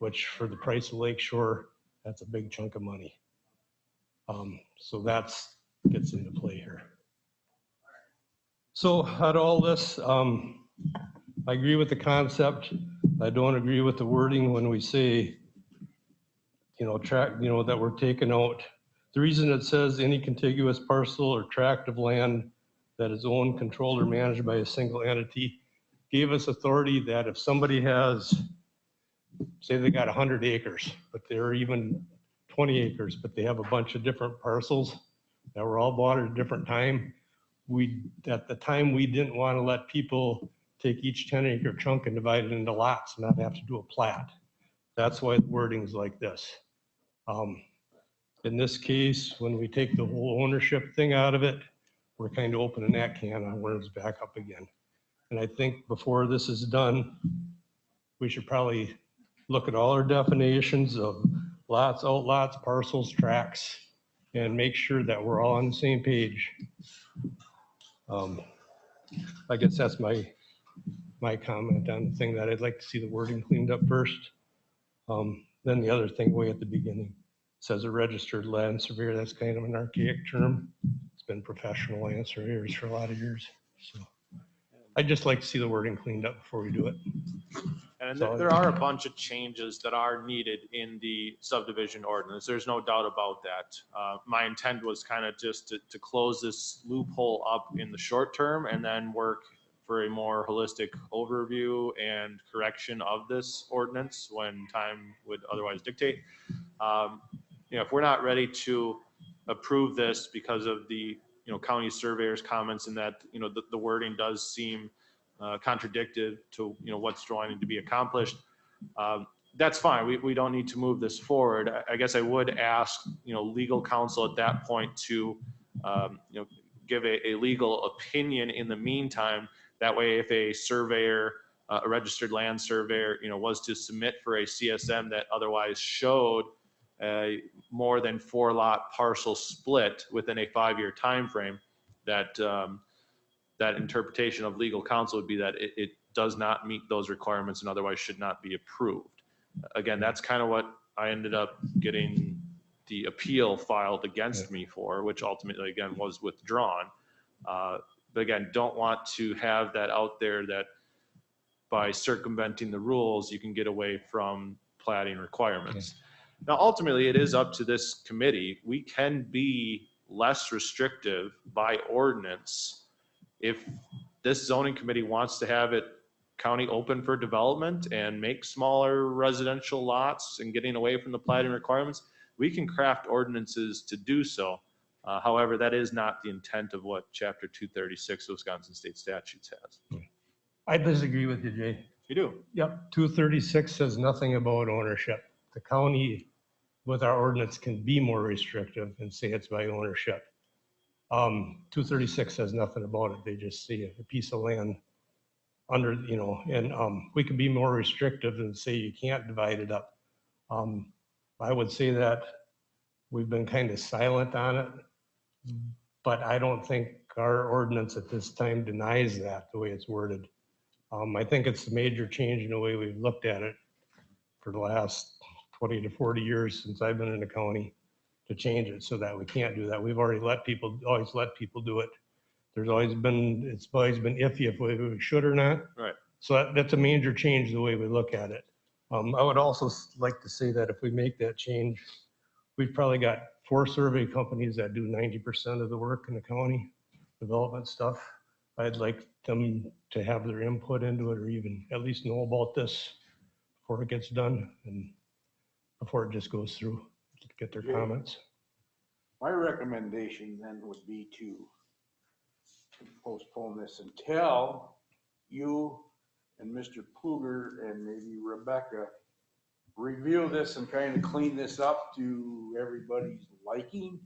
which for the price of lakeshore, that's a big chunk of money. So that's gets into play here. So out of all this, I agree with the concept. I don't agree with the wording when we say, that we're taking out. The reason it says any contiguous parcel or tract of land that is owned, controlled, or managed by a single entity gave us authority that if somebody has, say they got 100 acres, but they're even 20 acres, but they have a bunch of different parcels that were all bought at a different time. At the time, we didn't want to let people take each 10-acre chunk and divide it into lots and not have to do a plat. That's why the wording's like this. In this case, when we take the whole ownership thing out of it, we're kind of opening that can of worms back up again. And I think before this is done, we should probably look at all our definitions of lots, outlots, parcels, tracts, and make sure that we're all on the same page. I guess that's my comment on the thing that I'd like to see the wording cleaned up first. Then the other thing way at the beginning says a registered land surveyor. That's kind of an archaic term. It's been professional land surveyors for a lot of years. So I'd just like to see the wording cleaned up before we do it. And there are a bunch of changes that are needed in the subdivision ordinance. There's no doubt about that. My intent was kind of just to close this loophole up in the short term and then work for a more holistic overview and correction of this ordinance when time would otherwise dictate. If we're not ready to approve this because of the county surveyor's comments and that the wording does seem contradicted to what's trying to be accomplished, that's fine. We don't need to move this forward. I guess I would ask legal counsel at that point to give a legal opinion in the meantime. That way, if a surveyor, a registered land surveyor, was to submit for a CSM that otherwise showed a more than 4-lot parcel split within a 5-year time frame, that that interpretation of legal counsel would be that it does not meet those requirements and otherwise should not be approved. Again, that's kind of what I ended up getting the appeal filed against me for, which ultimately, again, was withdrawn. But again, don't want to have that out there that by circumventing the rules, you can get away from platting requirements. Now, ultimately, it is up to this committee. We can be less restrictive by ordinance if this zoning committee wants to have it county open for development and make smaller residential lots and getting away from the platting requirements. We can craft ordinances to do so. However, that is not the intent of what Chapter 236 of Wisconsin State Statutes has. I disagree with you, Jay. You do? Yep, 236 says nothing about ownership. The county, with our ordinance, can be more restrictive and say it's by ownership. 236 says nothing about it. They just see a piece of land under, and we can be more restrictive and say you can't divide it up. I would say that we've been kind of silent on it, but I don't think our ordinance at this time denies that the way it's worded. I think it's a major change in the way we've looked at it for the last 20 to 40 years since I've been in the county, to change it so that we can't do that. We've already always let people do it. it's always been iffy if we should or not. Right. So that's a major change the way we look at it. I would also like to say that if we make that change, we've probably got 4 survey companies that do 90% of the work in the county, development stuff. I'd like them to have their input into it, or even at least know about this before it gets done and before it just goes through, get their comments. My recommendation then would be to postpone this until you and Mr. Pluger and maybe Rebecca review this and kind of clean this up to everybody's liking,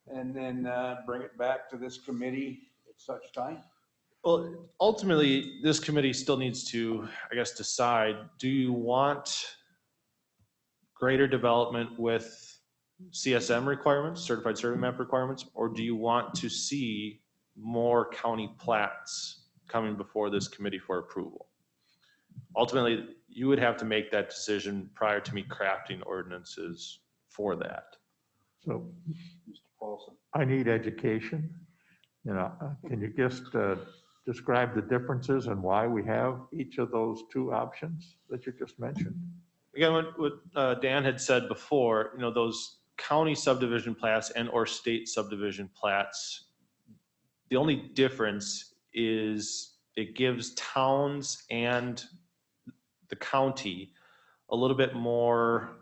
and then bring it back to this committee at such time. Well, ultimately, this committee still needs to, I guess, decide, do you want greater development with CSM requirements, certified survey map requirements, or do you want to see more county plats coming before this committee for approval? Ultimately, you would have to make that decision prior to me crafting ordinances for that. So Mr. Paulson. I need education. Can you just describe the differences and why we have each of those 2 options that you just mentioned? Again, what Dan had said before, those county subdivision plats and or state subdivision plats, the only difference is it gives towns and the county a little bit more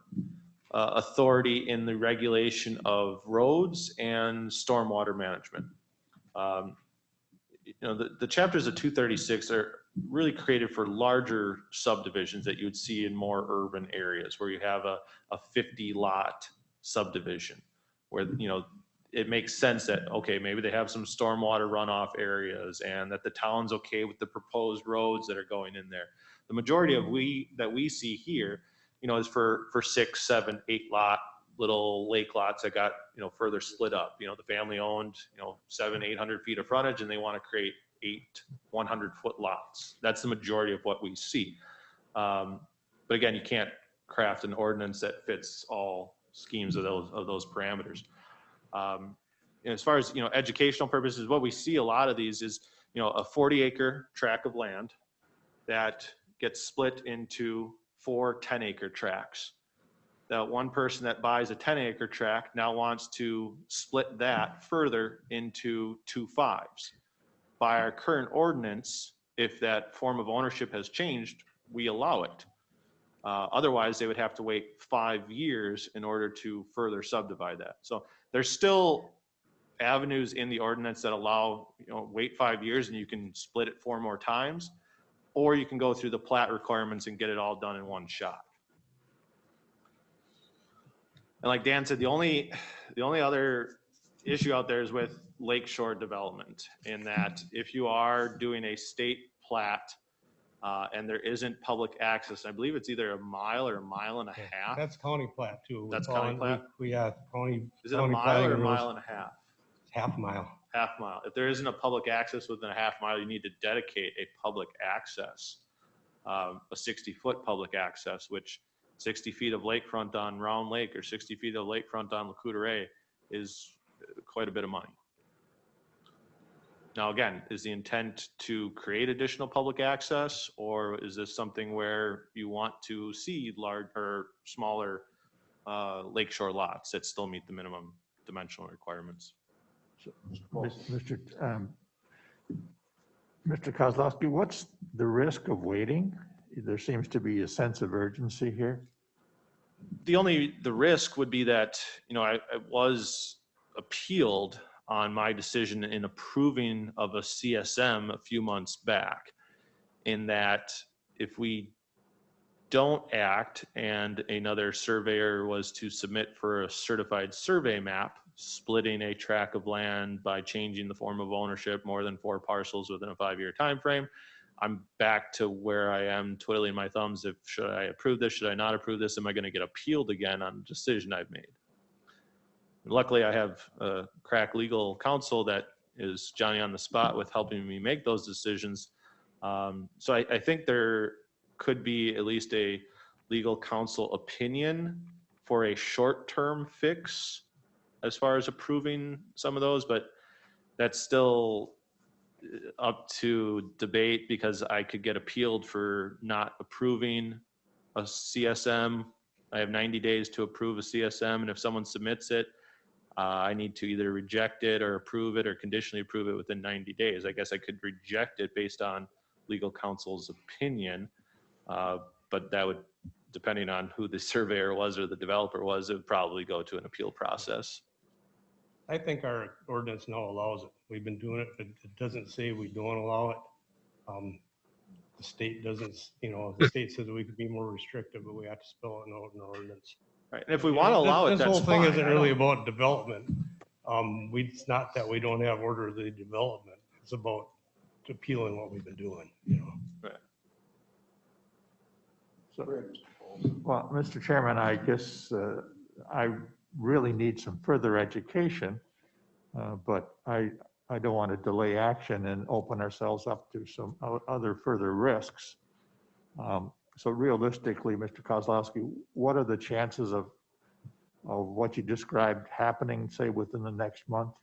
authority in the regulation of roads and stormwater management. The chapters of 236 are really created for larger subdivisions that you would see in more urban areas where you have a 50 lot subdivision where, it makes sense that, okay, maybe they have some stormwater runoff areas and that the town's okay with the proposed roads that are going in there. The majority of that we see here, is for 6, 7, 8 lot little lake lots that got, further split up. The family owned, 700, 800 feet of frontage and they want to create 8 100-foot lots. That's the majority of what we see. But again, you can't craft an ordinance that fits all schemes of those parameters. As far as, educational purposes, what we see a lot of these is, a 40-acre tract of land that gets split into 4 10-acre tracts. That one person that buys a 10-acre tract now wants to split that further into 2 5s. By our current ordinance, if that form of ownership has changed, we allow it. Otherwise, they would have to wait 5 years in order to further subdivide that. So there's still avenues in the ordinance that allow, wait 5 years and you can split it 4 more times, or you can go through the plat requirements and get it all done in one shot. And like Dan said, the only other issue out there is with lakeshore development, in that if you are doing a state plat and there isn't public access, I believe it's either a mile or a mile and a half. That's county plat too. That's county plat? County. Is it a mile or a mile and a half? Half mile. Half mile. If there isn't a public access within a half mile, you need to dedicate a public access, a 60-foot public access, which 60 feet of lakefront on Round Lake or 60 feet of lakefront on Lac-Courte is quite a bit of money. Now, again, is the intent to create additional public access, or is this something where you want to see large or smaller lakeshore lots that still meet the minimum dimensional requirements? Mr. Kozlowski, what's the risk of waiting? There seems to be a sense of urgency here. The risk would be that, I was appealed on my decision in approving of a CSM a few months back, in that if we don't act and another surveyor was to submit for a certified survey map, splitting a tract of land by changing the form of ownership more than 4 parcels within a 5-year time frame, I'm back to where I am twiddling my thumbs. Should I approve this? Should I not approve this? Am I going to get appealed again on a decision I've made? And luckily, I have a crack legal counsel that is Johnny on the spot with helping me make those decisions. So I think there could be at least a legal counsel opinion for a short-term fix as far as approving some of those, but that's still up to debate because I could get appealed for not approving a CSM. I have 90 days to approve a CSM, and if someone submits it, I need to either reject it or approve it or conditionally approve it within 90 days. I guess I could reject it based on legal counsel's opinion, but that would, depending on who the surveyor was or the developer was, it would probably go to an appeal process. I think our ordinance now allows it. We've been doing it, but it doesn't say we don't allow it. The state doesn't, the state says we could be more restrictive, but we have to spell it out in our ordinance. Right, and if we want to allow it, This that's whole thing fine. isn't really about development. It's not that we don't have order of the development. It's about appealing what we've been doing, Right. Well, Mr. Chairman, I guess I really need some further education, but I don't want to delay action and open ourselves up to some other further risks. So realistically, Mr. Kozlowski, what are the chances of what you described happening, say, within the next month?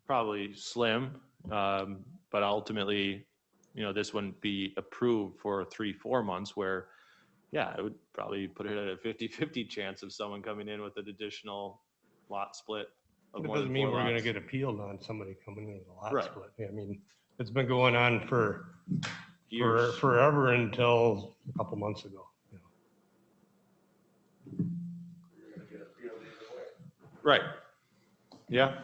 Probably slim, but ultimately, this wouldn't be approved for 3-4 months where, yeah, it would probably put it at a 50-50 chance of someone coming in with an additional lot split of It more doesn't than mean 4 we're gonna lots. get appealed on somebody coming in with a lot Right. split. I mean, it's been going on for Years. forever until a couple months ago. Right. Yeah.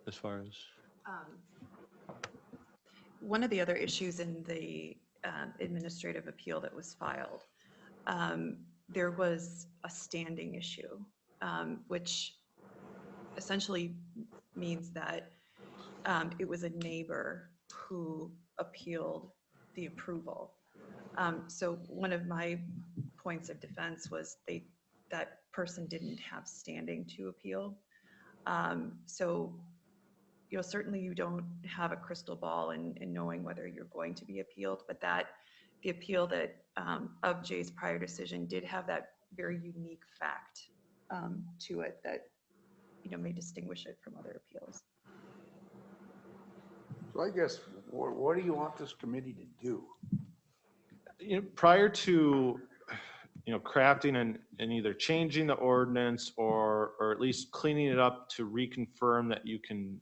As far as. One of the other issues in the administrative appeal that was filed, there was a standing issue, which essentially means that it was a neighbor who appealed the approval. So one of my points of defense was that person didn't have standing to appeal. So certainly you don't have a crystal ball in knowing whether you're going to be appealed, but the appeal that of Jay's prior decision did have that very unique fact to it that may distinguish it from other appeals. So I guess, what do you want this committee to do? Prior to crafting and either changing the ordinance or at least cleaning it up to reconfirm that you can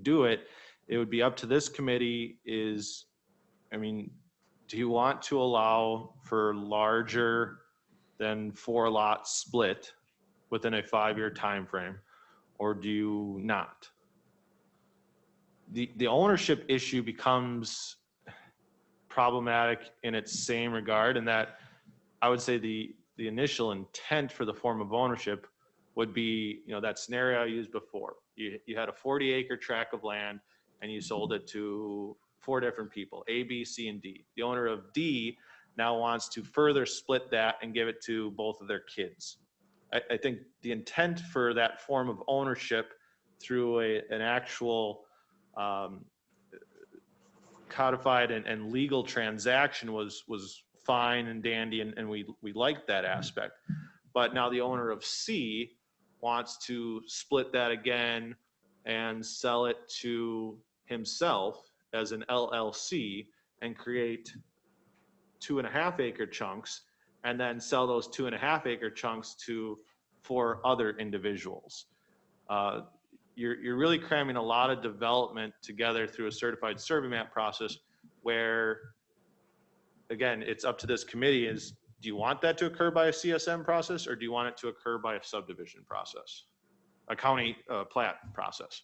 do it, it would be up to this committee do you want to allow for larger than 4 lot split within a 5-year time frame, or do you not? The ownership issue becomes problematic in its same regard, in that I would say the initial intent for the form of ownership would be, that scenario I used before. You had a 40-acre tract of land and you sold it to 4 different people, A, B, C, and D. The owner of D now wants to further split that and give it to both of their kids. I think the intent for that form of ownership through an actual codified and legal transaction was fine and dandy, and we liked that aspect. But now the owner of C wants to split that again and sell it to himself as an LLC and create 2.5-acre chunks, and then sell those 2.5-acre chunks to 4 other individuals. You're really cramming a lot of development together through a certified survey map process where, again, it's up to this committee do you want that to occur by a CSM process, or do you want it to occur by a subdivision process, a county plat process?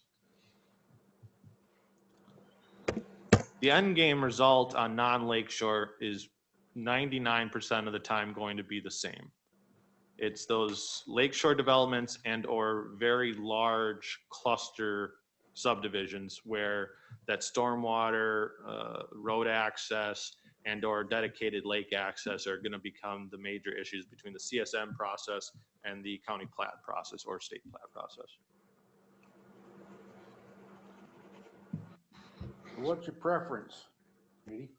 The end game result on non-lakeshore is 99% of the time going to be the same. It's those lakeshore developments and or very large cluster subdivisions where that stormwater, road access, and or dedicated lake access are going to become the major issues between the CSM process and the county plat process or state plat process. What's your preference, Katie?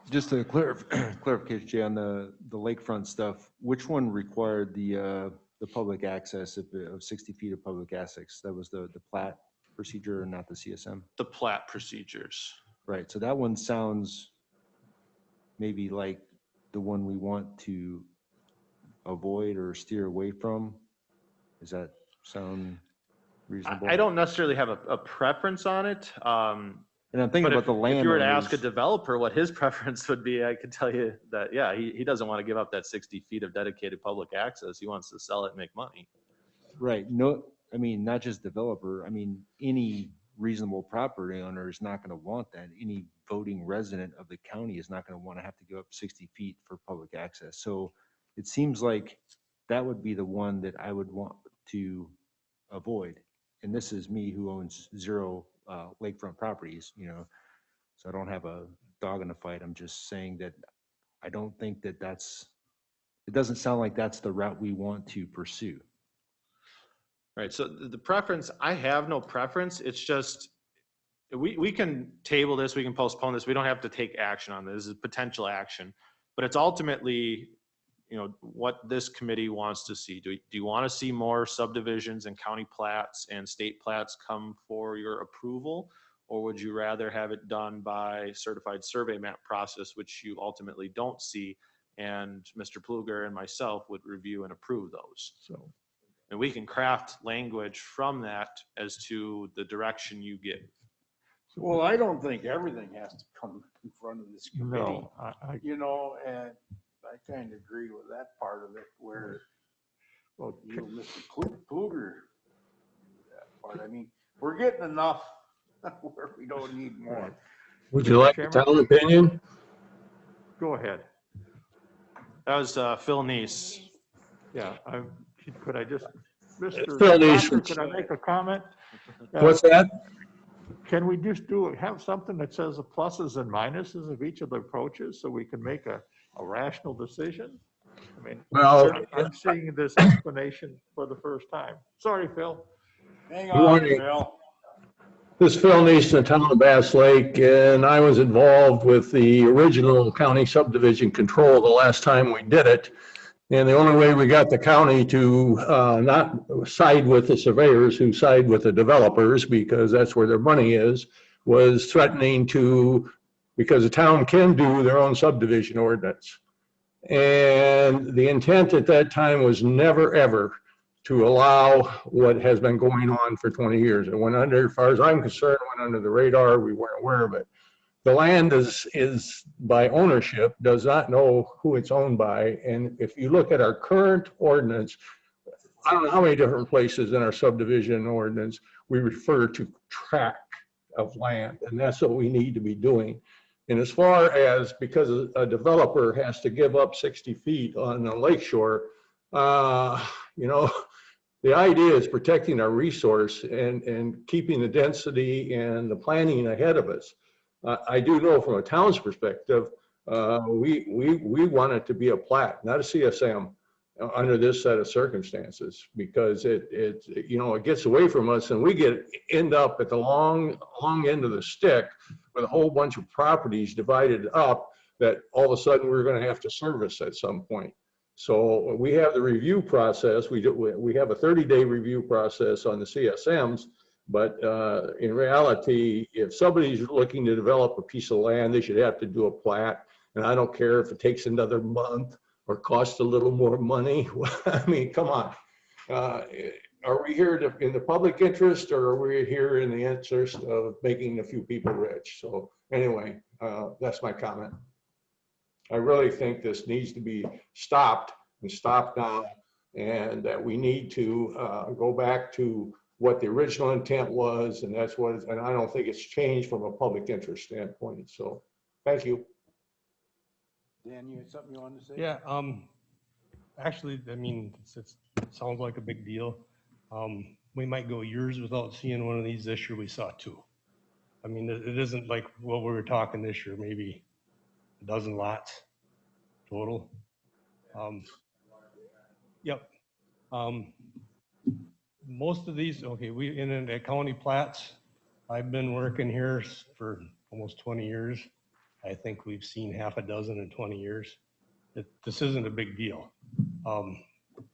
Just a clarification, Jay, on the lakefront stuff, which one required the public access of 60 feet of public access? That was the plat procedure and not the CSM? The plat procedures. Right, so that one sounds maybe like the one we want to avoid or steer away from. Does that sound reasonable? I don't necessarily have a preference on it. And I'm thinking about the land. If you were to ask a developer what his preference would be, I could tell you that, yeah, he doesn't want to give up that 60 feet of dedicated public access. He wants to sell it and make money. Right, no, I mean, not just developer, I mean, any reasonable property owner is not going to want that. Any voting resident of the county is not going to want to have to give up 60 feet for public access. So it seems like that would be the one that I would want to avoid. And this is me who owns 0 lakefront properties, you know, so I don't have a dog in the fight. I'm just saying that I don't think that it doesn't sound like that's the route we want to pursue. Right, so the preference, I have no preference. It's just, we can table this, we can postpone this. We don't have to take action on this. This is potential action. But it's ultimately, you know, what this committee wants to see. Do you want to see more subdivisions and county plats and state plats come for your approval? Or would you rather have it done by certified survey map process, which you ultimately don't see, and Mr. Pluger and myself would review and approve those? So, and we can craft language from that as to the direction you give. Well, I don't think everything has to come in front of this committee. no, You know, and I kind of agree with that part of it where, well, you know, Mr. Kluger, that part, I mean, we're getting enough where we don't need more. Would you like a town opinion? go ahead. That was Phil Neese. Yeah, could I just, Mr. Phil Neese Doctor, from- could I make a comment? What's that? Can we just have something that says the pluses and minuses of each of the approaches so we can make a rational decision? I mean, Well, I'm seeing this explanation for the first time. Sorry, Phil. Hang Good on, morning. Phil. This is Phil Neese, the town of Bass Lake, and I was involved with the original county subdivision control the last time we did it. And the only way we got the county to not side with the surveyors who side with the developers, because that's where their money is, was threatening to, because the town can do their own subdivision ordinance. And the intent at that time was never, ever to allow what has been going on for 20 years. It went under, as far as I'm concerned, went under the radar. We weren't aware of it. The land is by ownership, does not know who it's owned by. And if you look at our current ordinance, I don't know how many different places in our subdivision ordinance, we refer to tract of land, and that's what we need to be doing. And as far as, because a developer has to give up 60 feet on a lakeshore, you know, the idea is protecting our resource and keeping the density and the planning ahead of us. I do know from a town's perspective, we want it to be a plat, not a CSM, under this set of circumstances, because it you know, it gets away from us and we end up at the long end of the stick with a whole bunch of properties divided up that all of a sudden we're going to have to service at some point. So we have the review process. We have a 30-day review process on the CSMs. But in reality, if somebody's looking to develop a piece of land, they should have to do a plat. And I don't care if it takes another month or costs a little more money. I mean, come on. Are we here in the public interest, or are we here in the interest of making a few people rich? So anyway, that's my comment. I really think this needs to be stopped, and stopped now, and that we need to go back to what the original intent was, and that's what, and I don't think it's changed from a public interest standpoint. So, thank you. Dan, you had something you wanted to say? Yeah, actually, I mean, it sounds like a big deal. We might go years without seeing one of these. This year we saw 2. I mean, it isn't like what we were talking this year, maybe a dozen lots total. Yep. Most of these, okay, in the county plats, I've been working here for almost 20 years. I think we've seen half a dozen in 20 years. This isn't a big deal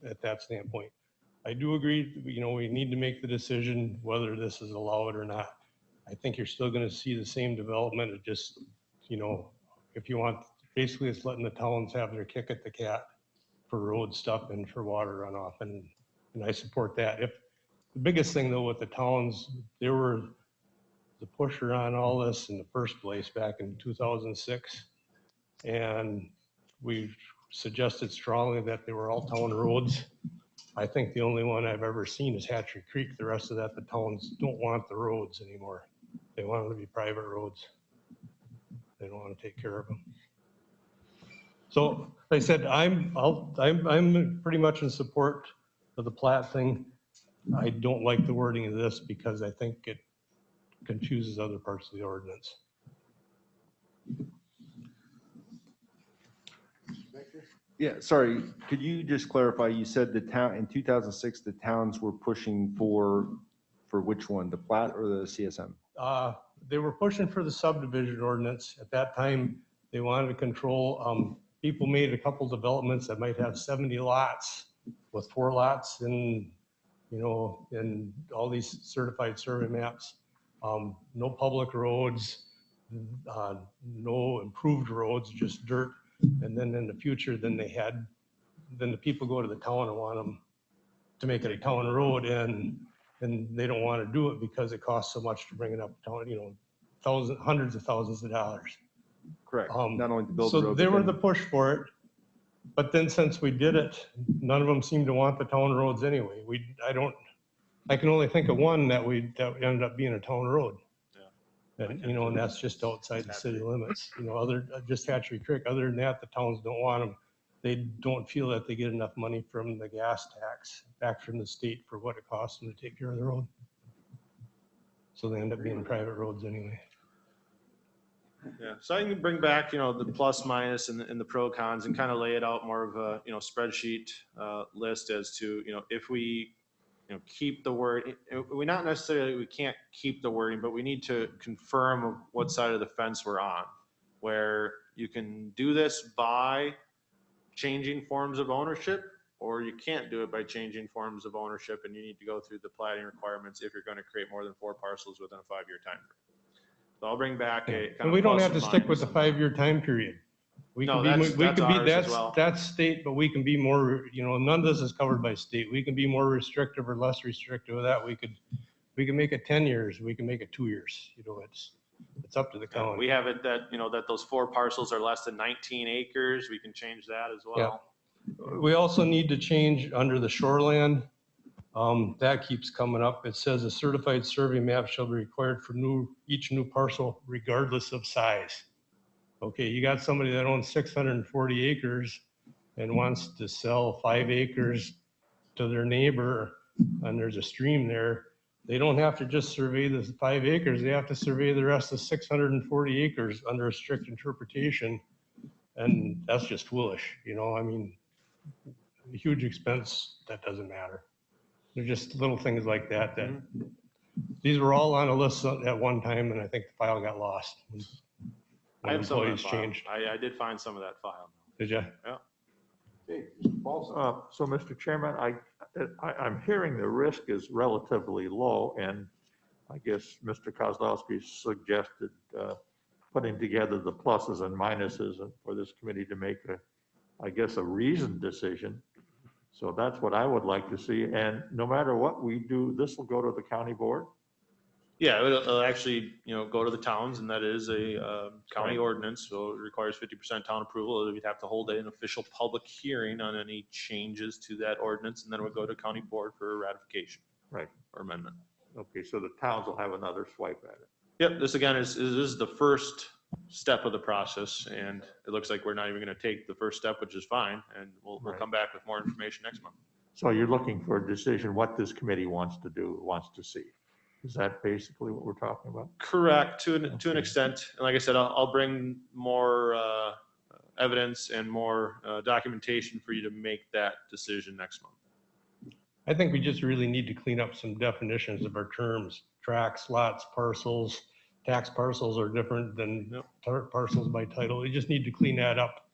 at that standpoint. I do agree, we need to make the decision whether this is allowed or not. I think you're still going to see the same development. It just, if you want, basically it's letting the towns have their kick at the cat for road stuff and for water runoff. And I support that. The biggest thing though with the towns, they were the pusher on all this in the first place back in 2006. And we suggested strongly that they were all town roads. I think the only one I've ever seen is Hatchery Creek. The rest of that, the towns don't want the roads anymore. They want them to be private roads. They don't want to take care of them. So like I said, I'm pretty much in support of the plat thing. I don't like the wording of this because I think it confuses other parts of the ordinance. Yeah, sorry, could you just clarify, you said the town, in 2006, the towns were pushing for which one, the plat or the CSM? They were pushing for the subdivision ordinance. At that time, they wanted to control, people made a couple developments that might have 70 lots with 4 lots in, in all these certified survey maps. No public roads, no improved roads, just dirt. And then in the future, then the people go to the town and want them to make it a town road, and they don't want to do it because it costs so much to bring it up town, hundreds of thousands of dollars. Correct. Not only to build the So road. they but were then- the push for it. But then since we did it, none of them seemed to want the town roads anyway. I can only think of one that ended up being a town road. And that's just outside the city limits, just Hatchery Creek. Other than that, the towns don't want them. They don't feel that they get enough money from the gas tax back from the state for what it costs them to take care of the road. So they end up being private roads anyway. Yeah, so I can bring back, the plus minus and the pro cons and kind of lay it out more of a, spreadsheet list as to, if we, keep the word, we not necessarily, we can't keep the wording, but we need to confirm what side of the fence we're on, where you can do this by changing forms of ownership, or you can't do it by changing forms of ownership, and you need to go through the plating requirements if you're going to create more than 4 parcels within a 5-year time frame. So I'll bring back a kind of. And we don't plus have to and stick with the minus. 5-year time period. We No, can be, that's- we that's can be, ours as well. that's state, but we can be more, none of this is covered by state. We can be more restrictive or less restrictive with that. We can make it 10 years. We can make it 2 years. It's up to the county. We have it that, that those 4 parcels are less than 19 acres. We can change that as well. We also need to change under the shoreland. That keeps coming up. It says a certified survey map shall be required for each new parcel regardless of size. Okay, you got somebody that owns 640 acres and wants to sell 5 acres to their neighbor, and there's a stream there. They don't have to just survey the 5 acres. They have to survey the rest of 640 acres under a strict interpretation. And that's just foolish, a huge expense, that doesn't matter. They're just little things like that, these were all on a list at one time, and I think the file got lost. I have some of that Employees file. changed. I did find some of that file. Did you? Yeah. Okay, Mr. Paulson. So, Mr. Chairman, I'm hearing the risk is relatively low, and I guess Mr. Kozlowski suggested putting together the pluses and minuses for this committee to make a reasoned decision. So that's what I would like to see. And no matter what we do, this will go to the county board. Yeah, it'll actually, go to the towns, and that is a county ordinance, so it requires 50% town approval. We'd have to hold an official public hearing on any changes to that ordinance, and then it would go to county board for ratification. Right. Or amendment. Okay, so the towns will have another swipe at it. Yep, this again is the first step of the process, and it looks like we're not even gonna take the first step, which is fine, and we'll come back with more information next month. So you're looking for a decision, what this committee wants to do, wants to see. Is that basically what we're talking about? Correct, to an extent. And like I said, I'll bring more evidence and more documentation for you to make that decision next month. I think we just really need to clean up some definitions of our terms, tracts, lots, parcels, tax parcels are different than parcels by title. You just need to clean that up.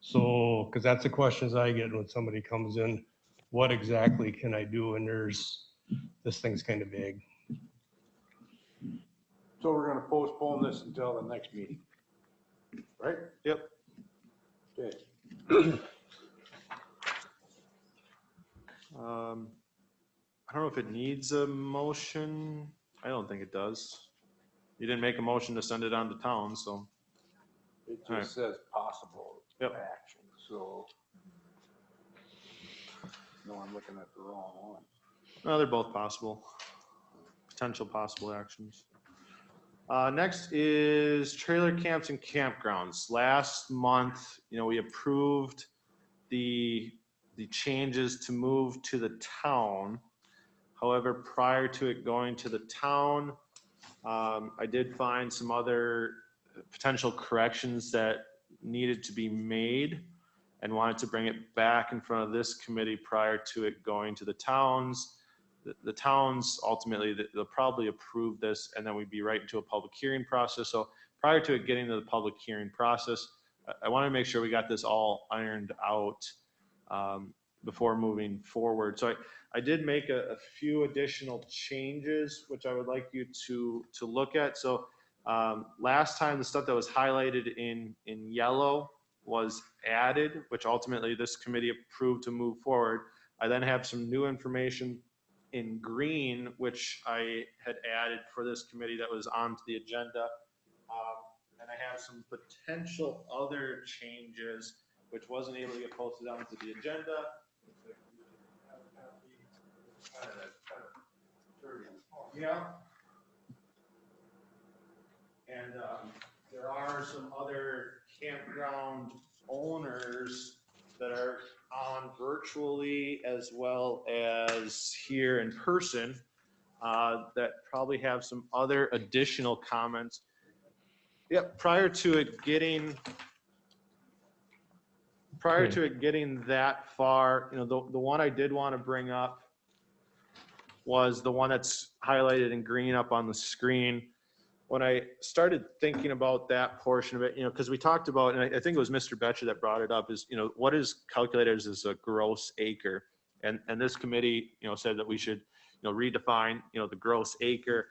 So, because that's the questions I get when somebody comes in, what exactly can I do? And this thing's kind of vague. So we're gonna postpone this until the next meeting, right? Yep. Okay. I don't know if it needs a motion. I don't think it does. You didn't make a motion to send it on to town, so. It All right. just says possible Yep. action, so. No, I'm looking at the wrong one. No, they're both possible. Potential possible actions. Next is trailer camps and campgrounds. Last month, we approved the changes to move to the town. However, prior to it going to the town, I did find some other potential corrections that needed to be made and wanted to bring it back in front of this committee prior to it going to the towns. The towns, ultimately, they'll probably approve this and then we'd be right into a public hearing process. So prior to it getting to the public hearing process, I want to make sure we got this all ironed out before moving forward. So I did make a few additional changes, which I would like you to look at. So last time, the stuff that was highlighted in yellow was added, which ultimately this committee approved to move forward. I then have some new information in green, which I had added for this committee that was onto the agenda. And I have some potential other changes, which wasn't able to get posted onto the agenda. Yeah. And there are some other campground owners that are on virtually as well as here in person that probably have some other additional comments. Yep, prior to it getting that far, the one I did want to bring up was the one that's highlighted in green up on the screen. When I started thinking about that portion of it, because we talked about, and I think it was Mr. Betcher that brought it up, is, what is calculated as a gross acre? And this committee, said that we should, redefine, the gross acre.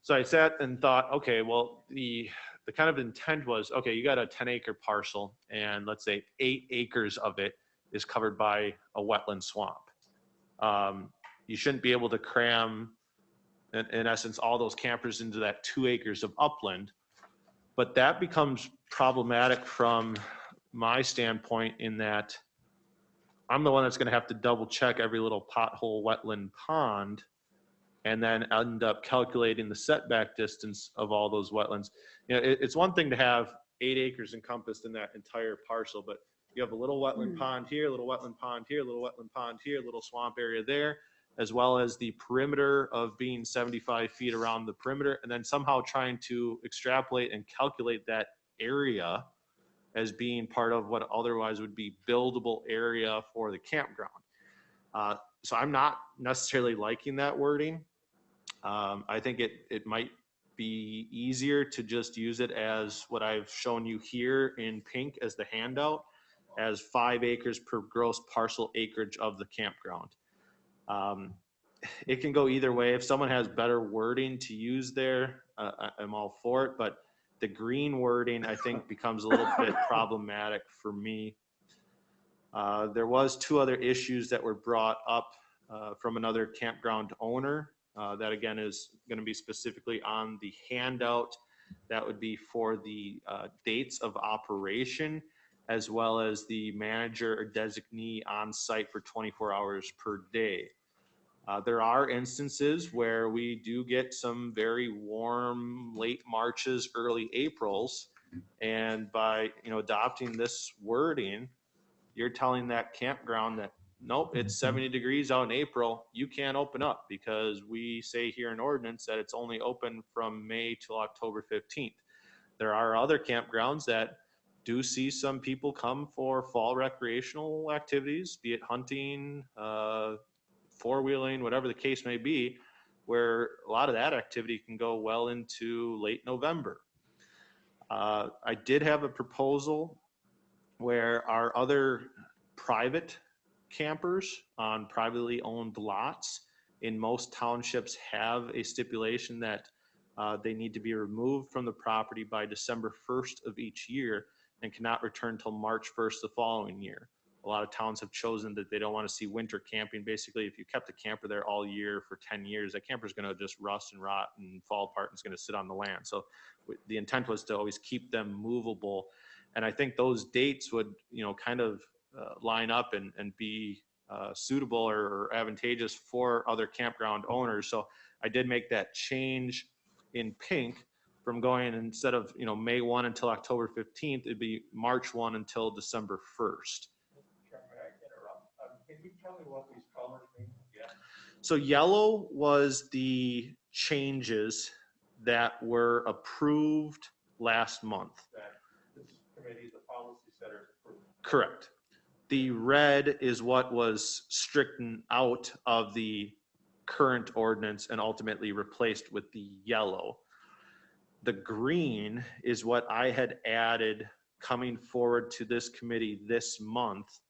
So I sat and thought, okay, well, the kind of intent was, okay, you got a 10-acre parcel, and let's say 8 acres of it is covered by a wetland swamp. You shouldn't be able to cram, in essence, all those campers into that 2 acres of upland. But that becomes problematic from my standpoint in that I'm the one that's going to have to double check every little pothole, wetland, pond, and then end up calculating the setback distance of all those wetlands. It's one thing to have 8 acres encompassed in that entire parcel, but you have a little wetland pond here, a little wetland pond here, a little wetland pond here, a little swamp area there, as well as the perimeter of being 75 feet around the perimeter, and then somehow trying to extrapolate and calculate that area as being part of what otherwise would be buildable area for the campground. So I'm not necessarily liking that wording. I think it might be easier to just use it as what I've shown you here in pink as the handout, as 5 acres per gross parcel acreage of the campground. It can go either way. If someone has better wording to use there, I'm all for it. But the green wording, I think, becomes a little bit problematic for me. There was 2 other issues that were brought up from another campground owner. That again is going to be specifically on the handout. That would be for the dates of operation, as well as the manager or designee on site for 24 hours per day. There are instances where we do get some very warm late Marches, early Aprils, and by adopting this wording, you're telling that campground that nope, it's 70 degrees out in April, you can't open up because we say here in ordinance that it's only open from May till October 15th. There are other campgrounds that do see some people come for fall recreational activities, be it hunting, 4-wheeling, whatever the case may be, where a lot of that activity can go well into late November. I did have a proposal where our other private campers on privately owned lots in most townships have a stipulation that they need to be removed from the property by December 1st of each year and cannot return until March 1st the following year. A lot of towns have chosen that they don't want to see winter camping. Basically, if you kept a camper there all year for 10 years, that camper is going to just rust and rot and fall apart and it's going to sit on the land. So the intent was to always keep them movable. And I think those dates would, kind of line up and be suitable or advantageous for other campground owners. So I did make that change in pink from going, instead of, May 1 until October 15th, it'd be March 1 until December 1st. Can you tell me what these colors mean? Yeah. So yellow was the changes that were approved last month. This committee, the policy setters approved. Correct. The red is what was stricken out of the current ordinance and ultimately replaced with the yellow. The green is what I had added coming forward to this committee this month,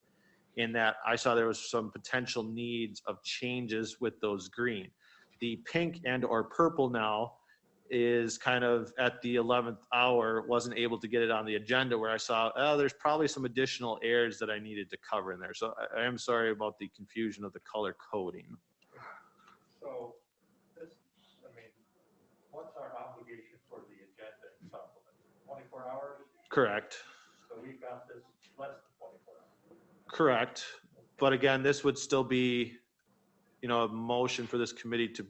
in that I saw there was some potential needs of changes with those green. The pink and or purple now is kind of at the 11th hour, wasn't able to get it on the agenda, where I saw, there's probably some additional errors that I needed to cover in there. So I am sorry about the confusion of the color coding. So this, what's our obligation for the agenda and supplement? 24 hours? Correct. So we've got this less than 24 hours. Correct. But again, this would still be, a motion for this committee to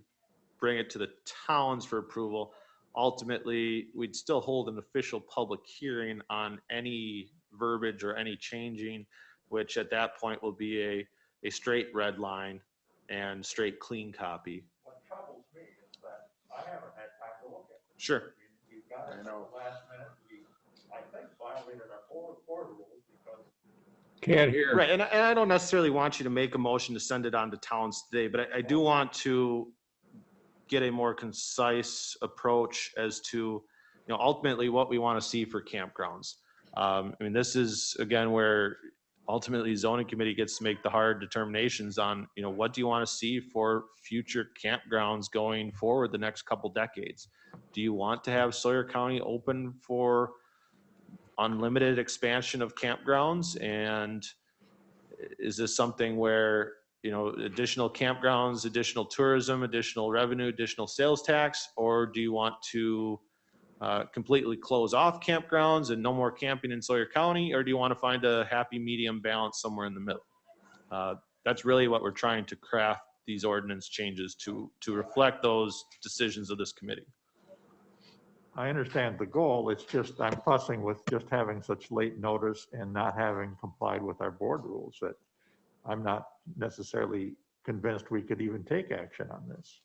bring it to the towns for approval. Ultimately, we'd still hold an official public hearing on any verbiage or any changing, which at that point will be a straight red line and straight clean copy. What troubles me is that I haven't had time to look at it. Sure. You've got it at the last minute. I think violated our board rules because. Can't hear. Right, and I don't necessarily want you to make a motion to send it on to towns today, but I do want to get a more concise approach as to, ultimately what we want to see for campgrounds. This is, again, where ultimately zoning committee gets to make the hard determinations on, what do you want to see for future campgrounds going forward the next couple decades? Do you want to have Sawyer County open for unlimited expansion of campgrounds? And is this something where, additional campgrounds, additional tourism, additional revenue, additional sales tax? Or do you want to completely close off campgrounds and no more camping in Sawyer County? Or do you want to find a happy medium balance somewhere in the middle? That's really what we're trying to craft these ordinance changes to reflect those decisions of this committee. I understand the goal. It's just, I'm fussing with just having such late notice and not having complied with our board rules, that I'm not necessarily convinced we could even take action on this.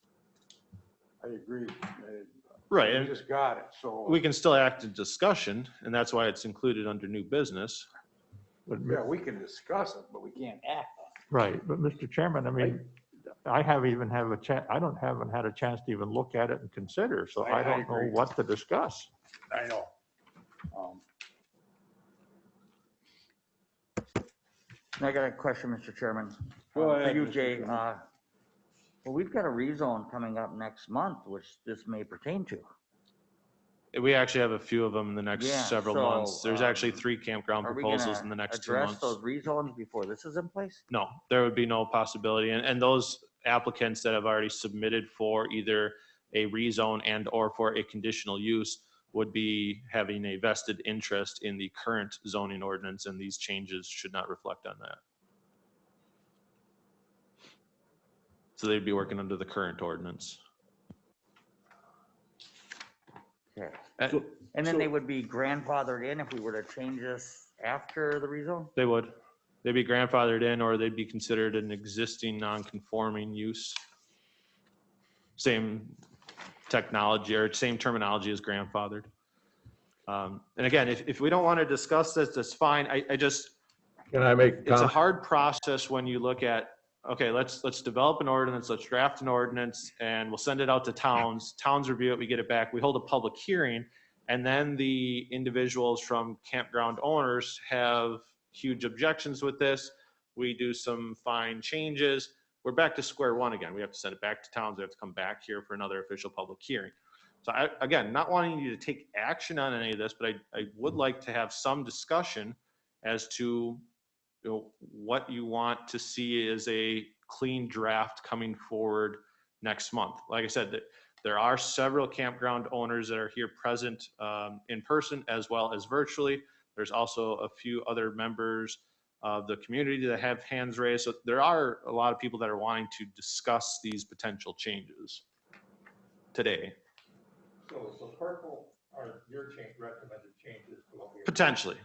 I agree. Right. We just got it, so. We can still act in discussion, and that's why it's included under new business. Yeah, we can discuss it, but we can't act on it. Right, but Mr. Chairman, I haven't had a chance to even look at it and consider, so I don't know what to discuss. I know. I got a question, Mr. Chairman. Go ahead, For you, Mr. Jay. Chairman. Well, we've got a rezone coming up next month, which this may pertain to. We actually have a few of them in the next Yeah, several so, months. There's actually 3 campground Are we proposals gonna in the next 2 address months. those rezones before this is in place? No, there would be no possibility. And those applicants that have already submitted for either a rezone and or for a conditional use would be having a vested interest in the current zoning ordinance, and these changes should not reflect on that. So they'd be working under the current ordinance. Okay. And then they would be grandfathered in if we were to change this after the rezone? They would. They'd be grandfathered in, or they'd be considered an existing non-conforming use. Same technology or same terminology as grandfathered. And again, if we don't want to discuss this, that's fine. I just, Can I make a it's a comment? hard process when you look at okay, let's develop an ordinance, let's draft an ordinance, and we'll send it out to towns. Towns review it, we get it back, we hold a public hearing, and then the individuals from campground owners have huge objections with this. We do some fine changes. We're back to square one again. We have to send it back to towns. We have to come back here for another official public hearing. So again, not wanting you to take action on any of this, but I would like to have some discussion as to what you want to see as a clean draft coming forward next month. Like I said, there are several campground owners that are here present in person as well as virtually. There's also a few other members of the community that have hands raised. So there are a lot of people that are wanting to discuss these potential changes today. So purple are your recommended changes to what we. Potentially.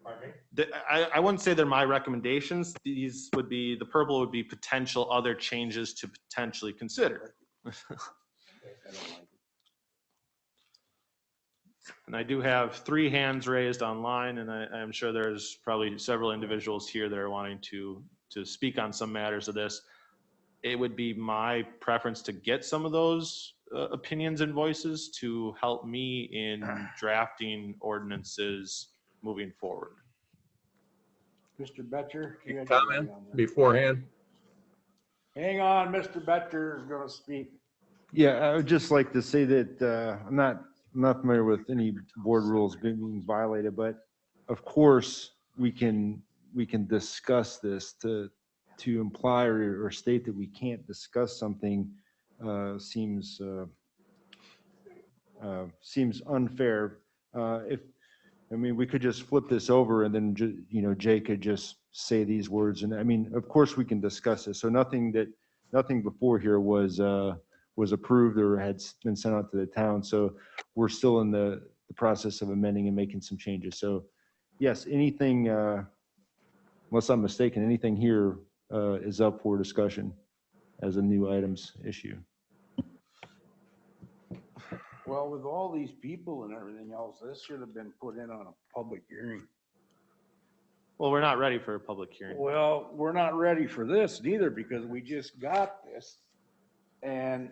Pardon me? I wouldn't say they're my recommendations. These would be, the purple would be potential other changes to potentially consider. And I do have 3 hands raised online, and I'm sure there's probably several individuals here that are wanting to speak on some matters of this. It would be my preference to get some of those opinions and voices to help me in drafting ordinances moving forward. Mr. Betcher? you had Comment your hand on that. beforehand? Hang on, Mr. Betcher is going to speak. Yeah, I would just like to say that I'm not familiar with any board rules being violated, but of course we can discuss this. To imply or state that we can't discuss something seems unfair. We could just flip this over and then Jay could just say these words, and of course we can discuss this. So nothing before here was approved or had been sent out to the town. So we're still in the process of amending and making some changes. So yes, anything, unless I'm mistaken, anything here is up for discussion as a new items issue. Well, with all these people and everything else, this should have been put in on a public hearing. Well, we're not ready for a public hearing. Well, we're not ready for this neither because we just got this. And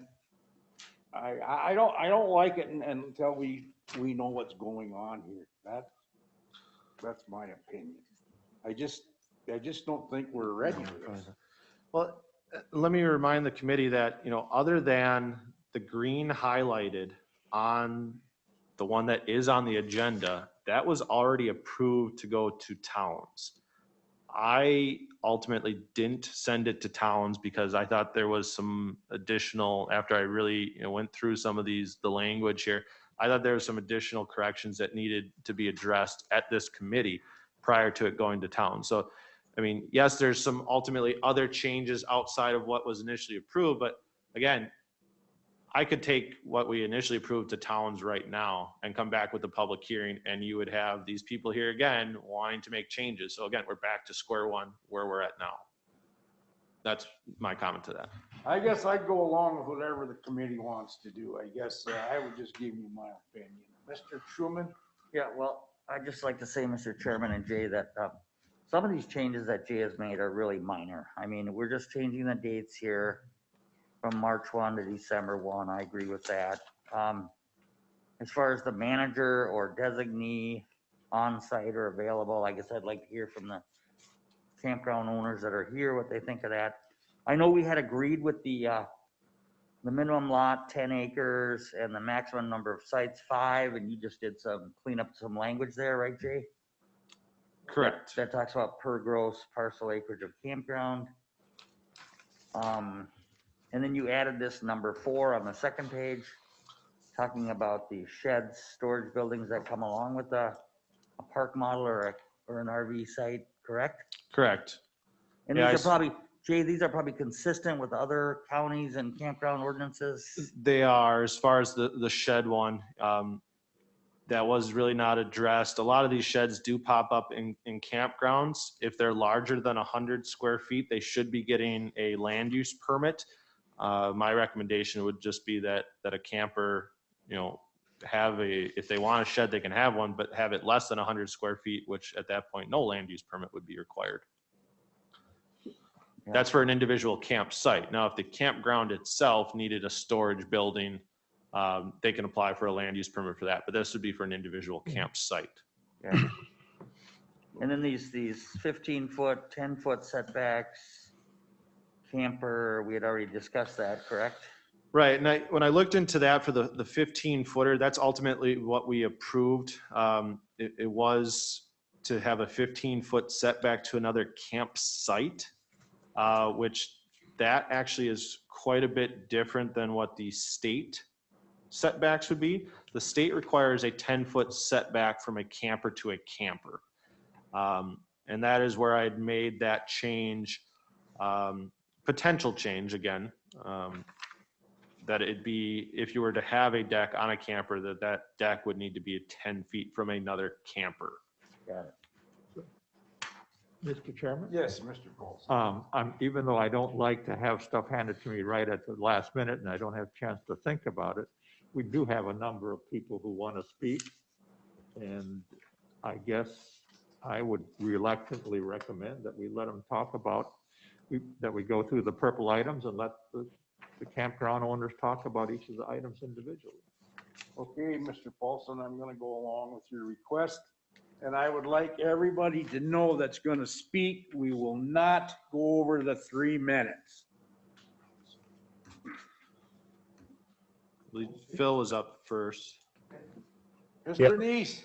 I don't like it until we know what's going on here. That's my opinion. I just don't think we're ready for this. Well, let me remind the committee that, other than the green highlighted on the one that is on the agenda, that was already approved to go to towns. I ultimately didn't send it to towns because I thought there was some additional, after I really went through some of the language here, I thought there was some additional corrections that needed to be addressed at this committee prior to it going to town. So, yes, there's some ultimately other changes outside of what was initially approved, but again, I could take what we initially approved to towns right now and come back with a public hearing, and you would have these people here again wanting to make changes. So again, we're back to square one where we're at now. That's my comment to that. I guess I'd go along with whatever the committee wants to do. I guess I would just give you my opinion. Mr. Truman? Yeah, well, I'd just like to say, Mr. Chairman and Jay, that some of these changes that Jay has made are really minor. We're just changing the dates here from March 1 to December 1. I agree with that. As far as the manager or designee on site or available, I guess I'd like to hear from the campground owners that are here, what they think of that. I know we had agreed with the minimum lot, 10 acres, and the maximum number of sites, 5, and you just did clean up some language there, right, Jay? Correct. That talks about per gross parcel acreage of campground. And then you added this number 4 on the second page, talking about the sheds, storage buildings that come along with a park model or an RV site, correct? Correct. And Yeah, these are probably, Jay, these are probably consistent with other counties and campground ordinances? They are, as far as the shed one, that was really not addressed. A lot of these sheds do pop up in campgrounds. If they're larger than 100 square feet, they should be getting a land use permit. My recommendation would just be that a camper, if they want a shed, they can have one, but have it less than 100 square feet, which at that point, no land use permit would be required. That's for an individual campsite. Now, if the campground itself needed a storage building, they can apply for a land use permit for that, but this would be for an individual campsite. Yeah. And then these 15-foot, 10-foot setbacks, camper, we had already discussed that, correct? Right, and when I looked into that for the 15-footer, that's ultimately what we approved. It was to have a 15-foot setback to another campsite, which that actually is quite a bit different than what the state setbacks would be. The state requires a 10-foot setback from a camper to a camper. And that is where I'd made that change, potential change again, that it'd be, if you were to have a deck on a camper, that deck would need to be 10 feet from another camper. Got it. Mr. Chairman? Yes, Mr. Paulson. Even though I don't like to have stuff handed to me right at the last minute and I don't have a chance to think about it, we do have a number of people who want to speak. And I guess I would reluctantly recommend that we let them talk about, that we go through the purple items and let the campground owners talk about each of the items individually. Okay, Mr. Paulson, I'm going to go along with your request. And I would like everybody to know that's going to speak, we will not go over the 3 minutes. Phil was up first. Mr. Neese?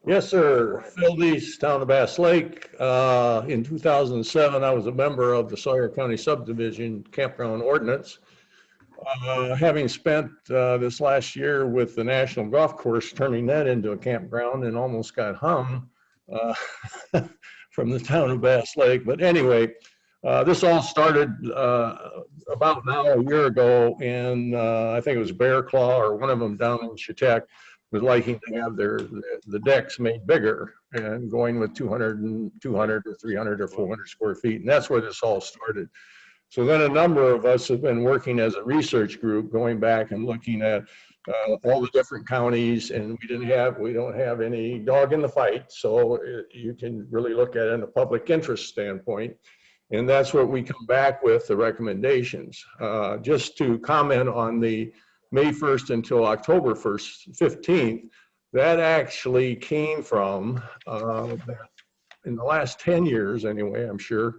Yes, sir. Phil Dees, Town of Bass Lake. In 2007, I was a member of the Sawyer County Subdivision Campground Ordinance. Having spent this last year with the National Golf Course, turning that into a campground, and almost got hung from the Town of Bass Lake. But anyway, this all started about now a year ago, and I think it was Bear Claw or one of them down in Chetek was liking to have the decks made bigger and going with 200 or 300 or 400 square feet. And that's where this all started. So then a number of us have been working as a research group, going back and looking at all the different counties, and we don't have any dog in the fight. So you can really look at it in a public interest standpoint. And that's what we come back with, the recommendations. Just to comment on the May 1st until October 1st, 15th, that actually came from, in the last 10 years anyway, I'm sure,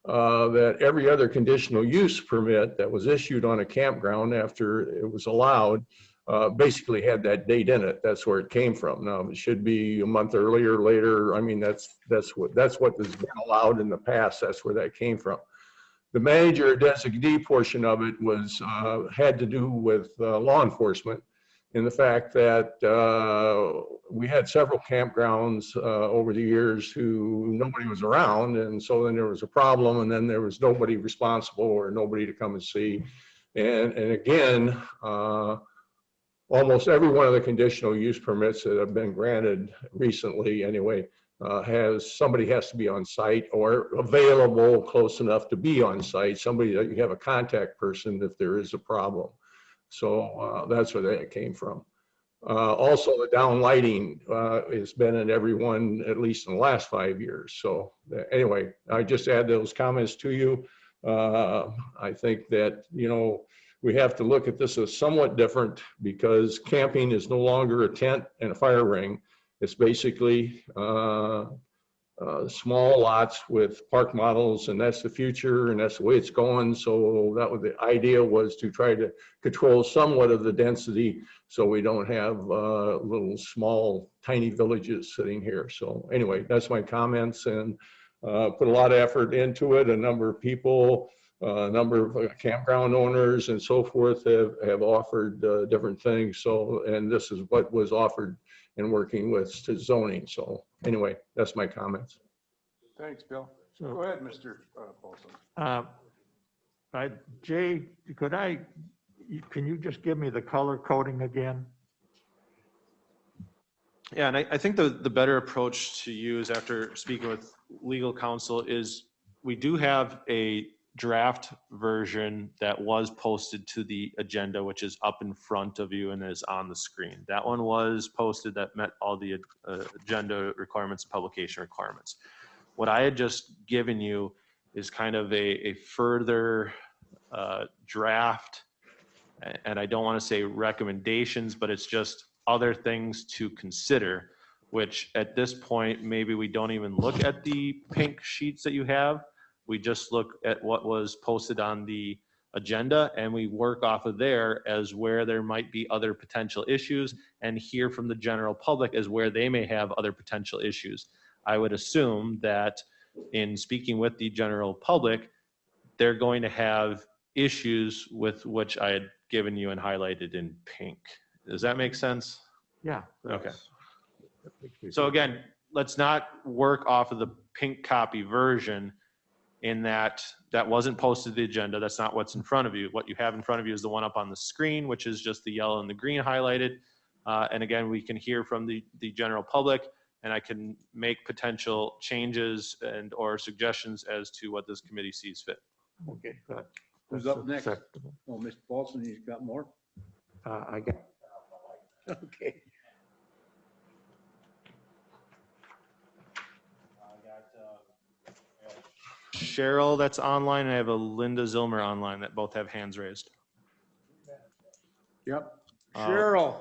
that every other conditional use permit that was issued on a campground after it was allowed basically had that date in it. That's where it came from. Now, it should be a month earlier, later. I mean, that's what has been allowed in the past. That's where that came from. The major designee portion of it was had to do with law enforcement, in the fact that we had several campgrounds over the years who nobody was around, and so then there was a problem, and then there was nobody responsible or nobody to come and see. And again, almost every one of the conditional use permits that have been granted recently anyway, somebody has to be on site or available close enough to be on site, somebody that you have a contact person if there is a problem. So that's where that came from. Also, the downlighting has been in every one, at least in the last 5 years. So anyway, I just add those comments to you. I think that, we have to look at this as somewhat different, because camping is no longer a tent and a fire ring. It's basically small lots with park models, and that's the future, and that's the way it's going. So the idea was to try to control somewhat of the density, so we don't have little small tiny villages sitting here. So anyway, that's my comments, and put a lot of effort into it. A number of people, a number of campground owners and so forth have offered different things. So, and this is what was offered in working with zoning. So anyway, that's my comments. Thanks, Bill. Go ahead, Mr. Paulson. Jay, can you just give me the color coding again? Yeah, and I think the better approach to use after speaking with legal counsel is we do have a draft version that was posted to the agenda, which is up in front of you and is on the screen. That one was posted, that met all the agenda requirements, publication requirements. What I had just given you is kind of a further draft. And I don't want to say recommendations, but it's just other things to consider, which at this point, maybe we don't even look at the pink sheets that you have. We just look at what was posted on the agenda and we work off of there as where there might be other potential issues and hear from the general public as where they may have other potential issues. I would assume that in speaking with the general public, they're going to have issues with which I had given you and highlighted in pink. Does that make sense? Yeah. Okay. So again, let's not work off of the pink copy version in that wasn't posted to the agenda. That's not what's in front of you. What you have in front of you is the one up on the screen, which is just the yellow and the green highlighted. And again, we can hear from the general public and I can make potential changes and or suggestions as to what this committee sees fit. Okay. Who's up next? Oh, Mr. Paulson, you've got more? I got. Okay. Cheryl, that's online, and I have a Linda Zilmer online that both have hands raised. Yep. Cheryl.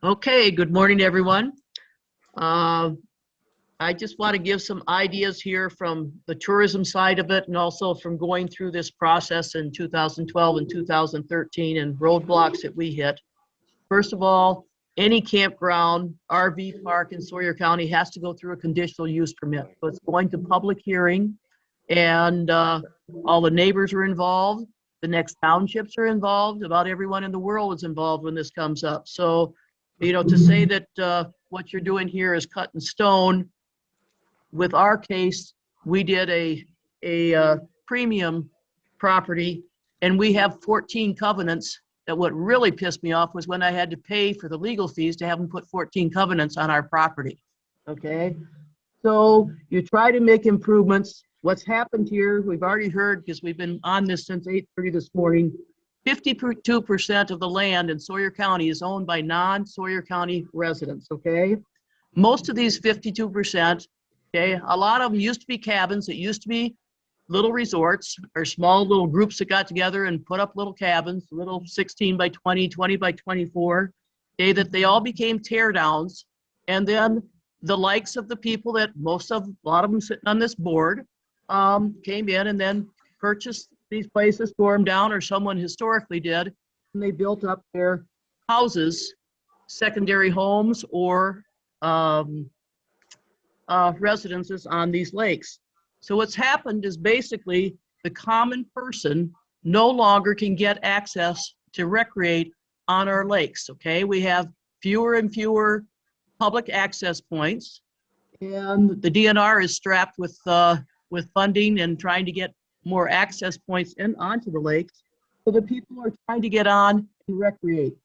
Okay, good morning, everyone. I just want to give some ideas here from the tourism side of it and also from going through this process in 2012 and 2013 and roadblocks that we hit. First of all, any campground, RV park in Sawyer County has to go through a conditional use permit. So it's going to public hearing and all the neighbors are involved. The next townships are involved. About everyone in the world is involved when this comes up. So, you know, to say that what you're doing here is cut in stone, with our case, we did a premium property and we have 14 covenants. That what really pissed me off was when I had to pay for the legal fees to have them put 14 covenants on our property. Okay, so you try to make improvements. What's happened here, we've already heard because we've been on this since 8:30 this morning, 52% of the land in Sawyer County is owned by non-Sawyer County residents, okay? Most of these 52%, okay, a lot of them used to be cabins. It used to be little resorts or small little groups that got together and put up little cabins, little 16 by 20, 20 by 24, okay, that they all became tear downs. And then the likes of the people that a lot of them sitting on this board came in and then purchased these places, tore them down, or someone historically did, and they built up their houses, secondary homes or residences on these lakes. So what's happened is basically the common person no longer can get access to recreate on our lakes, okay? We have fewer and fewer public access points, and the DNR is strapped with funding and trying to get more access points in onto the lakes. So the people are trying to get on and recreate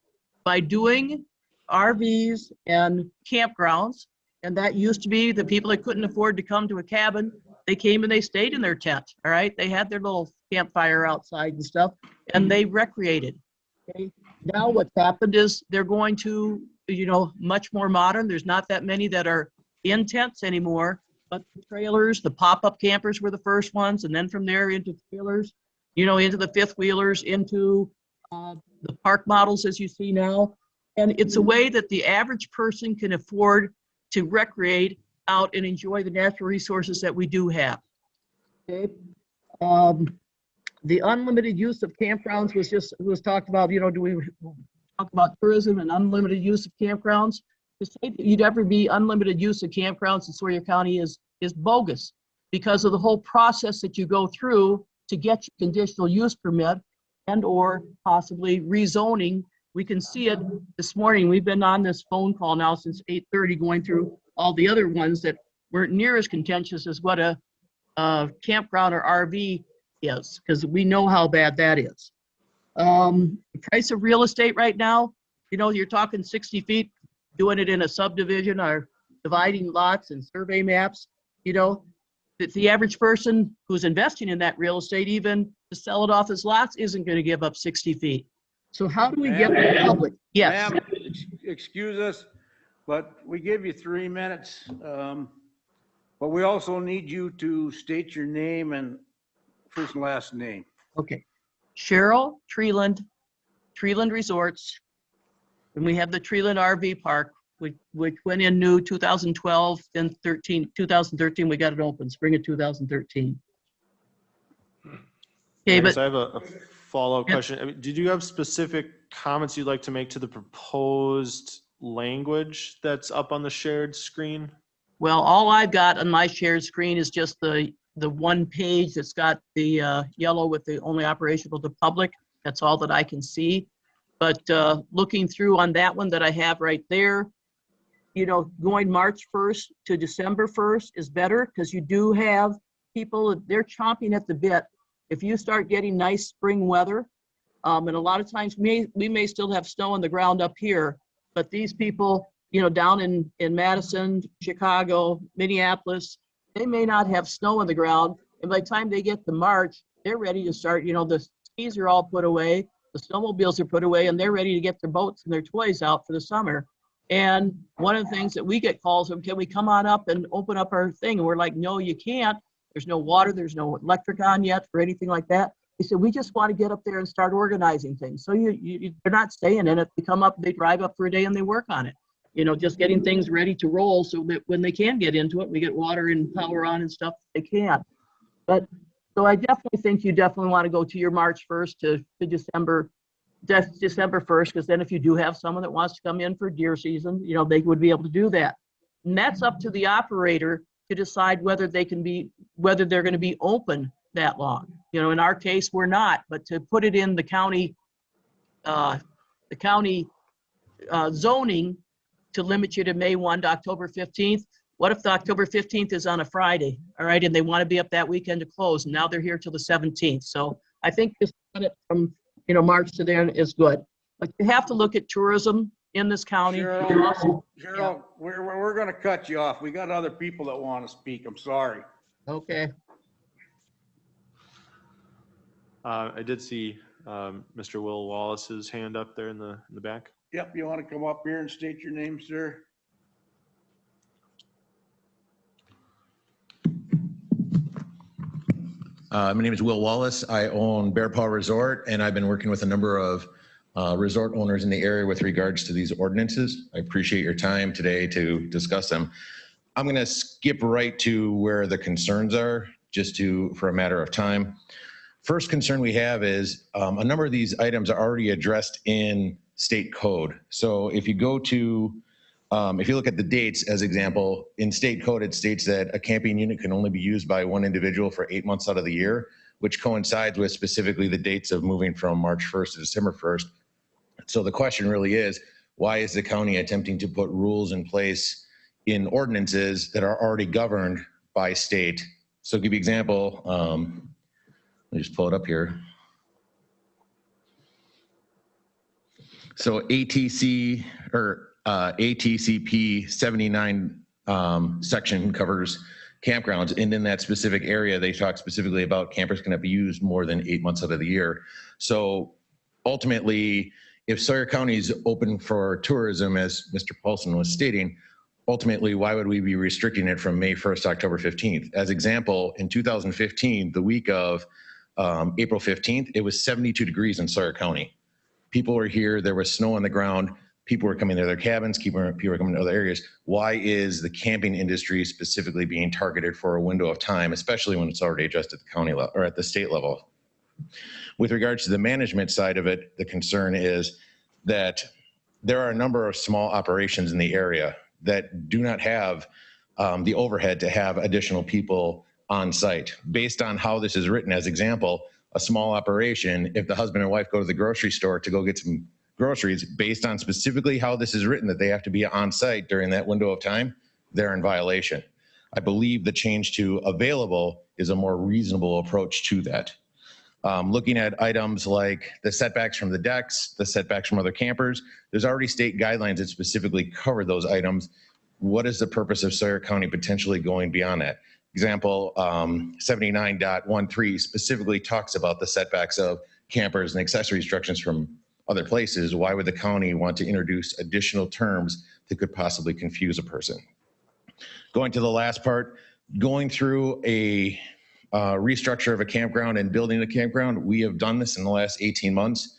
by doing RVs and campgrounds, and that used to be the people that couldn't afford to come to a cabin. They came and they stayed in their tent, all right? They had their little campfire outside and stuff, and they recreated, okay? Now what's happened is they're going to, you know, much more modern. There's not that many that are in tents anymore, but the trailers, the pop-up campers were the first ones, and then from there into trailers, you know, into the fifth wheelers, into the park models as you see now. And it's a way that the average person can afford to recreate out and enjoy the natural resources that we do have. Okay. The unlimited use of campgrounds was talked about. You know, do we talk about tourism and unlimited use of campgrounds? To say that you'd ever be unlimited use of campgrounds in Sawyer County is bogus, because of the whole process that you go through to get your conditional use permit and or possibly rezoning. We can see it this morning. We've been on this phone call now since 8:30 going through all the other ones that weren't near as contentious as what a campground or RV is, because we know how bad that is. The price of real estate right now, you know, you're talking 60 feet, doing it in a subdivision or dividing lots and survey maps, you know, that the average person who's investing in that real estate, even to sell it off as lots, isn't going to give up 60 feet. So how do we get the public? Yes. Excuse us, but we give you 3 minutes. But we also need you to state your name and first and last name. Okay. Cheryl Treeland, Treeland Resorts. And we have the Treeland RV Park, which went in new 2012, then 2013, we got it open, spring of 2013. Okay, I guess but I have a follow-up Yep. question. I mean, did you have specific comments you'd like to make to the proposed language that's up on the shared screen? well, all I've got on my shared screen is just the one page that's got the yellow with the only operational to public. That's all that I can see. But looking through on that one that I have right there, you know, going March 1st to December 1st is better because you do have people, they're chomping at the bit. If you start getting nice spring weather, and a lot of times we may still have snow on the ground up here, but these people, you know, down in Madison, Chicago, Minneapolis, they may not have snow on the ground. And by the time they get to March, they're ready to start, you know, the skis are all put away, the snowmobiles are put away, and they're ready to get their boats and their toys out for the summer. And one of the things that we get calls from, can we come on up and open up our thing? And we're like, no, you can't. There's no water, there's no electric on yet or anything like that. They said, we just want to get up there and start organizing things. So they're not staying in it. They come up, they drive up for a day and they work on it. You know, just getting things ready to roll so that when they can get into it, we get water and power on and stuff, they can. But so I definitely think you definitely want to go to your March 1st to December 1st, because then if you do have someone that wants to come in for deer season, you know, they would be able to do that. And that's up to the operator to decide whether they're going to be open that long. You know, in our case, we're not, but to put it in the county zoning to limit you to May 1 to October 15th, what if the October 15th is on a Friday, all right, and they want to be up that weekend to close, and now they're here till the 17th. So I think just cut it from, you know, March to then is good. But you have to look at tourism in this county. Cheryl, we're going to cut you off. We got other people that want to speak. I'm sorry. Okay. I did see Mr. Will Wallace's hand up there in the back. Yep, you want to come up here and state your name, sir? My name is Will Wallace. I own Bear Paw Resort, and I've been working with a number of resort owners in the area with regards to these ordinances. I appreciate your time today to discuss them. I'm going to skip right to where the concerns are, just for a matter of time. First concern we have is a number of these items are already addressed in state code. So if you go to, if you look at the dates as example, in state code, it states that a camping unit can only be used by one individual for 8 months out of the year, which coincides with specifically the dates of moving from March 1st to December 1st. So the question really is, why is the county attempting to put rules in place in ordinances that are already governed by state? So to give you an example, let me just pull it up here. So ATC or ATCP 79 section covers campgrounds, and in that specific area, they talk specifically about campers cannot be used more than 8 months out of the year. So ultimately, if Sawyer County is open for tourism, as Mr. Paulson was stating, ultimately, why would we be restricting it from May 1st to October 15th? As example, in 2015, the week of April 15th, it was 72 degrees in Sawyer County. People were here, there was snow on the ground, people were coming to their cabins, people were coming to other areas. Why is the camping industry specifically being targeted for a window of time, especially when it's already adjusted at the county level or at the state level? With regards to the management side of it, the concern is that there are a number of small operations in the area that do not have the overhead to have additional people on site. Based on how this is written, as example, a small operation, if the husband and wife go to the grocery store to go get some groceries, based on specifically how this is written, that they have to be on site during that window of time, they're in violation. I believe the change to available is a more reasonable approach to that. Looking at items like the setbacks from the decks, the setbacks from other campers, there's already state guidelines that specifically cover those items. What is the purpose of Sawyer County potentially going beyond that? Example, 79.13 specifically talks about the setbacks of campers and accessory structures from other places. Why would the county want to introduce additional terms that could possibly confuse a person? Going to the last part, going through a restructure of a campground and building a campground. We have done this in the last 18 months.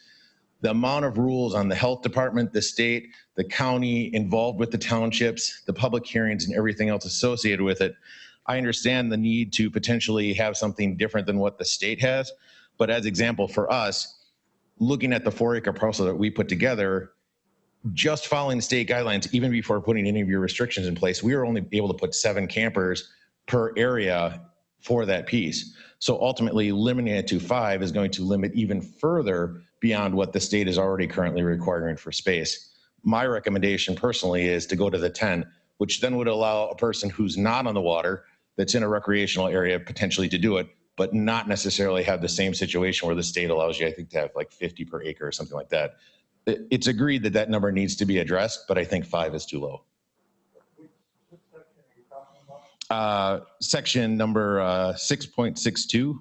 The amount of rules on the health department, the state, the county involved with the townships, the public hearings and everything else associated with it. I understand the need to potentially have something different than what the state has. But as example for us, looking at the 4-acre parcel that we put together, just following the state guidelines, even before putting any of your restrictions in place, we were only able to put 7 campers per area for that piece. So ultimately limiting it to 5 is going to limit even further beyond what the state is already currently requiring for space. My recommendation personally is to go to the 10, which then would allow a person who's not on the water, that's in a recreational area potentially to do it, but not necessarily have the same situation where the state allows you, I think, to have like 50 per acre or something like that. It's agreed that that number needs to be addressed, but I think 5 is too low. Section number 6.62.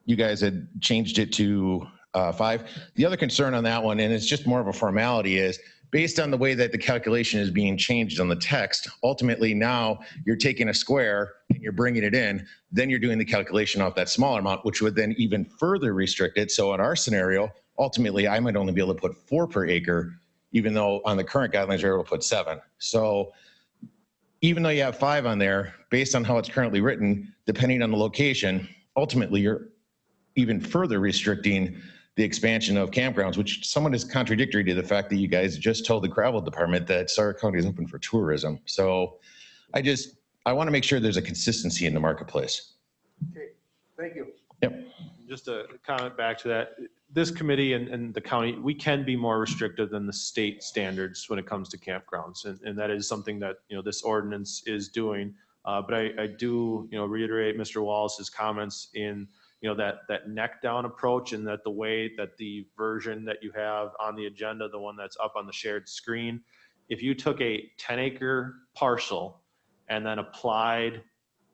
You guys had changed it to 5. The other concern on that one, and it's just more of a formality, is based on the way that the calculation is being changed on the text, ultimately now you're taking a square and you're bringing it in, then you're doing the calculation off that smaller amount, which would then even further restrict it. So in our scenario, ultimately I might only be able to put 4 per acre, even though on the current guidelines you're able to put 7. So even though you have 5 on there, based on how it's currently written, depending on the location, ultimately you're even further restricting the expansion of campgrounds, which somewhat is contradictory to the fact that you guys just told the gravel department that Sawyer County is open for tourism. So I want to make sure there's a consistency in the marketplace. Okay, thank you. Yep. Just a comment back to that. This committee and the county, we can be more restrictive than the state standards when it comes to campgrounds. And that is something that, this ordinance is doing. But I do, reiterate Mr. Wallace's comments in, that neck down approach, and that the way that the version that you have on the agenda, the one that's up on the shared screen, if you took a 10-acre parcel and then applied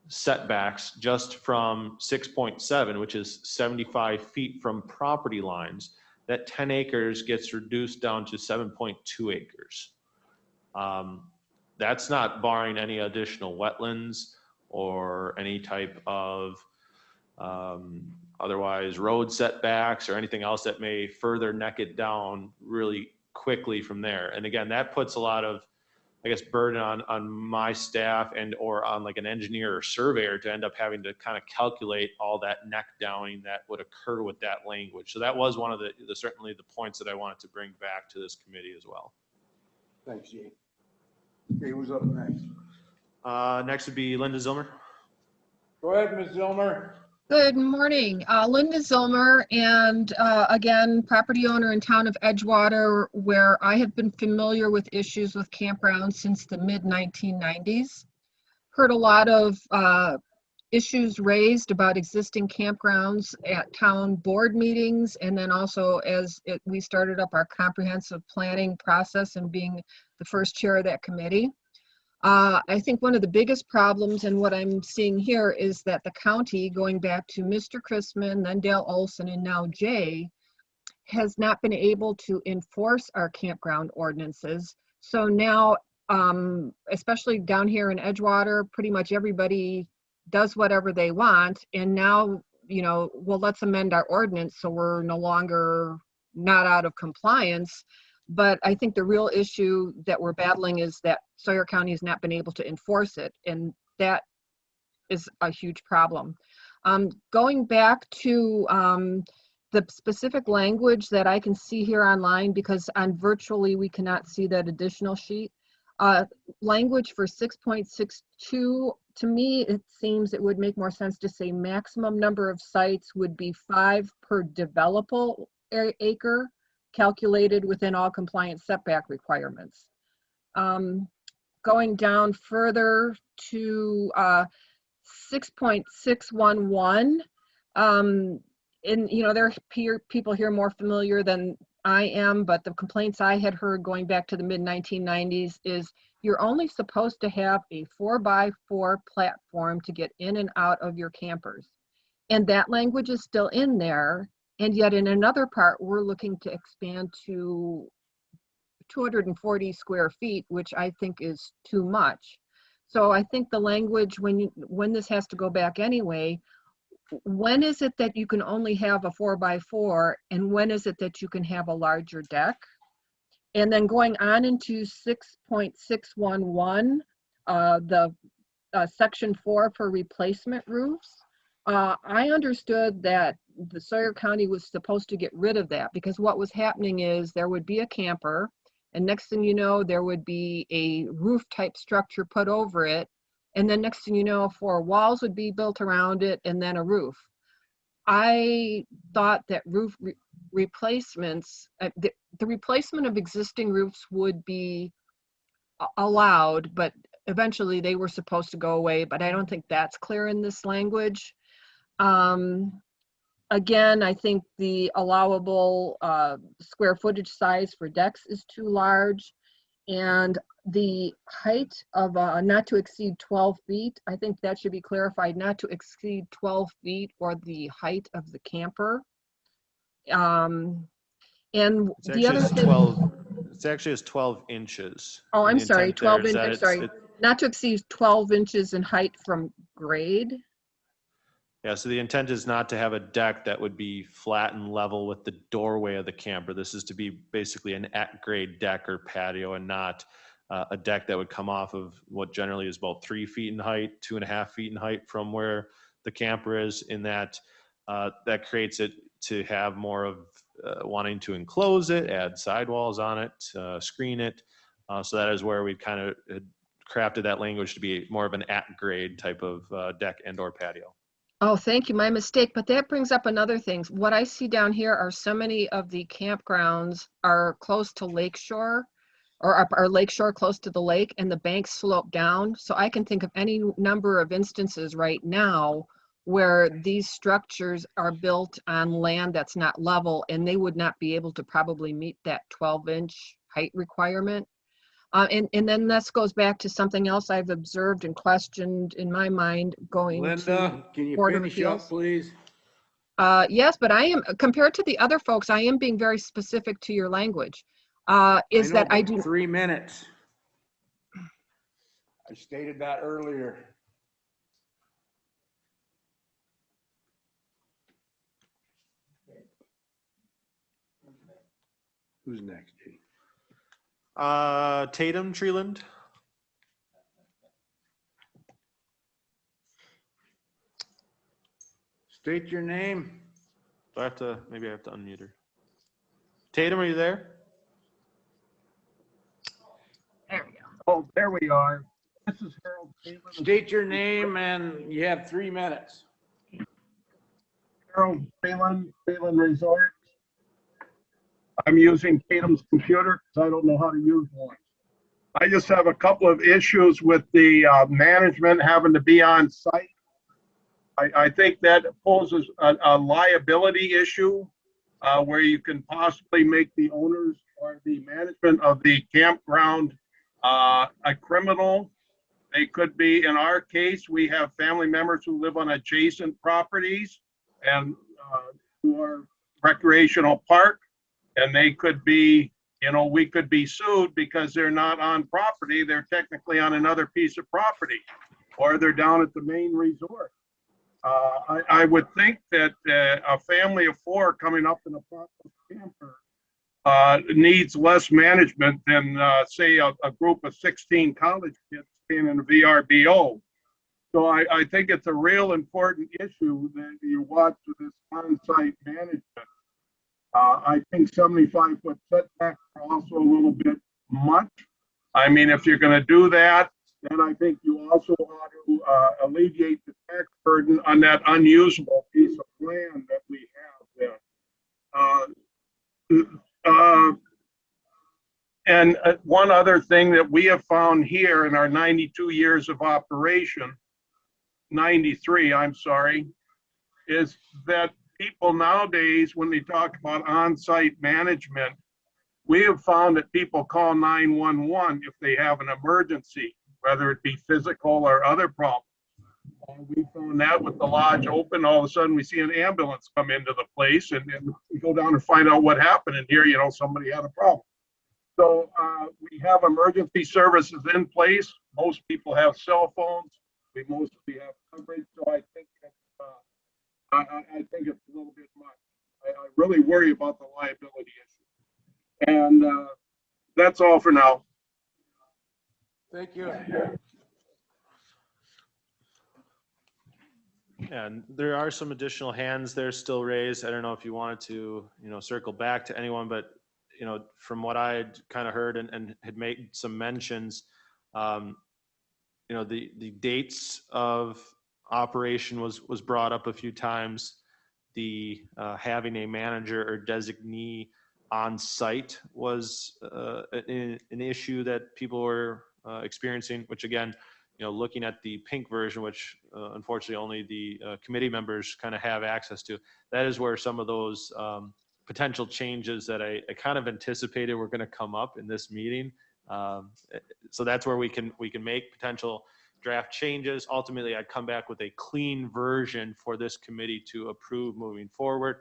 setbacks just from 6.7, which is 75 feet from property lines, that 10 acres gets reduced down to 7.2 acres. That's not barring any additional wetlands or any type of otherwise road setbacks or anything else that may further neck it down really quickly from there. And again, that puts a lot of, I guess, burden on my staff and or on like an engineer or surveyor to end up having to kind of calculate all that neck downing that would occur with that language. So that was one of the certainly the points that I wanted to bring back to this committee as well. Thanks, Jay. Okay, who's up next? Next would be Linda Zilmer. Go ahead, Ms. Zilmer. Good morning, Linda Zilmer, and again, property owner in town of Edgewater, where I have been familiar with issues with campgrounds since the mid-1990s. Heard a lot of issues raised about existing campgrounds at town board meetings, and then also as we started up our comprehensive planning process and being the first chair of that committee. I think one of the biggest problems and what I'm seeing here is that the county, going back to Mr. Chrisman, then Dale Olson, and now Jay, has not been able to enforce our campground ordinances. So now, especially down here in Edgewater, pretty much everybody does whatever they want. And now, well, let's amend our ordinance so we're no longer not out of compliance. But I think the real issue that we're battling is that Sawyer County has not been able to enforce it, and that is a huge problem. Going back to the specific language that I can see here online, because on virtually we cannot see that additional sheet. Language for 6.62, to me, it seems it would make more sense to say maximum number of sites would be 5 per developable acre, calculated within all compliant setback requirements. Going down further to 6.611, and there are people here more familiar than I am, but the complaints I had heard going back to the mid-1990s is you're only supposed to have a 4x4 platform to get in and out of your campers. And that language is still in there. And yet in another part, we're looking to expand to 240 square feet, which I think is too much. So I think the language, when this has to go back anyway, when is it that you can only have a 4x4 and when is it that you can have a larger deck? And then going on into 6.611, the section 4 for replacement roofs. I understood that the Sawyer County was supposed to get rid of that because what was happening is there would be a camper and next thing you know, there would be a roof type structure put over it. And then next thing you know, 4 walls would be built around it and then a roof. I thought that roof replacements, the replacement of existing roofs would be allowed, but eventually they were supposed to go away, but I don't think that's clear in this language. Again, I think the allowable square footage size for decks is too large. And the height of not to exceed 12 feet, I think that should be clarified, not to exceed 12 feet or the height of the camper. And the other thing, it's actually 12 inches. oh, I'm And the sorry, intent 12 there is that inches, sorry, not to exceed 12 inches in height from grade. Yeah, so the intent is not to have a deck that would be flat and level with the doorway of the camper. This is to be basically an at-grade deck or patio and not a deck that would come off of what generally is about 3 feet in height, 2.5 feet in height from where the camper is. In that, that creates it to have more of wanting to enclose it, add sidewalls on it, screen it. So that is where we kind of crafted that language to be more of an at-grade type of deck and/or patio. Oh, thank you. My mistake. But that brings up another thing. What I see down here are so many of the campgrounds are close to lakeshore or are lakeshore close to the lake and the banks slope down. So I can think of any number of instances right now where these structures are built on land that's not level and they would not be able to probably meet that 12-inch height requirement. And then this goes back to something else I've observed and questioned in my mind going Linda, to can you Board of finish up, Appeals. please? Yes, but I am, compared to the other folks, I am being very specific to your language. Is that I do. 3 minutes. I stated that earlier. Who's next, Jay? Tatum, Treeland. State your name. Do I have to, maybe I have to unmute her. Tatum, are you there? There we go. Oh, there we are. This is Harold Phelan. State your name and you have 3 minutes. Harold Phelan, Phelan Resort. I'm using Tatum's computer because I don't know how to use one. I just have a couple of issues with the management having to be on site. I think that poses a liability issue where you can possibly make the owners or the management of the campground a criminal. They could be, in our case, we have family members who live on adjacent properties and who are recreational park, and they could be, you know, we could be sued because they're not on property. They're technically on another piece of property, or they're down at the main resort. I would think that a family of 4 coming up in a proper camper needs less management than, say, a group of 16 college kids staying in a VRBO. So I think it's a real important issue that you watch with this on-site management. I think 75-foot setbacks are also a little bit much. I mean, if you're going to do that, then I think you also ought to alleviate the tax burden on that unusable piece of land that we have there. And one other thing that we have found here in our 92 years of operation, 93, I'm sorry, is that people nowadays, when they talk about on-site management, we have found that people call 911 if they have an emergency, whether it be physical or other problems. We found that with the lodge open, all of a sudden we see an ambulance come into the place and we go down and find out what happened. And here, you know, somebody had a problem. So we have emergency services in place. Most people have cell phones. We mostly have coverage. So I think I think it's a little bit much. I really worry about the liability issue. And that's all for now. Thank you. And there are some additional hands there still raised. I don't know if you wanted to, circle back to anyone, but, from what I had kind of heard and had made some mentions, the dates of operation was brought up a few times. The having a manager or designee on site was an issue that people were experiencing, which again, looking at the pink version, which unfortunately only the committee members kind of have access to, that is where some of those potential changes that I kind of anticipated were going to come up in this meeting. So that's where we can make potential draft changes. Ultimately, I'd come back with a clean version for this committee to approve moving forward.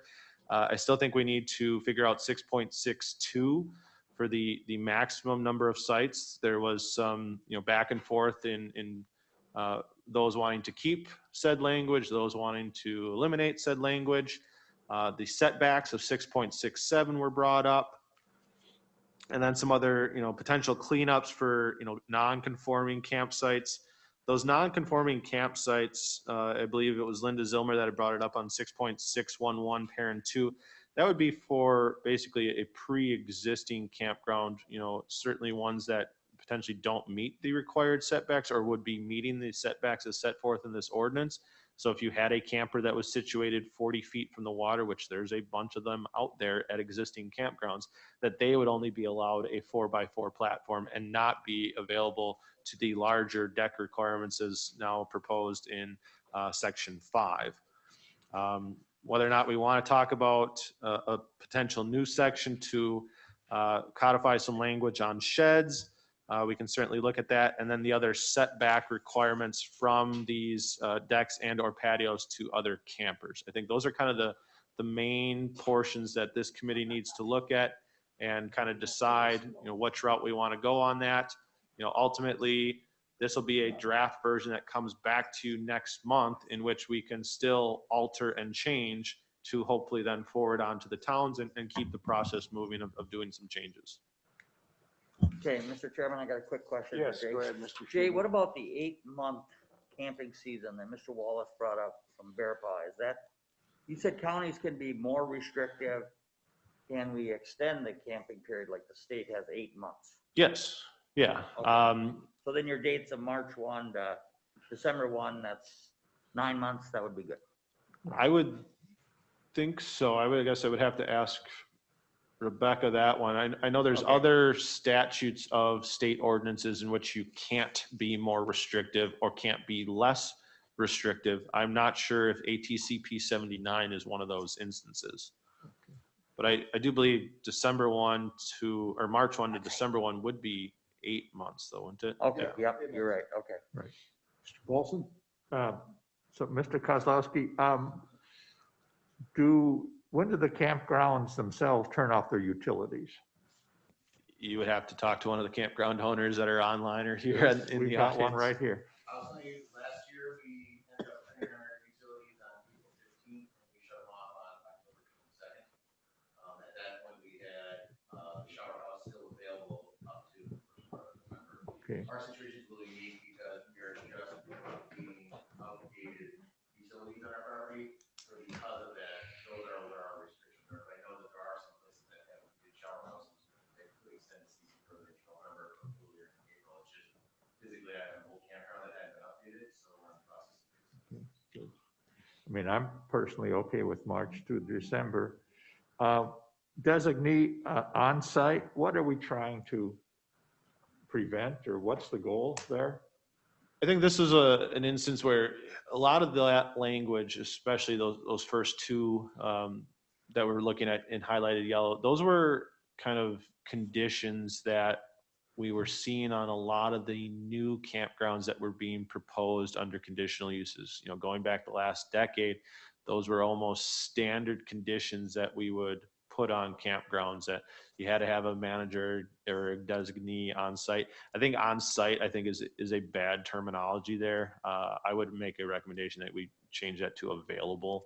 I still think we need to figure out 6.62 for the maximum number of sites. There was some back and forth in those wanting to keep said language, those wanting to eliminate said language. The setbacks of 6.67 were brought up. And then some other, potential cleanups for, non-conforming campsites. Those non-conforming campsites, I believe it was Linda Zilmer that had brought it up on 6.611 parent 2. That would be for basically a pre-existing campground, certainly ones that potentially don't meet the required setbacks or would be meeting the setbacks as set forth in this ordinance. So if you had a camper that was situated 40 feet from the water, which there's a bunch of them out there at existing campgrounds, that they would only be allowed a 4x4 platform and not be available to the larger deck requirements as now proposed in section 5. Whether or not we want to talk about a potential new section to codify some language on sheds, we can certainly look at that. And then the other setback requirements from these decks and or patios to other campers. I think those are kind of the main portions that this committee needs to look at and kind of decide, which route we want to go on that. Ultimately, this will be a draft version that comes back to you next month in which we can still alter and change to hopefully then forward on to the towns and keep the process moving of doing some changes. Okay, Mr. Chairman, I got a quick question. Yes, for Jay. go ahead, Mr. Jay, Schuman. what about the 8-month camping season that Mr. Wallace brought up from Bear Paw? Is that, you said counties can be more restrictive. Can we extend the camping period like the state has 8 months? Yes, yeah. Okay. So then your dates of March 1 to December 1, that's 9 months, that would be good. I would think so. I guess I would have to ask Rebecca that one. I know there's other statutes of state ordinances in which you can't be more restrictive or can't be less restrictive. I'm not sure if ATCP 79 is one of those instances. But I do believe December 1 to, or March 1 to December 1 would be 8 months though, wouldn't it? Okay, Yeah. yep, you're right, okay. Right. Mr. Paulson? So Mr. Kozlowski, when do the campgrounds themselves turn off their utilities? You would have to talk to one of the campground owners that are online or here in the We've got one audience. right here. I'll tell you, last year we ended up turning our utilities on April 15th and we shut them off on October 22nd. At that point, we had the shower house still available up to the first part of November. Okay. Our situation is a little unique because we are just being obligated utilities on our property. So because of that, those are where our restrictions are. But I know that there are some places that have good shower houses that could extend the season further to November or earlier in April. It's just physically I have an old campground that hadn't been updated, so we're in the process of fixing it. I mean, I'm personally okay with March to December. Designee on-site, what are we trying to prevent or what's the goal there? I think this is an instance where a lot of that language, especially those first two that we're looking at in highlighted yellow, those were kind of conditions that we were seeing on a lot of the new campgrounds that were being proposed under conditional uses. Going back the last decade, those were almost standard conditions that we would put on campgrounds that you had to have a manager or a designee on site. I think on site, I think is a bad terminology there. I would make a recommendation that we change that to available.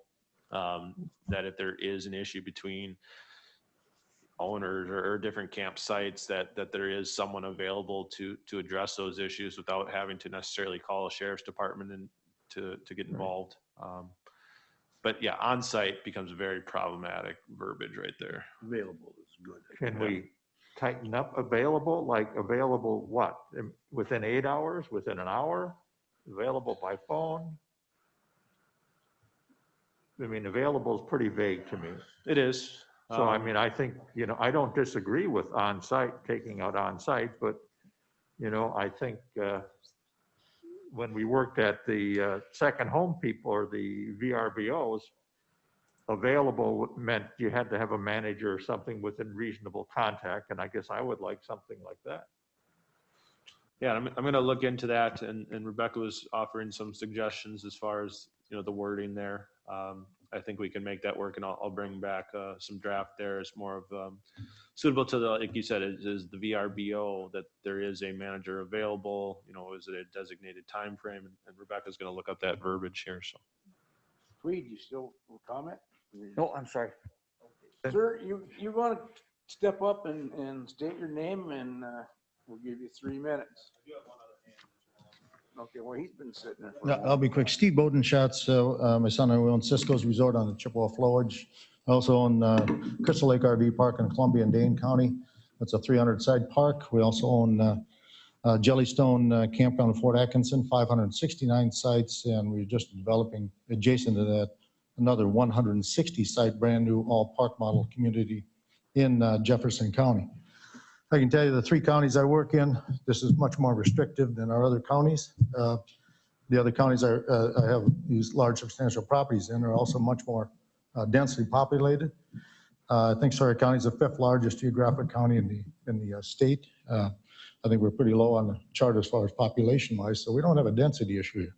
That if there is an issue between owners or different campsites, that there is someone available to address those issues without having to necessarily call a sheriff's department and to get involved. But yeah, on-site becomes very problematic verbiage right there. Available is good. Can we tighten up available, like available what? Within 8 hours, within an hour, available by phone? I mean, available is pretty vague to me. It is. So, I mean, I think, I don't disagree with on-site, taking out on-site, but, I think when we worked at the second home people or the VRBOs, available meant you had to have a manager or something within reasonable contact, and I guess I would like something like that. Yeah, I'm going to look into that, and Rebecca was offering some suggestions as far as, the wording there. I think we can make that work, and I'll bring back some draft there as more of suitable to the, like you said, is the VRBO, that there is a manager available, is it a designated time frame? And Rebecca's going to look up that verbiage here. So, Tweed, you still will comment? No, I'm sorry. Sir, you want to step up and state your name, and we'll give you 3 minutes. Okay, well, he's been sitting there. For a I'll be quick. Steve Bodenschatz, my son and I own Cisco's Resort on the Chippewa Flowage. I also own Crystal Lake RV Park in Columbia and Dane County. That's a 300-site park. We also own Jellystone Campground in Fort Atkinson, 569 sites, and we're just developing adjacent to that another 160-site brand new all-park model community in Jefferson County. I can tell you the 3 counties I work in, this is much more restrictive than our other counties. The other counties I have these large substantial properties in are also much more densely populated. I think Sawyer County is the 5th largest geographic county in the state. I think we're pretty low on the chart as far as population wise, so we don't have a density issue here.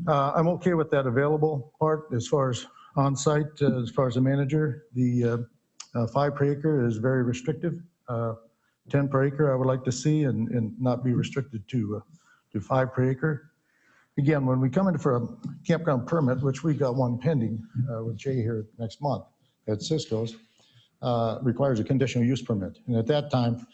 I'm okay with that available part as far as on-site, as far as a manager. The 5 per acre is very restrictive. 10 per acre I would like to see, and not be restricted to 5 per acre. Again, when we come in for a campground permit, which we got one pending with Jay here next month at Cisco's, requires a conditional use permit. And at that time,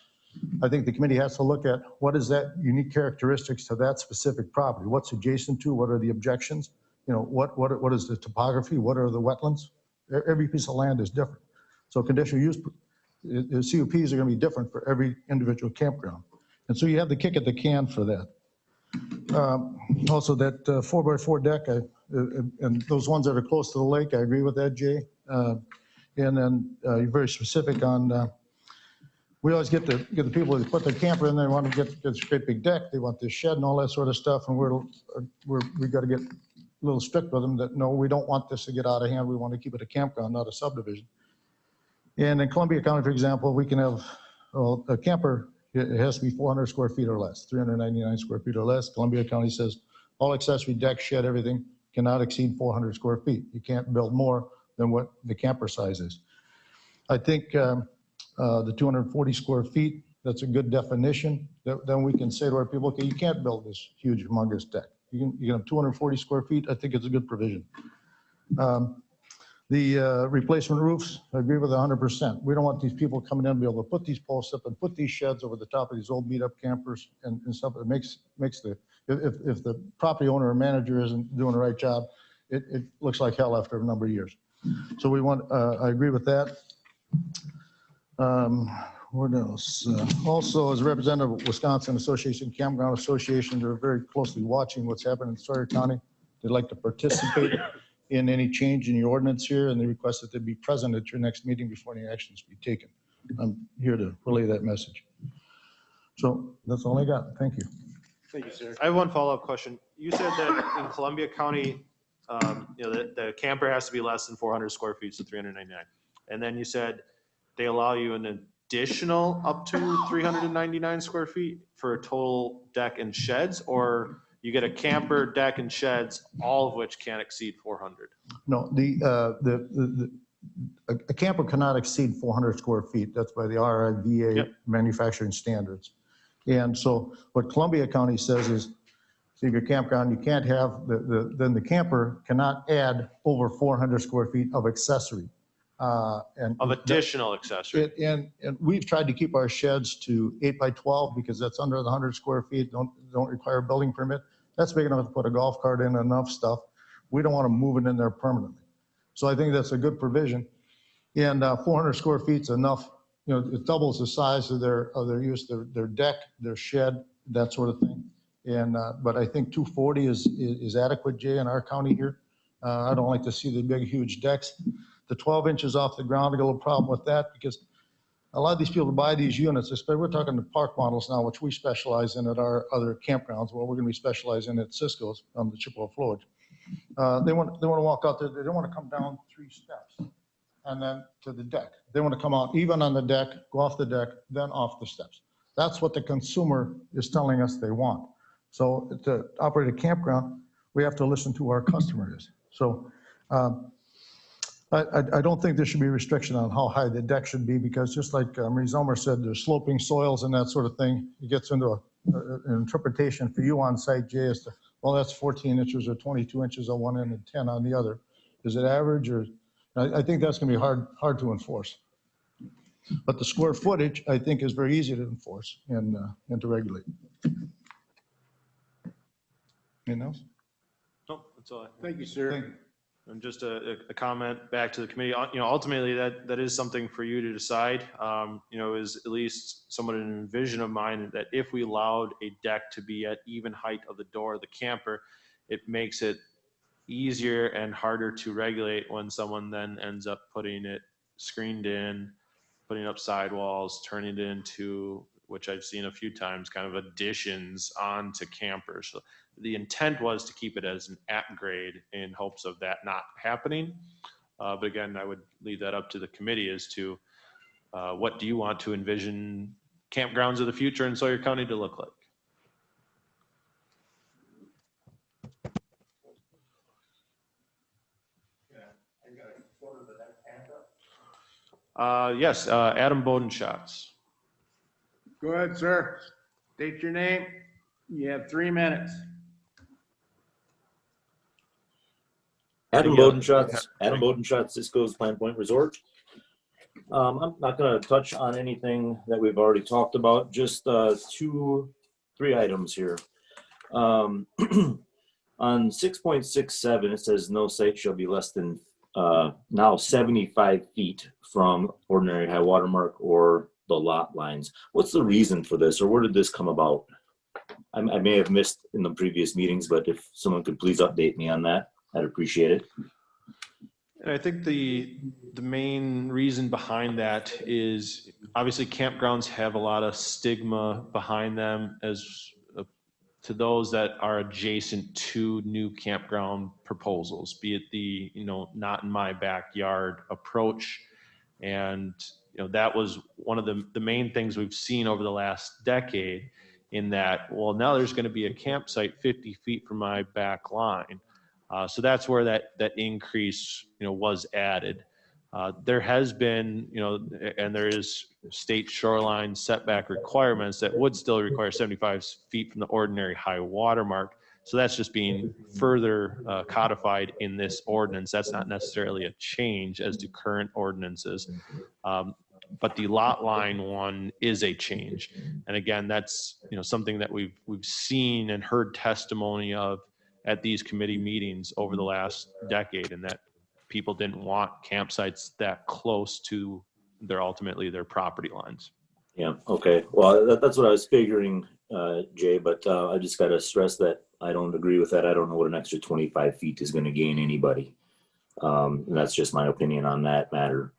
I think the committee has to look at what is that unique characteristics to that specific property, what's adjacent to, what are the objections, what is the topography, what are the wetlands. Every piece of land is different. So conditional use, the CUPs are going to be different for every individual campground. And so you have the kick at the can for that. Also that 4x4 deck, and those ones that are close to the lake, I agree with that, Jay. And then you're very specific on, we always get the people that put their camper in, they want to get this great big deck, they want this shed and all that sort of stuff, and we got to get a little strict with them that, no, we don't want this to get out of hand, we want to keep it a campground, not a subdivision. And in Columbia County, for example, we can have, well, a camper, it has to be 400 square feet or less, 399 square feet or less. Columbia County says all accessory deck, shed, everything cannot exceed 400 square feet. You can't build more than what the camper size is. I think the 240 square feet, that's a good definition. Then we can say to our people, okay, you can't build this huge, humongous deck. You can have 240 square feet. I think it's a good provision. The replacement roofs, I agree with 100%. We don't want these people coming in and be able to put these posts up and put these sheds over the top of these old beat-up campers and stuff. It makes the, if the property owner or manager isn't doing the right job, it looks like hell after a number of years. So we want, I agree with that. What else? Also, as a representative of Wisconsin Association Campground Association, they're very closely watching what's happening in Sawyer County. They'd like to participate in any change in your ordinance here, and they request that they be present at your next meeting before any actions be taken. I'm here to relay that message. So that's all I got. Thank you. Thank you, sir. I have one follow-up question. You said that in Columbia County, the camper has to be less than 400 square feet, so 399. And then you said they allow you an additional up to 399 square feet for a total deck and sheds, or you get a camper, deck, and sheds, all of which can't exceed 400? No, a camper cannot exceed 400 square feet. That's by the RIVA Yep. manufacturing standards. And so what Columbia County says is, so your campground, you can't have, then the camper cannot add over 400 square feet of accessory. And Of additional accessory. and we've tried to keep our sheds to 8 by 12 because that's under the 100 square feet, don't require a building permit. That's big enough to put a golf cart in, enough stuff. We don't want to move it in there permanently. So I think that's a good provision. And 400 square feet is enough, it doubles the size of their use, their deck, their shed, that sort of thing. And, but I think 240 is adequate, Jay, in our county here. I don't like to see the big, huge decks. The 12 inches off the ground, I got a little problem with that because a lot of these people buy these units, especially we're talking the park models now, which we specialize in at our other campgrounds. Well, we're going to be specializing at Cisco's on the Chippewa Flowage. They want to walk out there. They don't want to come down 3 steps and then to the deck. They want to come out even on the deck, go off the deck, then off the steps. That's what the consumer is telling us they want. So to operate a campground, we have to listen to who our customer is. So I don't think there should be restriction on how high the deck should be because just like Marie Zomer said, there's sloping soils and that sort of thing. It gets into an interpretation for you on site, Jay, as to, well, that's 14 inches or 22 inches on one end and 10 on the other. Is it average or, I think that's gonna be hard to enforce. But the square footage, I think, is very easy to enforce and to regulate. Anything else? Nope, that's all. Thank you, sir. And just a comment back to the committee, ultimately that is something for you to decide. Is at least somewhat an vision of mine that if we allowed a deck to be at even height of the door of the camper, it makes it easier and harder to regulate when someone then ends up putting it screened in, putting up sidewalls, turning it into, which I've seen a few times, kind of additions onto campers. So the intent was to keep it as an at-grade in hopes of that not happening. But again, I would leave that up to the committee as to what do you want to envision campgrounds of the future in Sawyer County to look like? Yes, Adam Bodenschatz. Go ahead, sir. State your name. You have 3 minutes. Adam Bodenschatz, Cisco's Pine Point Resort. I'm not going to touch on anything that we've already talked about, just 3 items here. On 6.67, it says no site shall be less than now 75 feet from ordinary high water mark or the lot lines. What's the reason for this, or where did this come about? I may have missed in the previous meetings, but if someone could please update me on that, I'd appreciate it. And I think the main reason behind that is obviously campgrounds have a lot of stigma behind them as to those that are adjacent to new campground proposals, be it the, not in my backyard approach. And, that was one of the main things we've seen over the last decade in that, well, now there's going to be a campsite 50 feet from my back line. So that's where that increase, was added. There has been, and there is state shoreline setback requirements that would still require 75 feet from the ordinary high water mark. So that's just being further codified in this ordinance. That's not necessarily a change as to current ordinances. But the lot line one is a change. And again, that's, something that we've seen and heard testimony of at these committee meetings over the last decade, and that people didn't want campsites that close to ultimately their property lines. Yeah, okay. Well, that's what I was figuring, Jay, but I just got to stress that I don't agree with that. I don't know what an extra 25 feet is going to gain anybody. And that's just my opinion on that matter.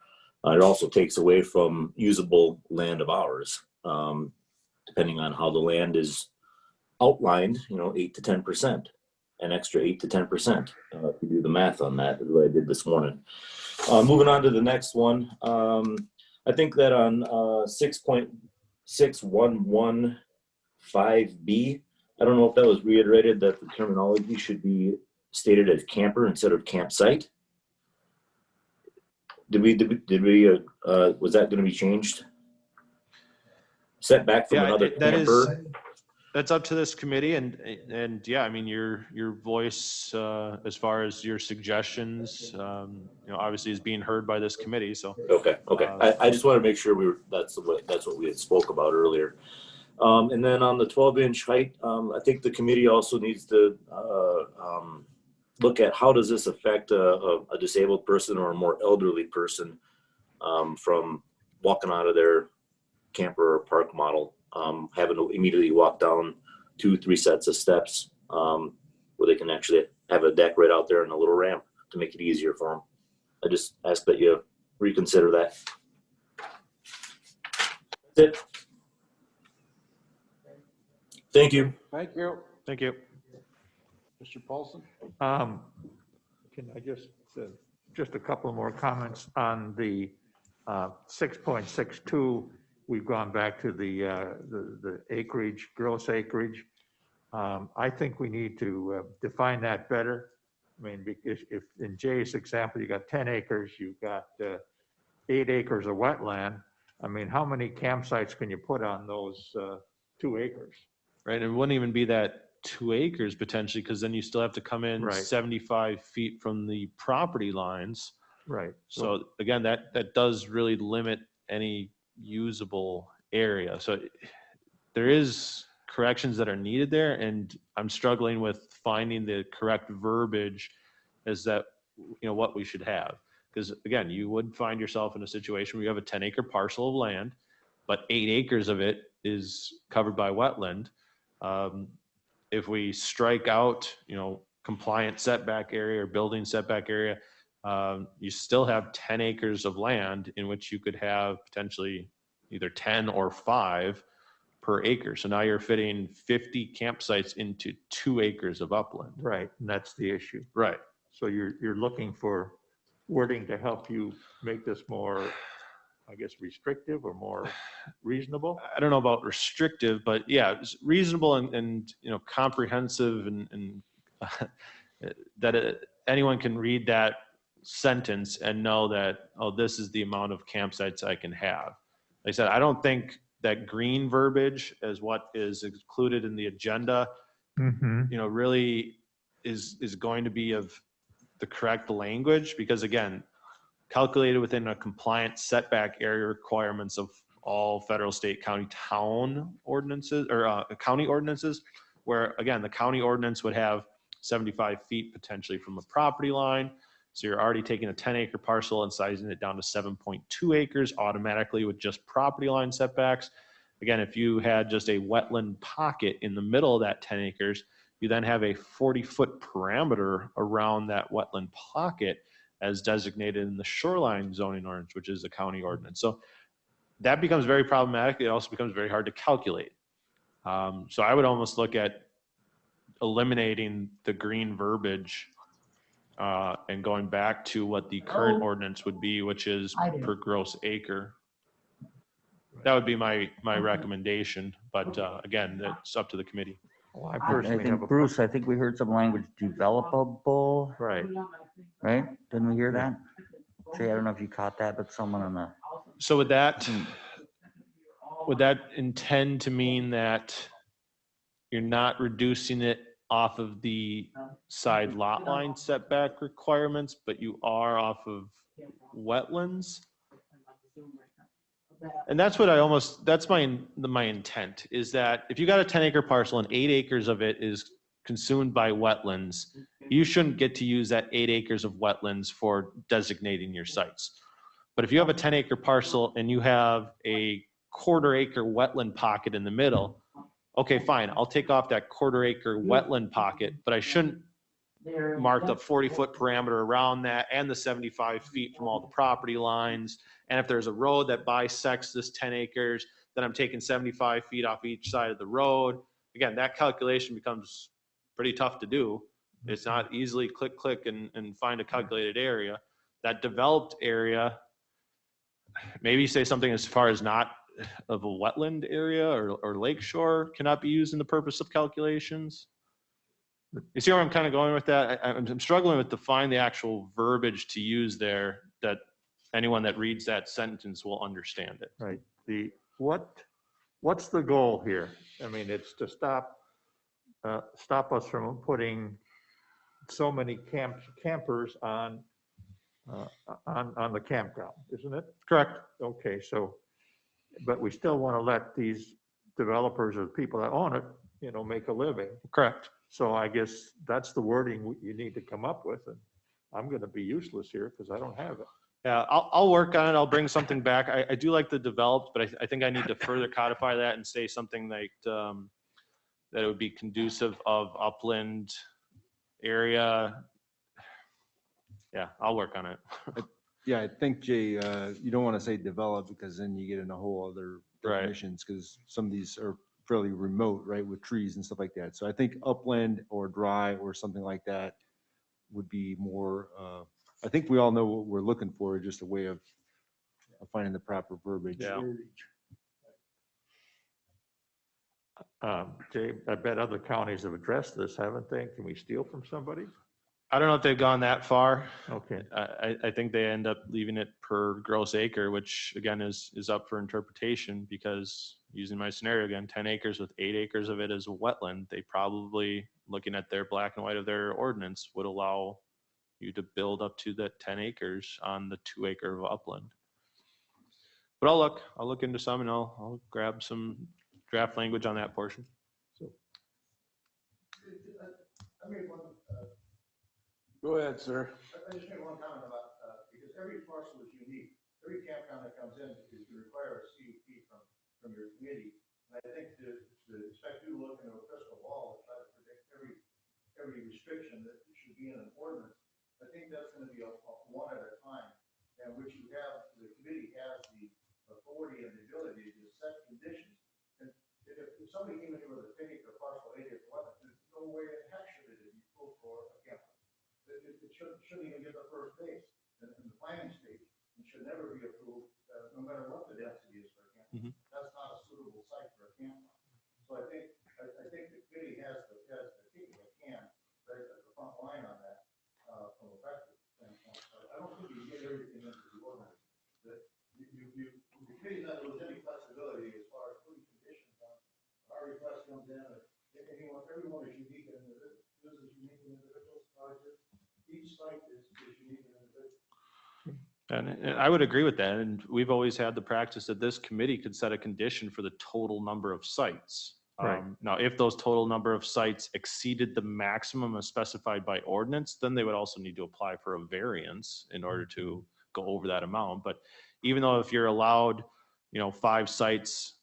It also takes away from usable land of ours, depending on how the land is outlined, 8 to 10%, an extra 8 to 10%. If you do the math on that, is what I did this morning. Moving on to the next one. I think that on 6.6115B, I don't know if that was reiterated that the terminology should be stated as camper instead of campsite. Was that gonna be changed? Setback from Yeah, another that is, camper? that's up to this committee and yeah, I mean, your voice, as far as your suggestions, obviously is being heard by this committee, so. Okay. I just want to make sure that's what we had spoke about earlier. And then on the 12-inch height, I think the committee also needs to look at how does this affect a disabled person or a more elderly person from walking out of their camper or park model, having to immediately walk down 2-3 sets of steps where they can actually have a deck right out there and a little ramp to make it easier for them. I just ask that you reconsider that. That's it. Thank you. Thank you. Thank you. Mr. Paulson? Can I just a couple more comments on the 6.62. We've gone back to the acreage, gross acreage. I think we need to define that better. I mean, because if in Jay's example, you got 10 acres, you've got 8 acres of wetland. I mean, how many campsites can you put on those 2 acres? Right, and it wouldn't even be that 2 acres potentially, because then you still have to come in Right. 75 feet from the property lines. Right. So again, that does really limit any usable area. So there is corrections that are needed there, and I'm struggling with finding the correct verbiage as that, what we should have. Because again, you would find yourself in a situation where you have a 10-acre parcel of land, but 8 acres of it is covered by wetland. If we strike out, compliant setback area or building setback area, you still have 10 acres of land in which you could have potentially either 10 or 5 per acre. So now you're fitting 50 campsites into 2 acres of upland. Right, and that's the issue. Right. So you're looking for wording to help you make this more, I guess, restrictive or more reasonable? I don't know about restrictive, but yeah, it's reasonable and comprehensive and that anyone can read that sentence and know that, oh, this is the amount of campsites I can have. Like I said, I don't think that green verbiage as what is included in the agenda, really is going to be of the correct language, because again, calculated within a compliant setback area requirements of all federal, state, county, town ordinances, or county ordinances, where again, the county ordinance would have 75 feet potentially from a property line. So you're already taking a 10-acre parcel and sizing it down to 7.2 acres automatically with just property line setbacks. Again, if you had just a wetland pocket in the middle of that 10 acres, you then have a 40-foot parameter around that wetland pocket as designated in the shoreline zoning ordinance, which is a county ordinance. So that becomes very problematic. It also becomes very hard to calculate. So I would almost look at eliminating the green verbiage and going back to what the current ordinance would be, which is per gross acre. That would be my recommendation, but again, that's up to the committee. Well, I think, Bruce, I think we heard some language, developable. Right. Right? Didn't we hear that? Jay, I don't know if you caught that, but someone on the. So would that intend to mean that you're not reducing it off of the side lot line setback requirements, but you are off of wetlands? And that's what that's my intent, is that if you got a 10-acre parcel and 8 acres of it is consumed by wetlands, you shouldn't get to use that 8 acres of wetlands for designating your sites. But if you have a 10-acre parcel and you have a 1/4 acre wetland pocket in the middle, okay, fine, I'll take off that 1/4 acre wetland pocket, but I shouldn't mark the 40-foot parameter around that and the 75 feet from all the property lines. And if there's a road that bisects this 10 acres, then I'm taking 75 feet off each side of the road. Again, that calculation becomes pretty tough to do. It's not easily click and find a calculated area. That developed area, maybe say something as far as not of a wetland area or lakeshore cannot be used in the purpose of calculations. You see where I'm kind of going with that? I'm struggling with find the actual verbiage to use there that anyone that reads that sentence will understand it. Right. What's the goal here? I mean, it's to stop us from putting so many campers on the campground, isn't it? Correct. Okay, so, but we still want to let these developers or people that own it, make a living. Correct. So I guess that's the wording you need to come up with, and I'm going to be useless here because I don't have it. Yeah, I'll work on it. I'll bring something back. I do like the developed, but I think I need to further codify that and say something like that it would be conducive of upland area. Yeah, I'll work on it. Yeah, I think, Jay, you don't want to say develop because then you get in a whole other definitions because some of these are fairly remote, right, with trees and stuff like that. So I think upland or dry or something like that would be more, I think we all know what we're looking for, just a way of finding the proper verbiage. Yeah. Jay, I bet other counties have addressed this, haven't they? Can we steal from somebody? I don't know if they've gone that far. Okay. I think they end up leaving it per gross acre, which again is up for interpretation because using my scenario again, 10 acres with 8 acres of it as a wetland, they probably, looking at their black and white of their ordinance, would allow you to build up to that 10 acres on the 2 acre of upland. But I'll look into some and I'll grab some draft language on that portion. Go ahead, sir. I just made one comment about, because every parcel is unique. Every campground that comes in is going to require a CUP from your committee. And I think to expect you to look into a crystal ball and try to predict every restriction that should be in an ordinance, I think that's going to be a one at a time. And which you have, the committee has the authority and the ability to set conditions. And if somebody came in here with a 10-acre parcel, 8 acre wetland, there's no way in heck should it be full for a campground. It shouldn't even get the first base in the planning stage. It should never be approved, no matter what the density is for a campground. That's not a suitable site for a campground. So I think the committee has the kick if they can, right at the front line on that from a practical standpoint. So I don't think you can get everything into the ordinance. The committee's not lose any flexibility as far as putting conditions on. Our request comes in, everyone is unique and this is unique and individual project. Each site is unique and individual. And I would agree with that. And we've always had the practice that this committee could set a condition for the total number of sites. Right. Now, if those total number of sites exceeded the maximum as specified by ordinance, then they would also need to apply for a variance in order to go over that amount. But even though if you're allowed, 5 sites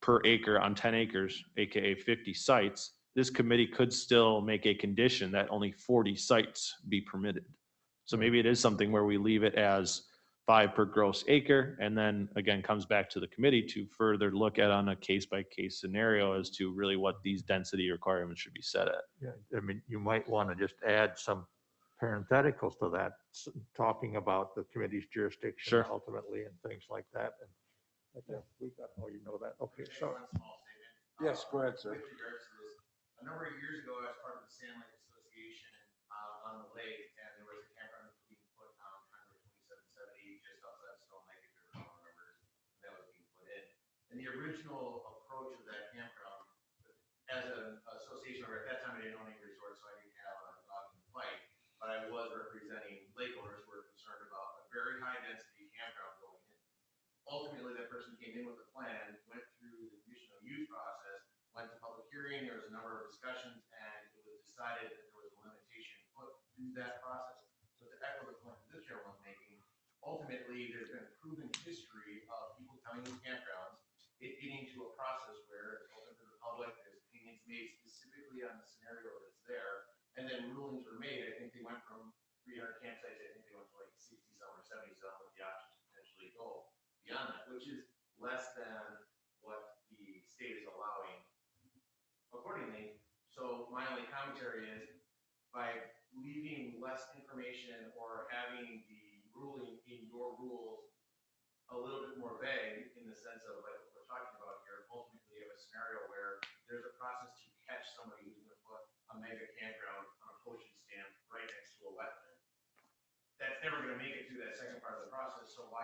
per acre on 10 acres, AKA 50 sites, this committee could still make a condition that only 40 sites be permitted. So maybe it is something where we leave it as 5 per gross acre, and then again, comes back to the committee to further look at on a case-by-case scenario as to really what these density requirements should be set at. Yeah, I mean, you might want to just add some parentheticals to that, talking about the committee's jurisdiction ultimately and things like that. And I think we got, you know that. Okay, so. Yes, go ahead, sir. With regards to this, a number of years ago, I was part of the Sand Lake Association on the lake, and there was a campground being put on Conway 2778 just outside of Stone Lake, if you remember, that was being put in. And the original approach of that campground, as an association member, at that time I didn't own any resorts, so I didn't have a dog in the fight, but I was representing lake owners who were concerned about a very high density campground going in. Ultimately, that person came in with a plan, went through the conditional use process, went to public hearing, there was a number of discussions, and it was decided that there was a limitation put through that process. So to echo the point that this gentleman was making, ultimately, there's been a proven history of people coming to campgrounds, it getting to a process where it's open to the public, there's opinions made specifically on the scenario that's there, and then rulings were made. I think they went from 300 campsites, I think they went to like 60 some or 70 some with the option to potentially go beyond that, which is less than what the state is allowing accordingly. So my only commentary is by leaving less information or having the ruling in your rules a little bit more vague in the sense of like what we're talking about here, ultimately you have a scenario where there's a process to catch somebody who's going to put a mega campground on a postage stamp right next to a wetland. That's never going to make it through that second part of the process. So why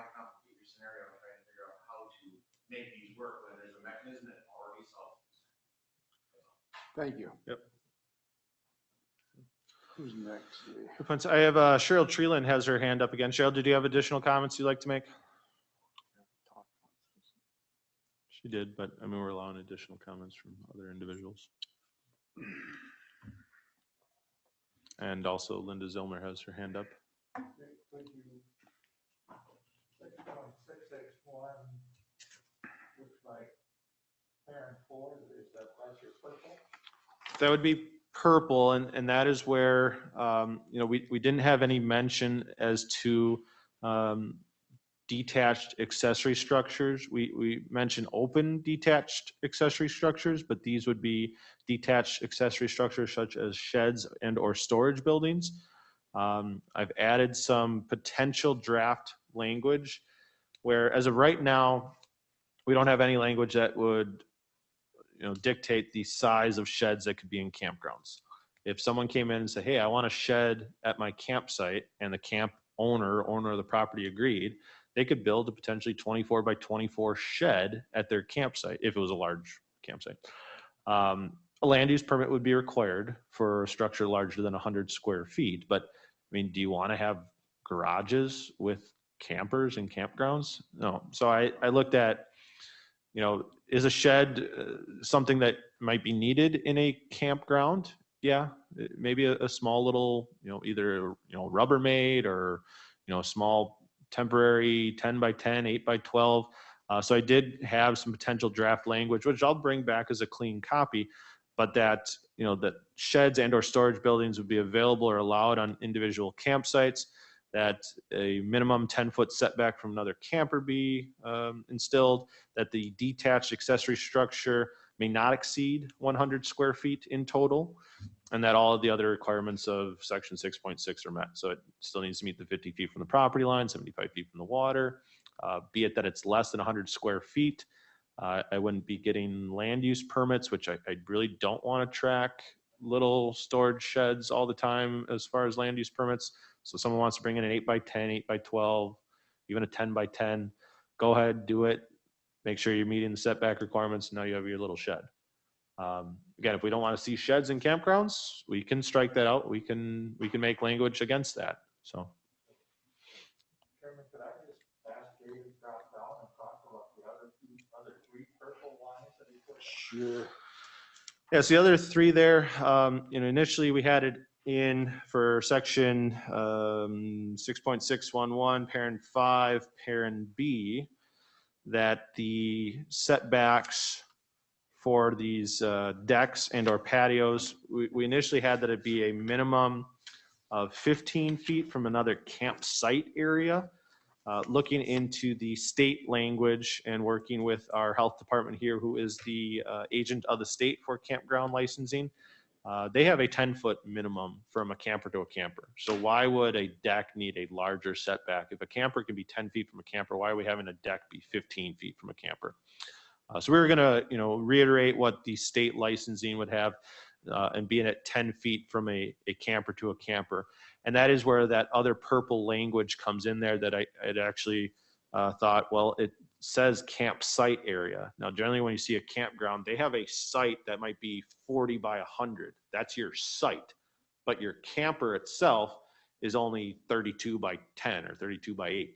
work when there's a mechanism that already solves it. Thank you. Yep. Who's next? I have Cheryl Treeland has her hand up again. Cheryl, did you have additional comments you'd like to make? She did, but I mean, we're allowing additional comments from other individuals. And also Linda Zilmer has her hand up. Could you, 6.661 looks like parent 4, is that's your purple? That would be purple, and that is where, you know, we didn't have any mention as to detached accessory structures. We mentioned open detached accessory structures, but these would be detached accessory structures such as sheds and or storage buildings. I've added some potential draft language where, as of right now, we don't have any language that would, you know, dictate the size of sheds that could be in campgrounds. If someone came in and said, hey, I want a shed at my campsite, and the camp owner of the property agreed, they could build a potentially 24 by 24 shed at their campsite if it was a large campsite. A land use permit would be required for a structure larger than 100 square feet. But I mean, do you want to have garages with campers and campgrounds? No. So I looked at, you know, is a shed something that might be needed in a campground? Yeah, maybe a small little, you know, either, you know, Rubbermaid or, you know, a small temporary 10 by 10, 8 by 12. So I did have some potential draft language, which I'll bring back as a clean copy, but that, you know, that sheds and or storage buildings would be available or allowed on individual campsites, that a minimum 10-foot setback from another camper be instilled, that the detached accessory structure may not exceed 100 square feet in total, and that all of the other requirements of section 6.6 are met. So it still needs to meet the 50 feet from the property line, 75 feet from the water, be it that it's less than 100 square feet. I wouldn't be getting land use permits, which I really don't want to track little storage sheds all the time as far as land use permits. So someone wants to bring in an 8 by 10, 8 by 12, even a 10 by 10, go ahead, do it. Make sure you're meeting the setback requirements. Now you have your little shed. Again, if we don't want to see sheds in campgrounds, we can strike that out. We can make language against that. So. Chairman, could I just ask Jay to drop down and talk about the other three purple lines that he put? Sure. Yes, the other three there, you know, initially we had it in for section 6.611, parent 5, parent B, that the setbacks for these decks and or patios, we initially had that it be a minimum of 15 feet from another campsite area. Looking into the state language and working with our health department here, who is the agent of the state for campground licensing, they have a 10-foot minimum from a camper to a camper. So why would a deck need a larger setback? If a camper can be 10 feet from a camper, why are we having a deck be 15 feet from a camper? So we were going to, you know, reiterate what the state licensing would have, and being at 10 feet from a camper to a camper. And that is where that other purple language comes in there that I had actually thought, well, it says campsite area. Now, generally when you see a campground, they have a site that might be 40 by 100. That's your site. But your camper itself is only 32 by 10 or 32 by 8.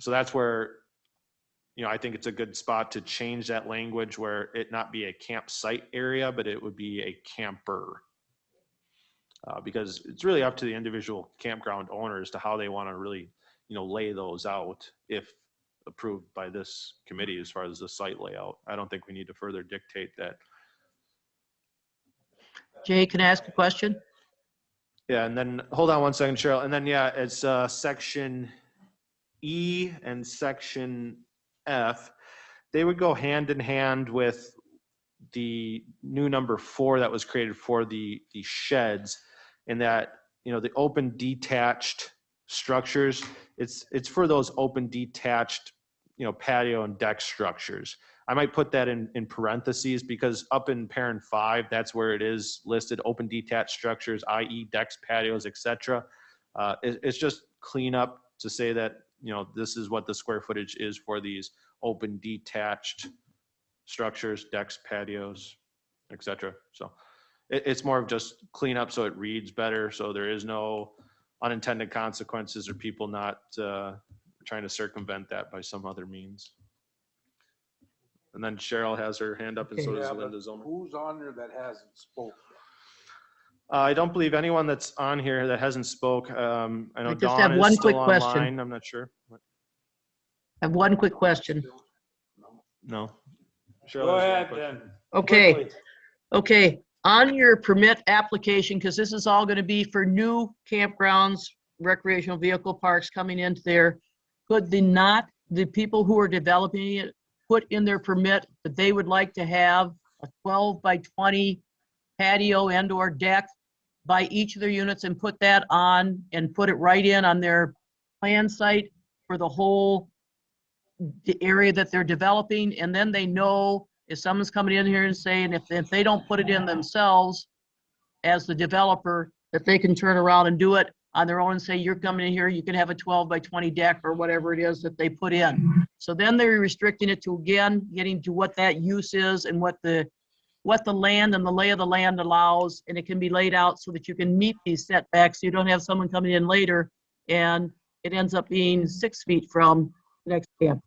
So that's where, you know, I think it's a good spot to change that language where it not be a campsite area, but it would be a camper. Because it's really up to the individual campground owners to how they want to really, you know, lay those out if approved by this committee as far as the site layout. I don't think we need to further dictate that. Jay, can I ask a question? Yeah, and then hold on one second, Cheryl. And then, yeah, it's section E and section F. They would go hand in hand with the new number 4 that was created for the sheds, in that, you know, the open detached structures, it's for those open detached, you know, patio and deck structures. I might put that in parentheses, because up in parent 5, that's where it is listed, open detached structures, i.e. decks, patios, etc. It's just clean up to say that, you know, this is what the square footage is for these open detached structures, decks, patios, etc. So it's more of just cleanup so it reads better, so there is no unintended consequences or people not trying to circumvent that by some other means. And then Cheryl has her hand up, and so does Yeah, but Linda Zomer. who's on there that hasn't spoke? I don't believe anyone that's on here that hasn't spoke. I know I just Dawn have is one still quick question. online. I'm not sure. I have one quick question. No. Go ahead then. Okay. Quickly. Okay, on your permit application, because this is all going to be for new campgrounds, recreational vehicle parks coming into there, could the people who are developing it put in their permit that they would like to have a 12 by 20 patio and or deck by each of their units and put that on and put it right in on their plan site for the whole the area that they're developing, and then they know if someone's coming in here and saying if they don't put it in themselves as the developer, that they can turn around and do it on their own and say, you're coming in here, you can have a 12 by 20 deck or whatever it is that they put in. So then they're restricting it to, again, getting to what that use is and what the land and the lay of the land allows, and it can be laid out so that you can meet these setbacks. So you don't have someone coming in later and it ends up being 6 feet from the next camp.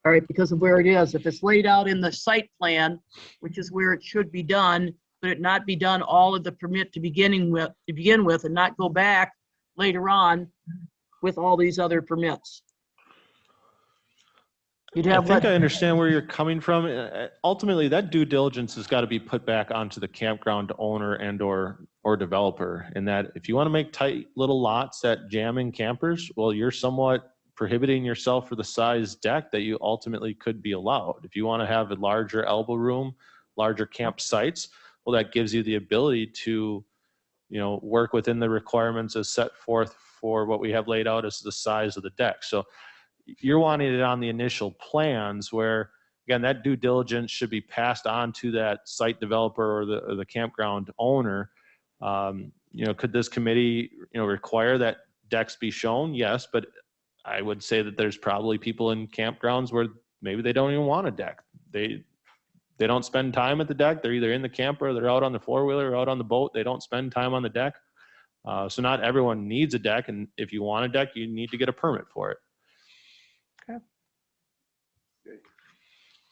All right, because of where it is. If it's laid out in the site plan, which is where it should be done, but it not be done all of the permit to begin with and not go back later on with all these other permits. You'd I have think what- I understand where you're coming from. Ultimately, that due diligence has got to be put back onto the campground owner and or developer. In that, if you want to make tight little lots that jam in campers, well, you're somewhat prohibiting yourself for the size deck that you ultimately could be allowed. If you want to have a larger elbow room, larger campsites, well, that gives you the ability to, work within the requirements as set forth for what we have laid out as the size of the deck. So you're wanting it on the initial plans where, again, that due diligence should be passed on to that site developer or the campground owner. Could this committee, require that decks be shown? Yes, but I would say that there's probably people in campgrounds where maybe they don't even want a deck. They don't spend time at the deck. They're either in the camper, they're out on the four-wheeler, or out on the boat. They don't spend time on the deck. So not everyone needs a deck, and if you want a deck, you need to get a permit for it.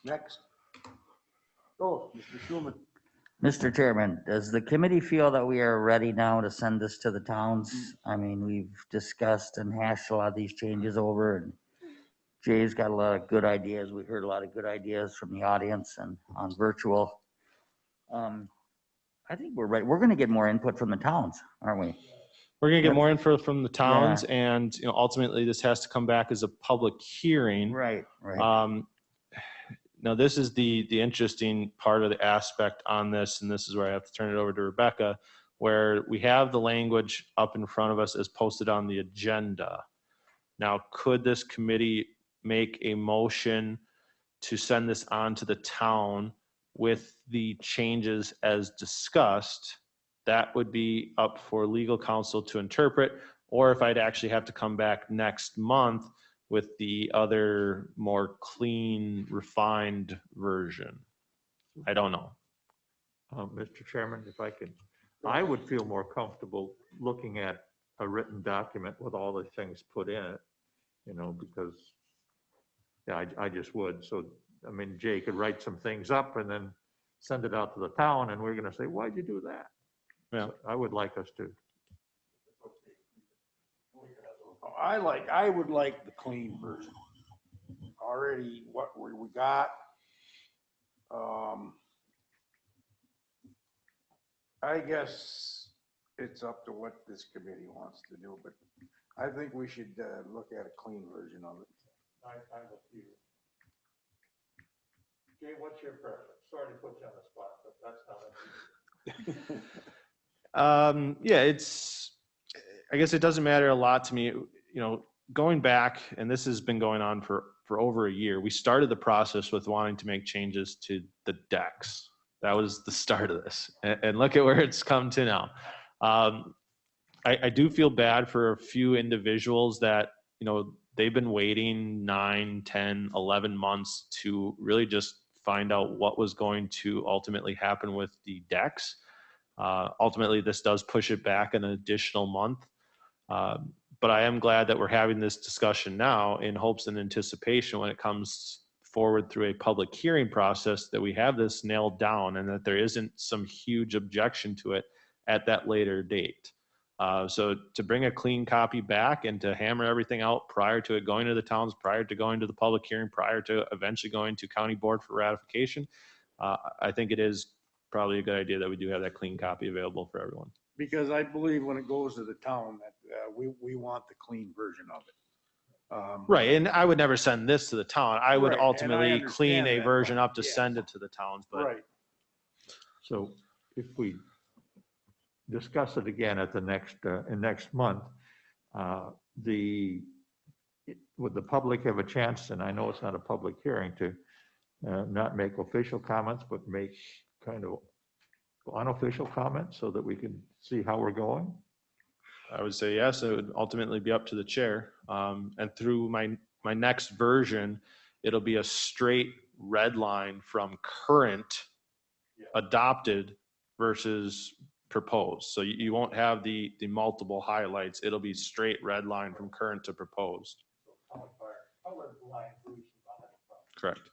Next. Oh, Mr. Schuman. Mr. Chairman, does the committee feel that we are ready now to send this to the towns? I mean, we've discussed and hashed a lot of these changes over, and Jay's got a lot of good ideas. We heard a lot of good ideas from the audience and on virtual. I think we're ready. We're going to get more input from the towns, aren't we? We're going to get more info from the towns, and ultimately this has to come back as a public hearing. Right. Now, this is the interesting part of the aspect on this, and this is where I have to turn it over to Rebecca, where we have the language up in front of us as posted on the agenda. Now, could this committee make a motion to send this on to the town with the changes as discussed? That would be up for legal counsel to interpret, or if I'd actually have to come back next month with the other more clean, refined version. I don't know. Mr. Chairman, if I could, I would feel more comfortable looking at a written document with all the things put in it, because, yeah, I just would. So, I mean, Jay could write some things up and then send it out to the town, and we're going to say, why'd you do that? Yeah, so I would like us to. I would like the clean version. Already what we got. I guess it's up to what this committee wants to do, but I think we should look at a clean version of it. I'm with you. Jay, what's your preference? Sorry to put you on the spot, but that's not it. I guess it doesn't matter a lot to me. Going back, and this has been going on for over a year, we started the process with wanting to make changes to the decks. That was the start of this. And look at where it's come to now. I do feel bad for a few individuals that, they've been waiting 9, 10, 11 months to really just find out what was going to ultimately happen with the decks. Ultimately, this does push it back an additional month. But I am glad that we're having this discussion now in hopes and anticipation when it comes forward through a public hearing process that we have this nailed down and that there isn't some huge objection to it at that later date. So to bring a clean copy back and to hammer everything out prior to it going to the towns, prior to going to the public hearing, prior to eventually going to county board for ratification, I think it is probably a good idea that we do have that clean copy available for everyone. Because I believe when it goes to the town that we want the clean version of it. Right, and I would never send this to the town. I would Right, and I ultimately clean understand a that, version but up to yes. send it to the towns, but Right. So if we discuss it again at the next month, would the public have a chance, and I know it's not a public hearing, to not make official comments, but make kind of unofficial comments so that we can see how we're going? I would say yes, it would ultimately be up to the chair. And through my next version, it'll be a straight red line from current adopted versus proposed. So you won't have the multiple highlights. It'll be straight red line from current to proposed. Correct.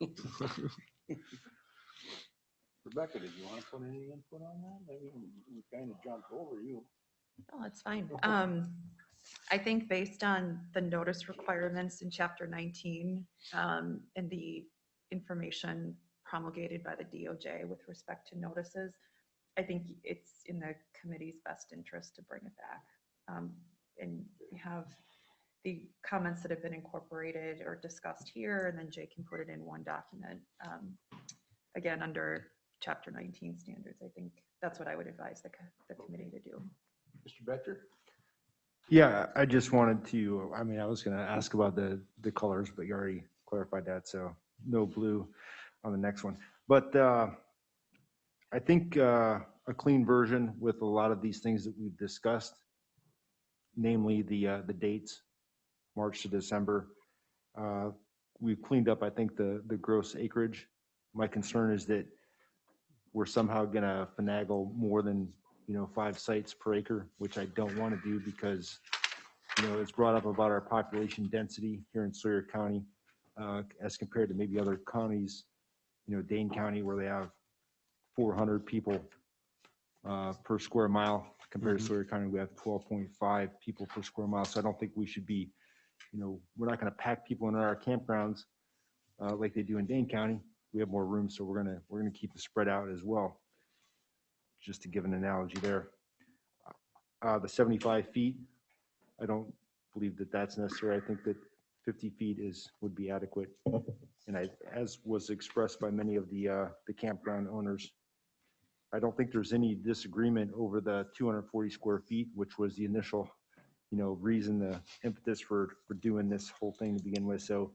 Rebecca, did you want to put any input on that? I mean, we kind of jumped over you. Oh, that's fine. I think based on the notice requirements in Chapter 19 and the information promulgated by the DOJ with respect to notices, I think it's in the committee's best interest to bring it back. And we have the comments that have been incorporated or discussed here, and then Jay can put it in one document. Again, under Chapter 19 standards, I think that's what I would advise the committee to do. Mr. Becker? Yeah, I just wanted to, I mean, I was going to ask about the colors, but you already clarified that, so no blue on the next one. But I think a clean version with a lot of these things that we've discussed, namely the dates, March to December. We've cleaned up, I think, the gross acreage. My concern is that we're somehow going to finagle more than 5 sites per acre, which I don't want to do because, it's brought up about our population density here in Sawyer County as compared to maybe other counties, Dane County, where they have 400 people per square mile compared to Sawyer County, we have 12.5 people per square mile. So I don't think we should be, we're not going to pack people in our campgrounds like they do in Dane County. We have more room, so we're gonna keep the spread out as well. Just to give an analogy there. The 75 feet, I don't believe that that's necessary. I think that 50 feet would be adequate. And as was expressed by many of the campground owners, I don't think there's any disagreement over the 240 square feet, which was the initial, reason, the impetus for doing this whole thing to begin with. So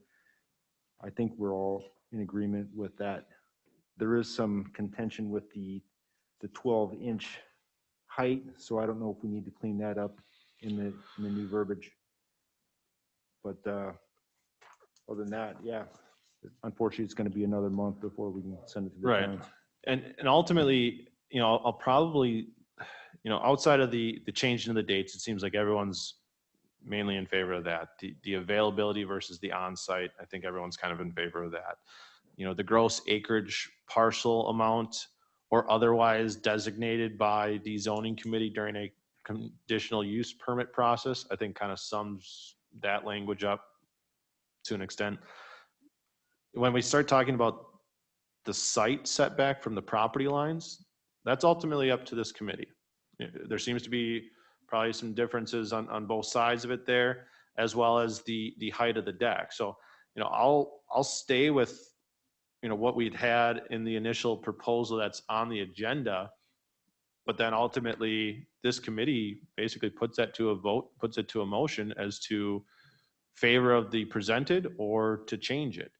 I think we're all in agreement with that. There is some contention with the 12-inch height, so I don't know if we need to clean that up in the new verbiage. But other than that, yeah, unfortunately, it's going to be another month before we can send it to the Right. towns. And ultimately, I'll probably, outside of the changing of the dates, it seems like everyone's mainly in favor of that. The availability versus the on-site, I think everyone's kind of in favor of that. The gross acreage parcel amount or otherwise designated by the zoning committee during a conditional use permit process, I think kind of sums that language up to an extent. When we start talking about the site setback from the property lines, that's ultimately up to this committee. There seems to be probably some differences on both sides of it there, as well as the height of the deck. So, I'll stay with, what we'd had in the initial proposal that's on the agenda, but then ultimately this committee basically puts that to a vote, puts it to a motion as to favor of the presented or to change it.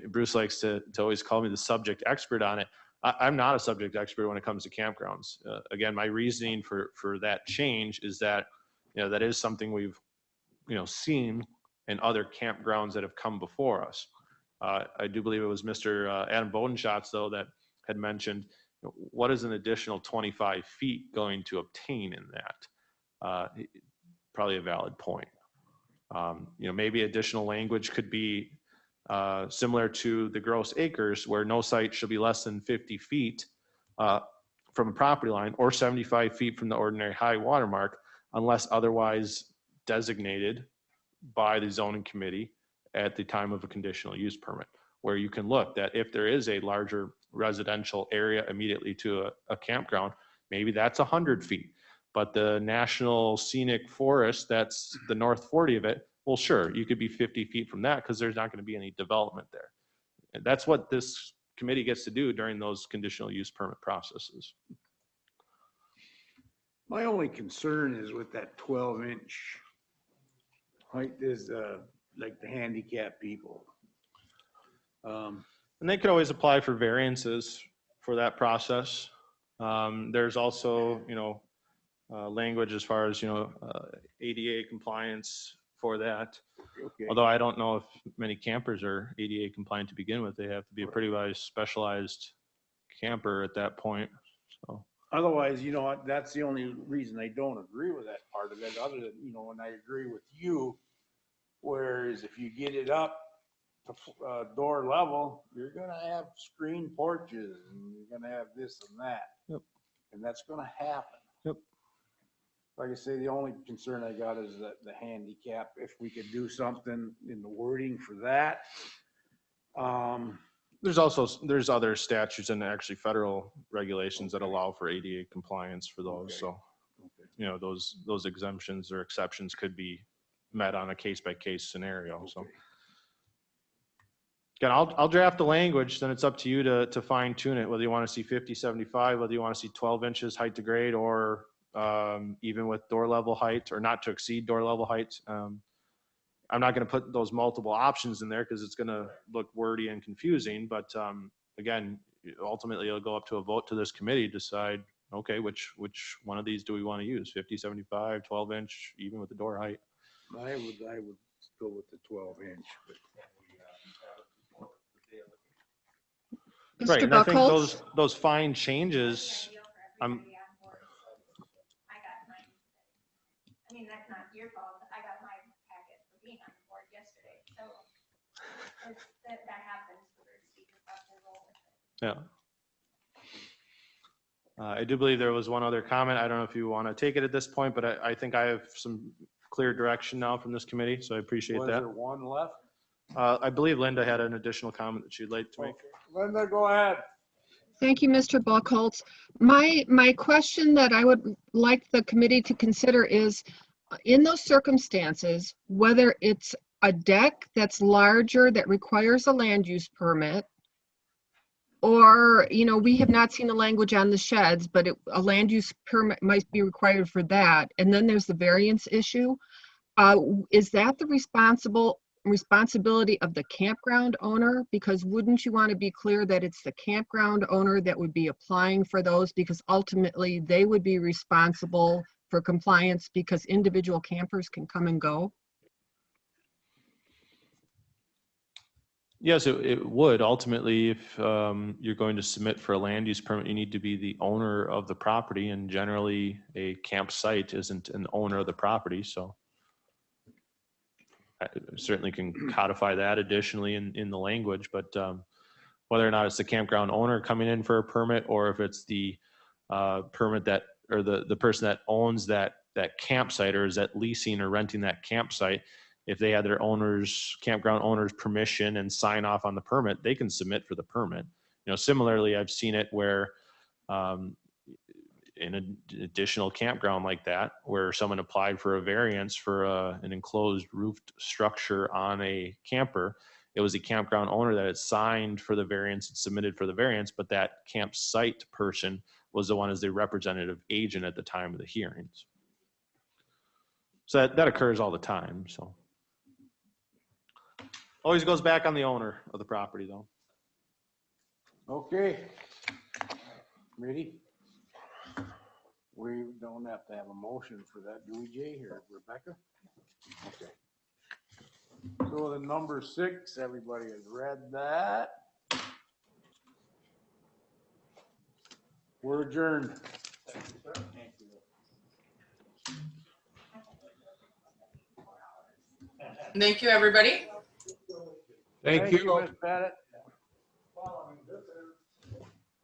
Bruce likes to always call me the subject expert on it. I'm not a subject expert when it comes to campgrounds. Again, my reasoning for that change is that, that is something we've seen in other campgrounds that have come before us. I do believe it was Mr. Adam Bodenschatz, though, that had mentioned, what is an additional 25 feet going to obtain in that? Probably a valid point. Maybe additional language could be similar to the gross acres, where no site shall be less than 50 feet from a property line or 75 feet from the ordinary high water mark, unless otherwise designated by the zoning committee at the time of a conditional use permit, where you can look that if there is a larger residential area immediately to a campground, maybe that's 100 feet. But the National Scenic Forest, that's the north 40 of it, well, sure, you could be 50 feet from that because there's not going to be any development there. And that's what this committee gets to do during those conditional use permit processes. My only concern is with that 12-inch height is like the handicapped people. And they could always apply for variances for that process. There's also, language as far as, ADA compliance for that. Okay. Although I don't know if many campers are ADA compliant to begin with. They have to be a pretty specialized camper at that point. So Otherwise, that's the only reason I don't agree with that part of it, other than, and I agree with you. Whereas if you get it up to door level, you're gonna have screen porches and you're gonna have this and that. Yep. And that's gonna happen. Yep. Like I say, the only concern I got is that the handicap, if we could do something in the wording for that. There's other statutes and actually federal regulations that allow for ADA compliance for those. So, those exemptions or exceptions could be met on a case-by-case scenario. So again, I'll draft the language, then it's up to you to fine tune it, whether you want to see 50, 75, whether you want to see 12 inches height to grade, or even with door level height, or not to exceed door level height. I'm not going to put those multiple options in there because it's going to look wordy and confusing. But again, ultimately it'll go up to a vote to this committee to decide, okay, which one of these do we want to use? 50, 75, 12 inch, even with the door height. I would go with the 12-inch. Right, and I think those fine changes, I mean, that's not your fault. I got my packet for being on the board yesterday, so that happens. Yeah. I do believe there was one other comment. I don't know if you want to take it at this point, but I think I have some clear direction now from this committee, so I appreciate Was that. there one left? I believe Linda had an additional comment that she'd like to make. Okay. Linda, go ahead. Thank you, Mr. Buckholz. My question that I would like the committee to consider is, in those circumstances, whether it's a deck that's larger that requires a land use permit, or, we have not seen the language on the sheds, but a land use permit might be required for that. And then there's the variance issue. Is that the responsibility of the campground owner? Because wouldn't you want to be clear that it's the campground owner that would be applying for those, because ultimately they would be responsible for compliance, because individual campers can come and go? Yes, it would. Ultimately, if you're going to submit for a land use permit, you need to be the owner of the property, and generally a campsite isn't an owner of the property. So I certainly can codify that additionally in the language, but whether or not it's the campground owner coming in for a permit, or if it's the permit that, or the person that owns that campsite, or is that leasing or renting that campsite, if they had their campground owner's permission and sign off on the permit, they can submit for the permit. Similarly, I've seen it where in an additional campground like that, where someone applied for a variance for an enclosed roofed structure on a camper. It was the campground owner that had signed for the variance and submitted for the variance, but that campsite person was the one as the representative agent at the time of the hearings. So that occurs all the time. So always goes back on the owner of the property, though. Okay. Ready? We don't have to have a motion for that, do we, Jay or Rebecca? Okay. So the number 6, everybody has read that. We're adjourned. Thank you, everybody. Thank you. Ms. Pettit.